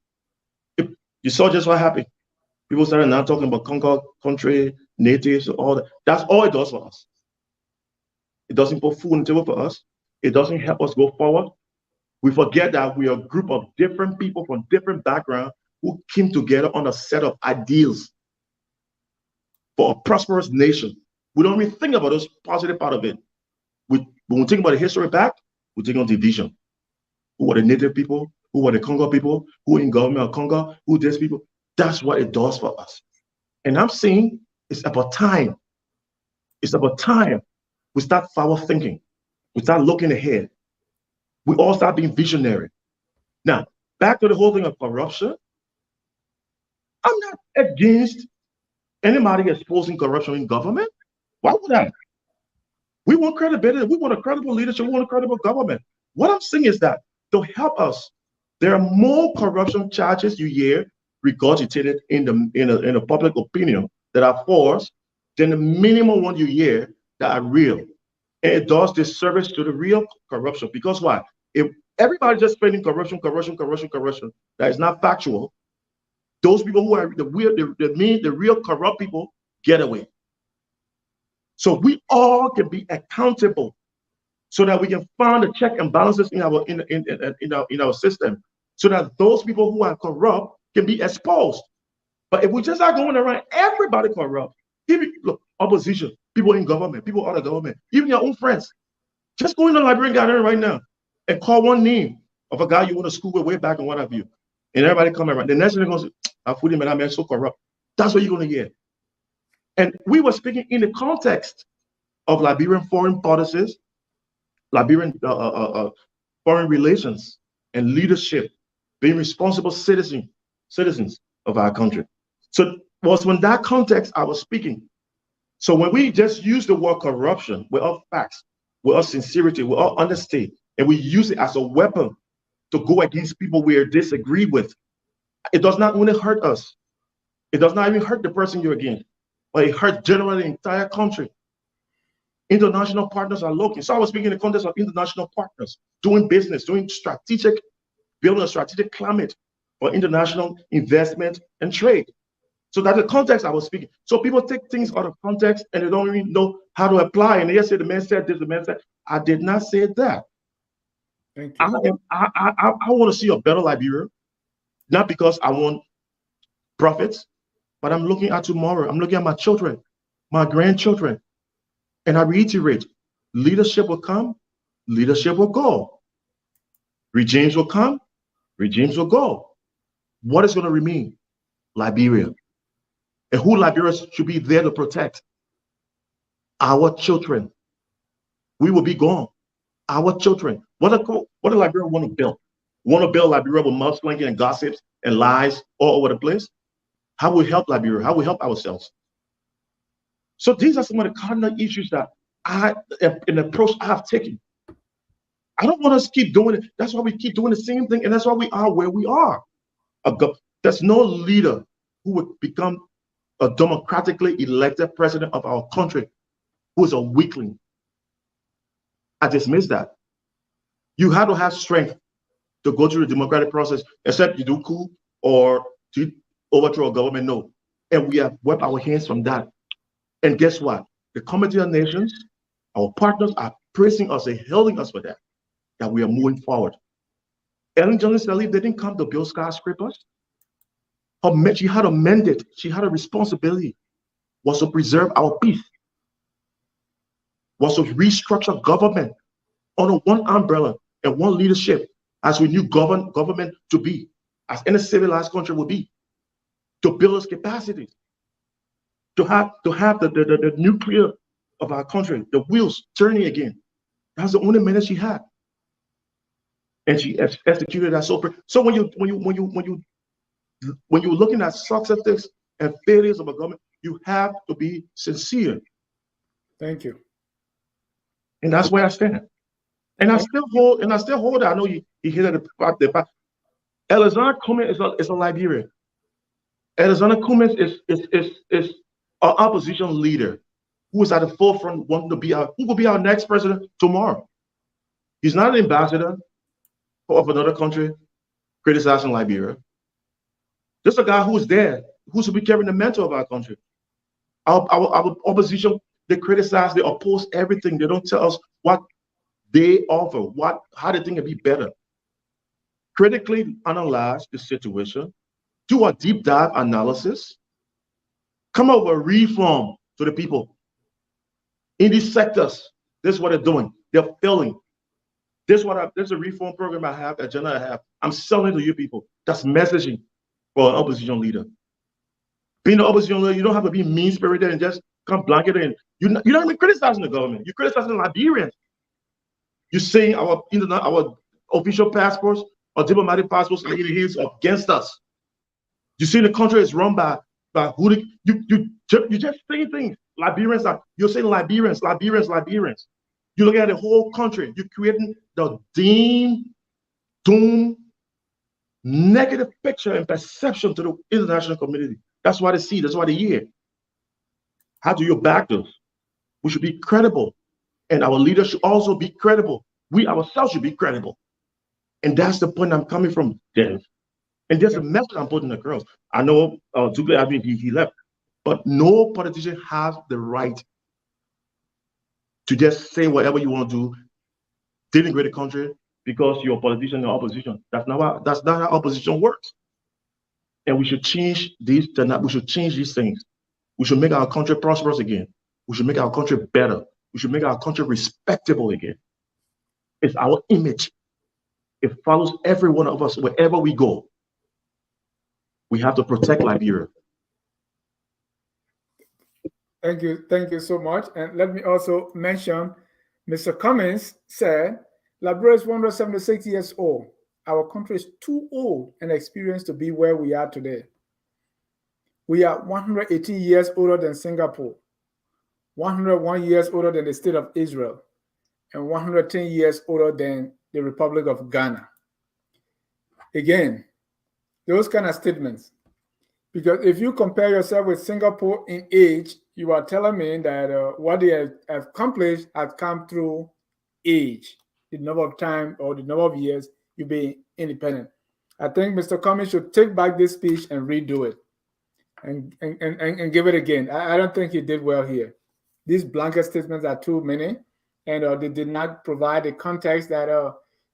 You saw just what happened. People started now talking about Concord country, natives, all that. That's all it does for us. It doesn't put food on the table for us. It doesn't help us go forward. We forget that we are a group of different people from different backgrounds who came together on a set of ideals for a prosperous nation. We don't even think about those positive part of it. When we think about the history back, we think on division. Who are the native people? Who are the Congo people? Who in government of Congo? Who these people? That's what it does for us. And I'm saying it's about time. It's about time we start forward thinking. We start looking ahead. We all start being visionary. Now, back to the whole thing of corruption. I'm not against anybody exposing corruption in government. Why would I? We want credibility. We want a credible leadership. We want a credible government. What I'm saying is that to help us, there are more corruption charges you hear regurgitated in the public opinion that are false than the minimum one you hear that are real. And it does disservice to the real corruption. Because why? If everybody just spending corruption, that is not factual, those people who are the real corrupt people get away. So we all can be accountable so that we can find the check and balances in our system, so that those people who are corrupt can be exposed. But if we just are going around everybody corrupt, even look, opposition, people in government, people out of government, even your own friends, just go in the Liberian gathering right now and call one name of a guy you went to school with way back and what have you, and everybody come around. The next thing they're going to say, "I food him and I'm so corrupt." That's what you're going to hear. And we were speaking in the context of Liberian foreign policies, Liberian foreign relations, and leadership, being responsible citizens of our country. So it was in that context I was speaking. So when we just use the word corruption, we're all facts, we're all sincerity, we're all honesty, and we use it as a weapon to go against people we disagree with, it does not only hurt us. It does not even hurt the person you're against, but it hurts generally the entire country. International partners are looking. So I was speaking in the context of international partners, doing business, building a strategic climate for international investment and trade. So that's the context I was speaking. So people take things out of context and they don't really know how to apply. And they just say the man said this, the man said, I did not say that. Thank you. I want to see a better Liberia, not because I want profits, but I'm looking at tomorrow. I'm looking at my children, my grandchildren. And I reiterate, leadership will come, leadership will go. Regimes will come, regimes will go. What is going to remain? Liberia. And who Liberia should be there to protect? Our children. We will be gone. Our children. What do Liberia want to build? Want to build Liberia with mudslinging and gossips and lies all over the place? How will we help Liberia? How will we help ourselves? So these are some of the cardinal issues that an approach I have taken. I don't want us to keep doing it. That's why we keep doing the same thing, and that's why we are where we are. There's no leader who would become a democratically elected president of our country who is a weakling. I dismiss that. You have to have strength to go through the democratic process, except you do coup or to overthrow a government. No. And we have wiped our hands from that. And guess what? The Committee of Nations, our partners are praising us and hailing us for that we are moving forward. Ellen Johnson Sirleaf didn't come to build skyscrapers. She had a mandate, she had a responsibility, was to preserve our peace, was to restructure government under one umbrella and one leadership as we knew government to be, as any civilized country would be, to build its capacities, to have the nuclear of our country, the wheels turning again. That's the only mandate she had. And she executed that so. So when you're looking at successes and failures of a government, you have to be sincere. Thank you. And that's where I stand. And I still hold that. I know he hit at the fact. Alexander Cummings is a Liberian. Alexander Cummings is an opposition leader who is at the forefront wanting to be who will be our next president tomorrow. He's not an ambassador of another country criticizing Liberia. Just a guy who's there, who should be carrying the mantle of our country. Our opposition, they criticize, they oppose everything. They don't tell us what they offer, how they think it be better. Critically analyze the situation, do a deep dive analysis, come up with a reform to the people. In these sectors, this is what they're doing. They're failing. This is a reform program I have, agenda I have. I'm selling to you people. That's messaging for an opposition leader. Being an opposition leader, you don't have to be mean-spirited and just come blanket in. You're not even criticizing the government. You're criticizing Liberians. You're saying our official passports or diplomatic passports are used against us. You see the country is run by who you just saying things. You're saying Liberians. You look at the whole country. You're creating the doom negative picture and perception to the international community. That's why they see, that's why they hear. How do you back those? We should be credible, and our leaders should also be credible. We ourselves should be credible. And that's the point I'm coming from, Dennis. And there's a message I'm putting across. I know Zugle, I mean, he left, but no politician has the right to just say whatever you want to do, denigrate the country because you're a politician in opposition. That's not how opposition works. And we should change these. We should change these things. We should make our country prosperous again. We should make our country better. We should make our country respectable again. It's our image. It follows every one of us wherever we go. We have to protect Liberia. Thank you so much. And let me also mention, Mr. Cummins said, Liberia is 176 years old. Our country is too old and experienced to be where we are today. We are 118 years older than Singapore, 101 years older than the State of Israel, and 110 years older than the Republic of Ghana. Again, those kind of statements. Because if you compare yourself with Singapore in age, you are telling me that what they have accomplished has come through age, the number of time or the number of years you've been independent. I think Mr. Cummings should take back this speech and redo it and give it again. I don't think he did well here. These blanket statements are too many, and they did not provide the context that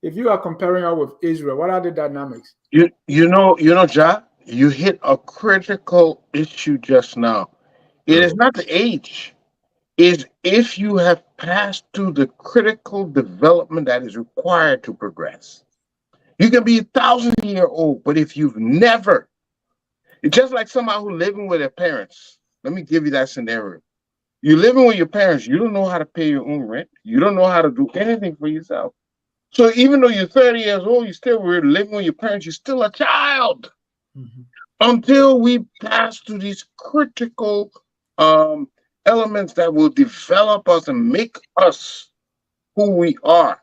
if you are comparing her with Israel, what are the dynamics? You know, Ja, you hit a critical issue just now. It is not the age. Is if you have passed through the critical development that is required to progress. You can be 1,000-year-old, but if you've never, it's just like somebody who's living with their parents. Let me give you that scenario. You're living with your parents. You don't know how to pay your own rent. You don't know how to do anything for yourself. So even though you're 30 years old, you still were living with your parents. You're still a child until we pass through these critical elements that will develop us and make us who we are.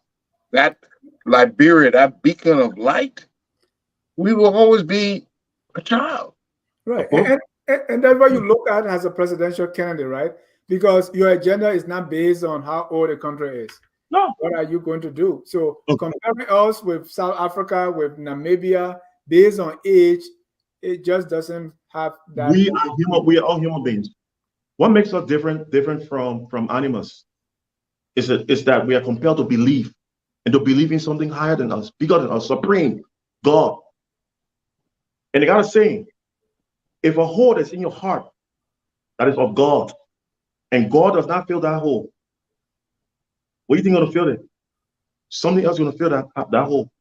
That Liberia, that beacon of light, we will always be a child. Right. And that's what you look at as a presidential candidate, right? Because your agenda is not based on how old the country is. No. What are you going to do? So comparing us with South Africa, with Namibia, based on age, it just doesn't have that. We are all human beings. What makes us different from animals is that we are compelled to believe, and to believe in something higher than us, bigger than us, supreme, God. And they got a saying, if a hole is in your heart that is of God, and God does not fill that hole, what do you think is going to fill it? Something else is going to fill that hole.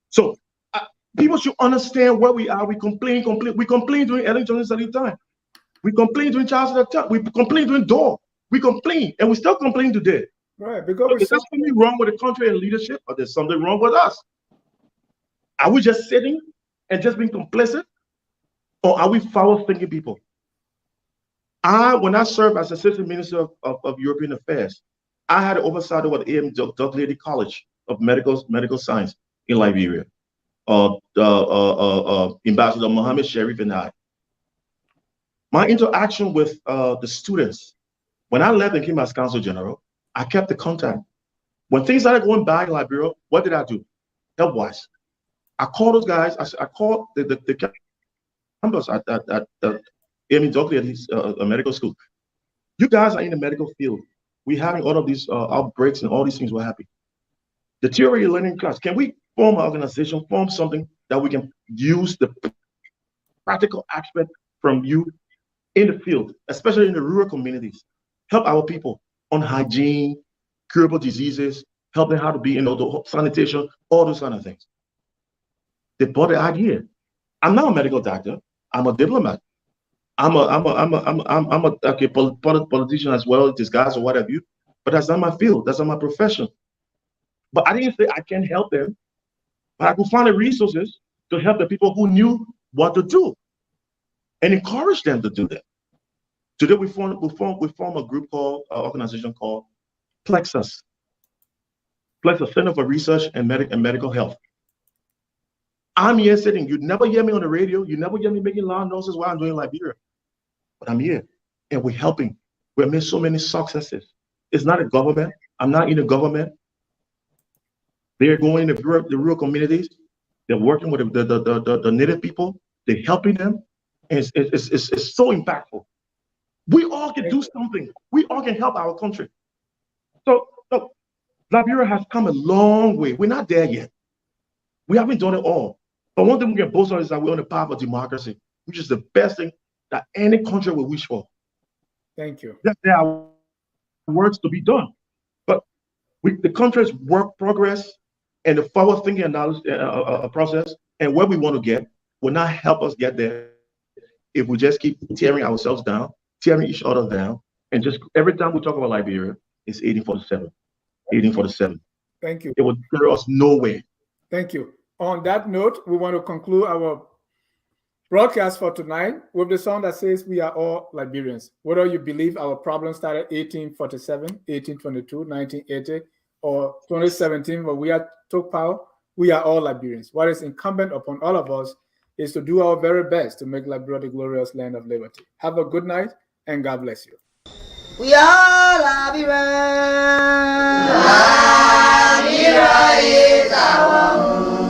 So people should understand where we are. We complain during elections at the time. We complain during Charles at the time. We complain during Dole. We complain, and we still complain today. Right, because there's something wrong with the country and leadership, or there's something wrong with us. Are we just sitting and just being complicit, or are we forward-thinking people? When I served as Assistant Minister of European Affairs, I had oversight over the A.M. Douglas College of Medical Science in Liberia. Ambassador Mohammed Sharif and I. My interaction with the students, when I left and came as Consul General, I kept the contact. When things started going bad in Liberia, what did I do? Help-wise. I called those guys. I called the campus at A.M. Douglas medical school. You guys are in the medical field. We're having all of these outbreaks and all these things. We're happy. The theory learning class, can we form an organization, form something that we can use the practical aspect from you in the field, especially in the rural communities, help our people on hygiene, curable diseases, help them how to be in the sanitation, all those kind of things. They bought the idea. I'm not a medical doctor. I'm a diplomat. I'm a politician as well, disguise or what have you. But that's not my field. That's not my profession. But I didn't say I can't help them. But I could find the resources to help the people who knew what to do and encourage them to do that. Today we form a group called organization called Plexus Center for Research and Medical Health. I'm here sitting. You never hear me on the radio. You never hear me making loud noises while I'm doing Liberia. But I'm here, and we're helping. We've made so many successes. It's not a government. I'm not in the government. They're going to the rural communities. They're working with the native people. They're helping them. And it's so impactful. We all can do something. We all can help our country. So look, Liberia has come a long way. We're not there yet. We haven't done it all. But one thing we can boast on is that we're on the path of democracy, which is the best thing that any country will wish for. Thank you. There are works to be done. But the country's work progress and the forward thinking analysis process and where we want to get will not help us get there if we just keep tearing ourselves down, tearing each other down, and just every time we talk about Liberia, it's 1847. 1847. Thank you. It will carry us nowhere. Thank you. On that note, we want to conclude our broadcast for tonight with the song that says we are all Liberians. Whether you believe our problem started 1847, 1822, 1980, or 2017 when we took power, we are all Liberians. What is incumbent upon all of us is to do our very best to make Liberia the glorious land of liberty. Have a good night, and God bless you. We are Liberians. Liberia is our home.